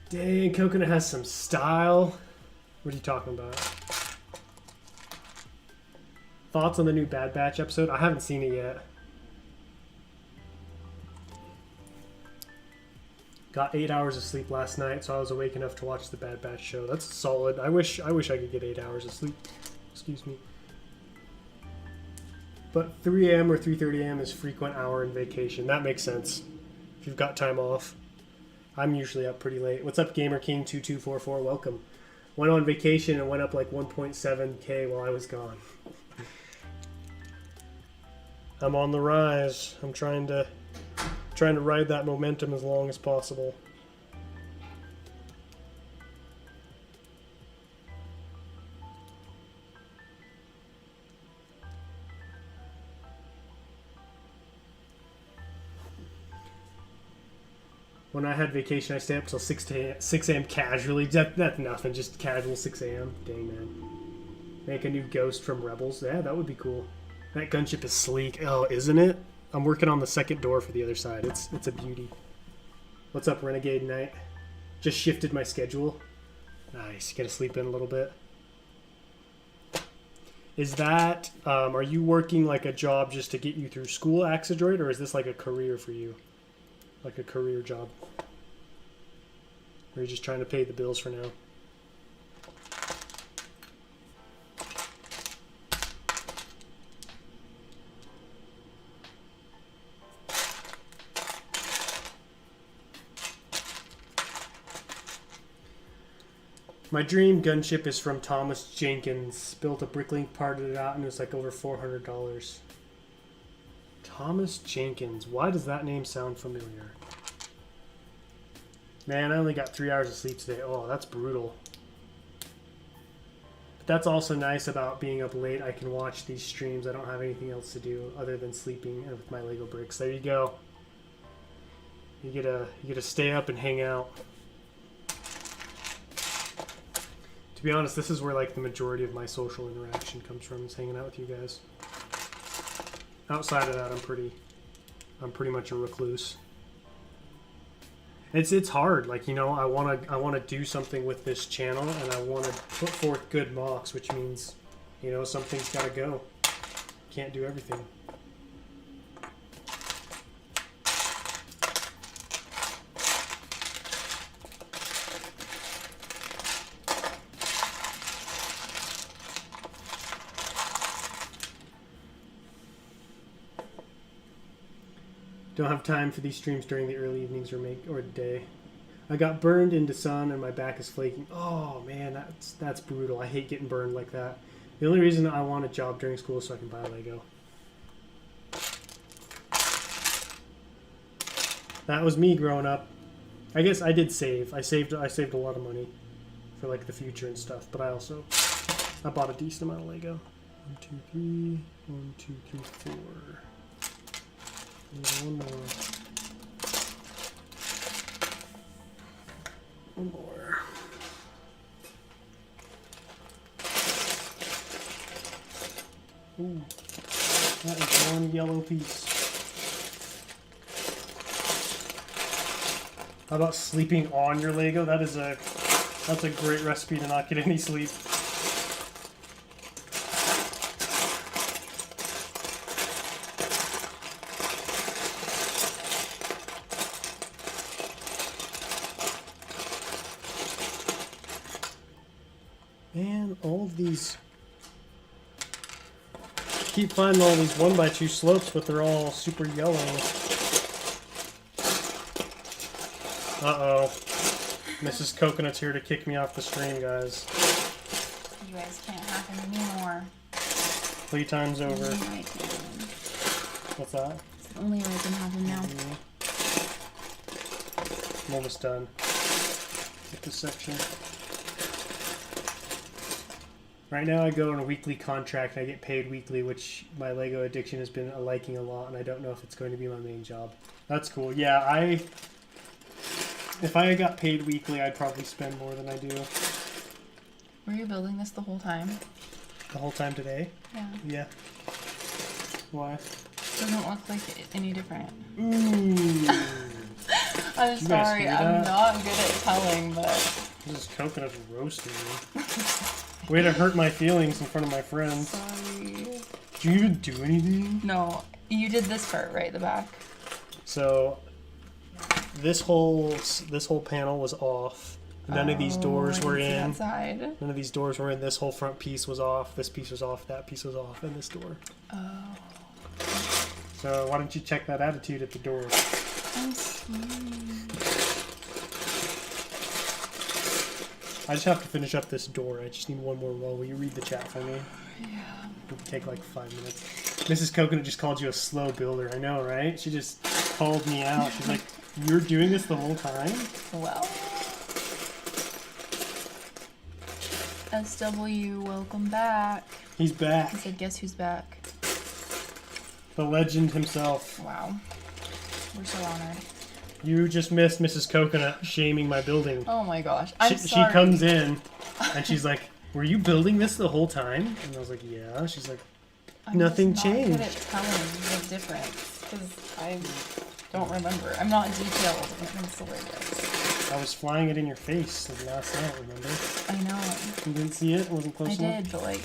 Dang, Coconut has some style. What are you talking about? Thoughts on the new Bad Batch episode? I haven't seen it yet. Got 8 hours of sleep last night, so I was awake enough to watch the Bad Batch show. That's solid. I wish I could get 8 hours of sleep. Excuse me. But 3 a.m. or 3:30 a.m. is frequent hour in vacation. That makes sense. If you've got time off. I'm usually up pretty late. What's up, Gamer King 2244? Welcome. Went on vacation and went up like 1.7K while I was gone. I'm on the rise. I'm trying to ride that momentum as long as possible. When I had vacation, I stayed up till 6 a.m. casually. That's nothing, just casual 6 a.m. Dang, man. Make a new ghost from Rebels. Yeah, that would be cool. That gunship is sleek. Oh, isn't it? I'm working on the second door for the other side. It's a beauty. What's up, Renegade Knight? Just shifted my schedule. Nice. You gotta sleep in a little bit. Is that, are you working like a job just to get you through school, Axidroid, or is this like a career for you? Like a career job? Or are you just trying to pay the bills for now? My dream gunship is from Thomas Jenkins. Built a bricklink, parted it out, and it was like over $400. Thomas Jenkins. Why does that name sound familiar? Man, I only got 3 hours of sleep today. Oh, that's brutal. But that's also nice about being up late. I can watch these streams. I don't have anything else to do other than sleeping with my Lego bricks. There you go. You get to stay up and hang out. To be honest, this is where like the majority of my social interaction comes from, is hanging out with you guys. Outside of that, I'm pretty much a recluse. It's hard, like, you know, I wanna do something with this channel, and I wanna put forth good mocks, which means, you know, something's gotta go. Can't do everything. Don't have time for these streams during the early evenings or day. I got burned into sun and my back is flaking. Oh man, that's brutal. I hate getting burned like that. The only reason I want a job during school is so I can buy Lego. That was me growing up. I guess I did save. I saved a lot of money for like the future and stuff, but I bought a decent amount of Lego. 1, 2, 3. 1, 2, 3, 4. One more. One more. Ooh, that is one yellow piece. How about sleeping on your Lego? That's a great recipe to not get any sleep. Man, all of these... Keep finding all these 1x2 slopes, but they're all super yellow. Uh-oh. Mrs. Coconut's here to kick me off the stream, guys. You guys can't have him anymore. Playtime's over. Only I can. What's that? Only I can have him now. I'm almost done with this section. Right now I go on a weekly contract and I get paid weekly, which my Lego addiction has been liking a lot, and I don't know if it's going to be my main job. That's cool. Yeah, if I got paid weekly, I'd probably spend more than I do. Were you building this the whole time? The whole time today? Yeah. Yeah. Why? Doesn't look like any different. Ooh. I'm sorry, I'm not good at telling, but... This is coconut roasting me. Way to hurt my feelings in front of my friends. Sorry. Did you even do anything? No, you did this part, right? The back. So, this whole panel was off. None of these doors were in. Outside. None of these doors were in. This whole front piece was off. This piece was off. That piece was off. And this door. Oh. So why don't you check that attitude at the door? I'm sorry. I just have to finish up this door. I just need one more roll. Will you read the chat for me? Yeah. It'll take like 5 minutes. Mrs. Coconut just called you a slow builder. I know, right? She just called me out. She's like, you're doing this the whole time? Well. SW, welcome back. He's back. He said, guess who's back? The legend himself. Wow. We're so honored. You just missed Mrs. Coconut shaming my building. Oh my gosh. I'm She sorry. comes in and she's like, "Were you building this the whole time?" And I was like, "Yeah." She's like, "Nothing I'm just not changed." good at telling the difference because I don't remember. I'm not detailed when it comes to Legos. I was flying it in your face the last night, remember? I know. You didn't see it? It wasn't close enough? I did, but like...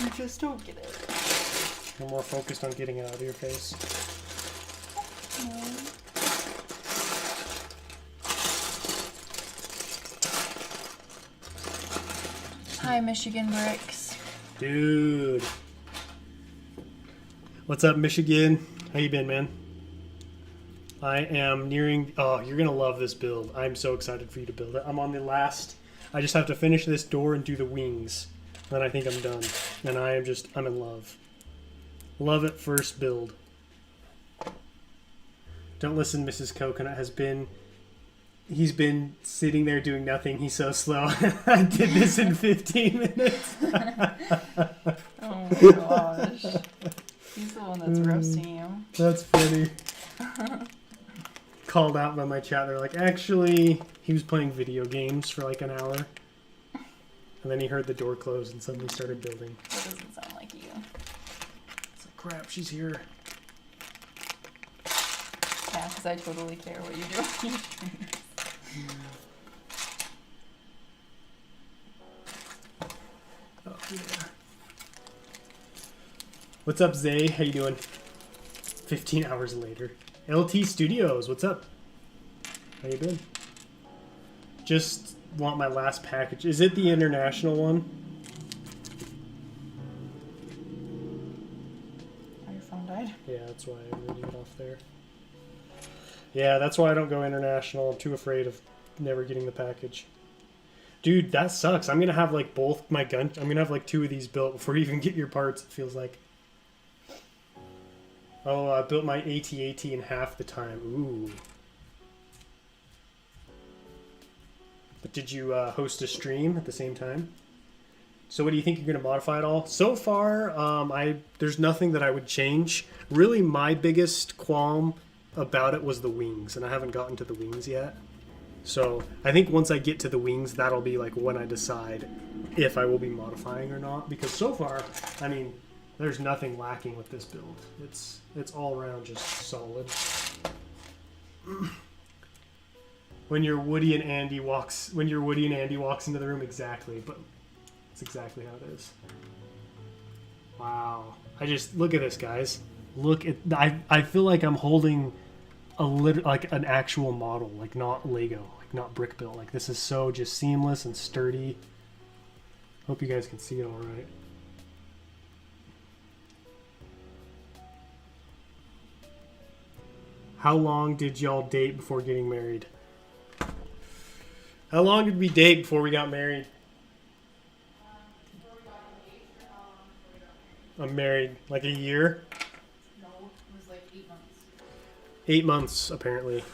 You just don't get it. You're more focused on getting it out of your face. Hi, Michigan Bricks. Dude. What's up, Michigan? How you been, man? I am nearing... Oh, you're going to love this build. I'm so excited for you to build it. I'm on the last... I just have to finish this door and do the wings. Then I think I'm done. And I'm in love. Love at first build. Don't listen, Mrs. Coconut he's been sitting there doing nothing. He's so slow. I did this in 15 minutes. Oh my gosh. He's the one that's roasting you. That's funny. Called out by my chat. They're like, actually, he was playing video games for like an hour. And then he heard the door close and suddenly started building. That doesn't sound like you. It's like, crap, she's here. Yeah, because I totally care what you do. Oh, yeah. What's up, Zay? How you doing? 15 hours later. LT Studios, what's up? How you been? Just want my last package. Is it the international one? Oh, your phone died? Yeah, that's why I'm reading it off there. Yeah, that's why I don't go international. I'm too afraid of never getting the package. Dude, that sucks. I'm gonna have like both my gun. I'm gonna have like 2 of these built before you even get your parts. It feels like. Oh, I built my AT-AT in half the time. Ooh. But did you host a stream at the same time? So what do you think you're gonna modify it all? So far, there's nothing that I would change. Really, my biggest qualm about it was the wings, and I haven't gotten to the wings yet. So I think once I get to the wings, that'll be like when I decide if I will be modifying or not. Because so far, I mean, there's nothing lacking with this build. It's all around just solid. When your Woody and Andy walks into the room, exactly. But it's exactly how it is. Wow! I just look at this, guys. Look at I feel like I'm holding like an actual model, like not Lego, like not brick built. Like this is so just seamless and sturdy. Hope you guys can see it all right. How long did y'all date before getting married? How long did we date before we got married? I'm married like a year. No, it was like 8 months. 8 months, apparently.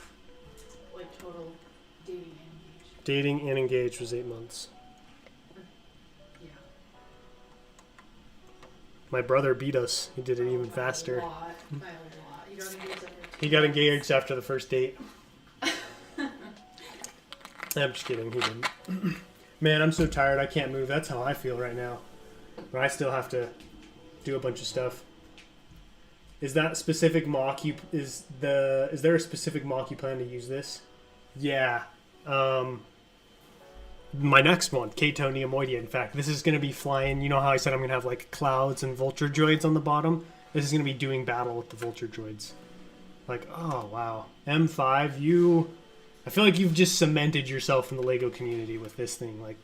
Like total dating and engaged. Dating and engaged was 8 months. Yeah. My brother beat us. He did it even faster. By a lot. You got engaged after 2 He got engaged after the first date. I'm just kidding. He didn't. Man, I'm so tired. I can't move. That's how I feel right now. But I still have to do a bunch of stuff. Is that specific mock is there a specific mock you plan to use this? Yeah. My next one, Kato Neomoidia. In fact, this is going to be flying. You know how I said I'm going to have like clouds and vulture droids on the bottom? This is going to be doing battle with the vulture droids. Like, oh wow. M5, I feel like you've just cemented yourself in the LEGO community with this thing. Like,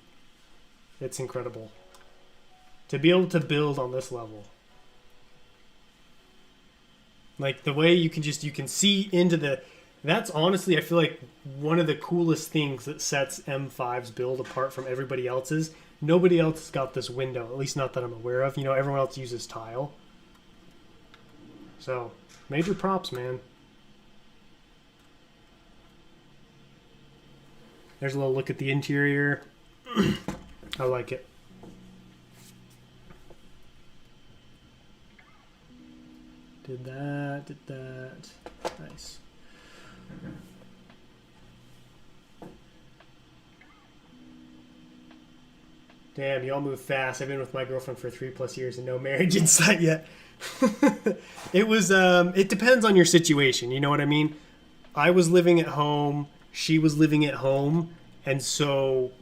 it's incredible. To be able to build on this level. Like, the way you can see into the... That's honestly, I feel like, one of the coolest things that sets M5's build apart from everybody else's. Nobody else has got this window, at least not that I'm aware of. You know, everyone else uses tile. So, major props, man. There's a little look at the interior. I like it. Did that. Did that. Nice. Damn, y'all move fast. I've been with my girlfriend for 3+ years and no marriage in sight yet. It depends on your situation. You know what I mean? I was living at home. She was living at home. And so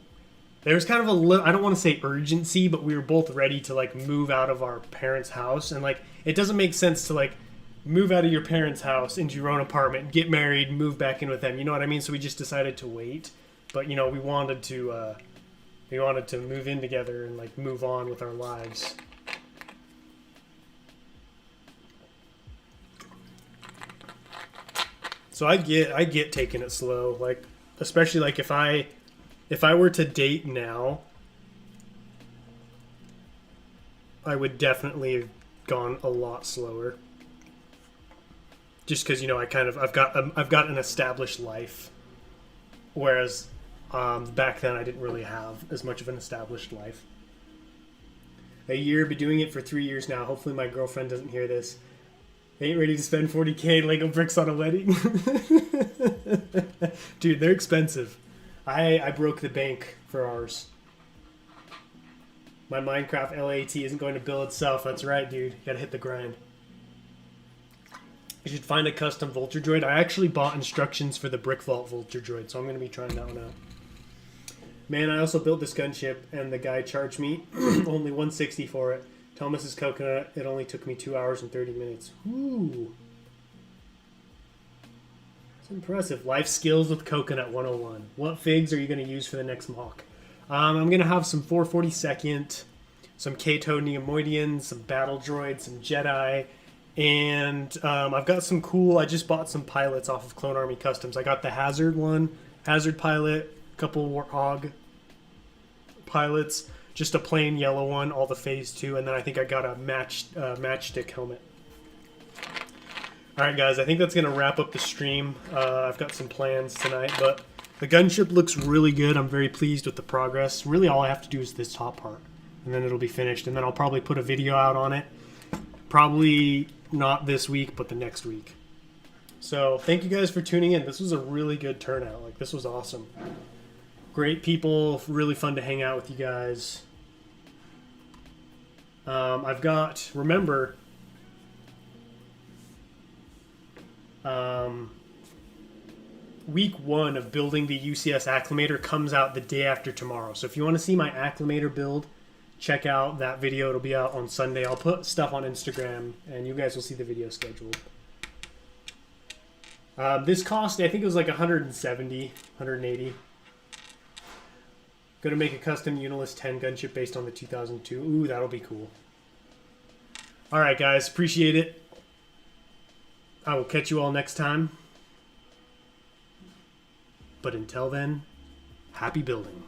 there was kind of a little, I don't want to say urgency, but we were both ready to like move out of our parents' house. And like, it doesn't make sense to like move out of your parents' house into your own apartment, get married, move back in with them. You know what I mean? So we just decided to wait. But, you know, we wanted to move in together and like move on with our lives. So I get taking it slow, like especially like if I were to date now, I would definitely have gone a lot slower. Just because, you know, I've got an established life, whereas back then I didn't really have as much of an established life. A year, been doing it for 3 years now. Hopefully my girlfriend doesn't hear this. Ain't ready to spend 40K Lego bricks on a wedding. Dude, they're expensive. I broke the bank for ours. My Minecraft LAT isn't going to bill itself. That's right, dude. You gotta hit the grind. You should find a custom Vulture Droid. I actually bought instructions for the Brick Vault Vulture Droid, so I'm going to be trying that one out. Man, I also built this gunship, and the guy charged me only $160 for it. Thomas's coconut, it only took me 2 hours and 30 minutes. Ooh. It's impressive. Life skills with coconut 101. What figs are you going to use for the next mock? I'm going to have some 442nd, some K-Toad Neomoidians, some Battle Droids, some Jedi, and I've got some cool, I just bought some pilots off of Clone Army Customs. I got the Hazard one, Hazard pilot, a couple Warthog pilots, just a plain yellow one, all the Phase 2, and then I think I got a matchstick helmet. Alright guys, I think that's going to wrap up the stream. I've got some plans tonight, but the gunship looks really good. I'm very pleased with the progress. Really all I have to do is this top part, and then it'll be finished, and then I'll probably put a video out on it. Probably not this week, but the next week. So thank you guys for tuning in. This was a really good turnout. Like, this was awesome. Great people, really fun to hang out with you guys. I've got, remember, week 1 of building the UCS Acclimator comes out the day after tomorrow. So if you want to see my Acclimator build, check out that video. It'll be out on Sunday. I'll put stuff on Instagram, and you guys will see the video scheduled. This cost, I think it was like 170, 180. Going to make a custom Unilis 10 gunship based on the 2002. Ooh, that'll be cool. Alright guys, appreciate it. I will catch you all next time. But until then, happy building.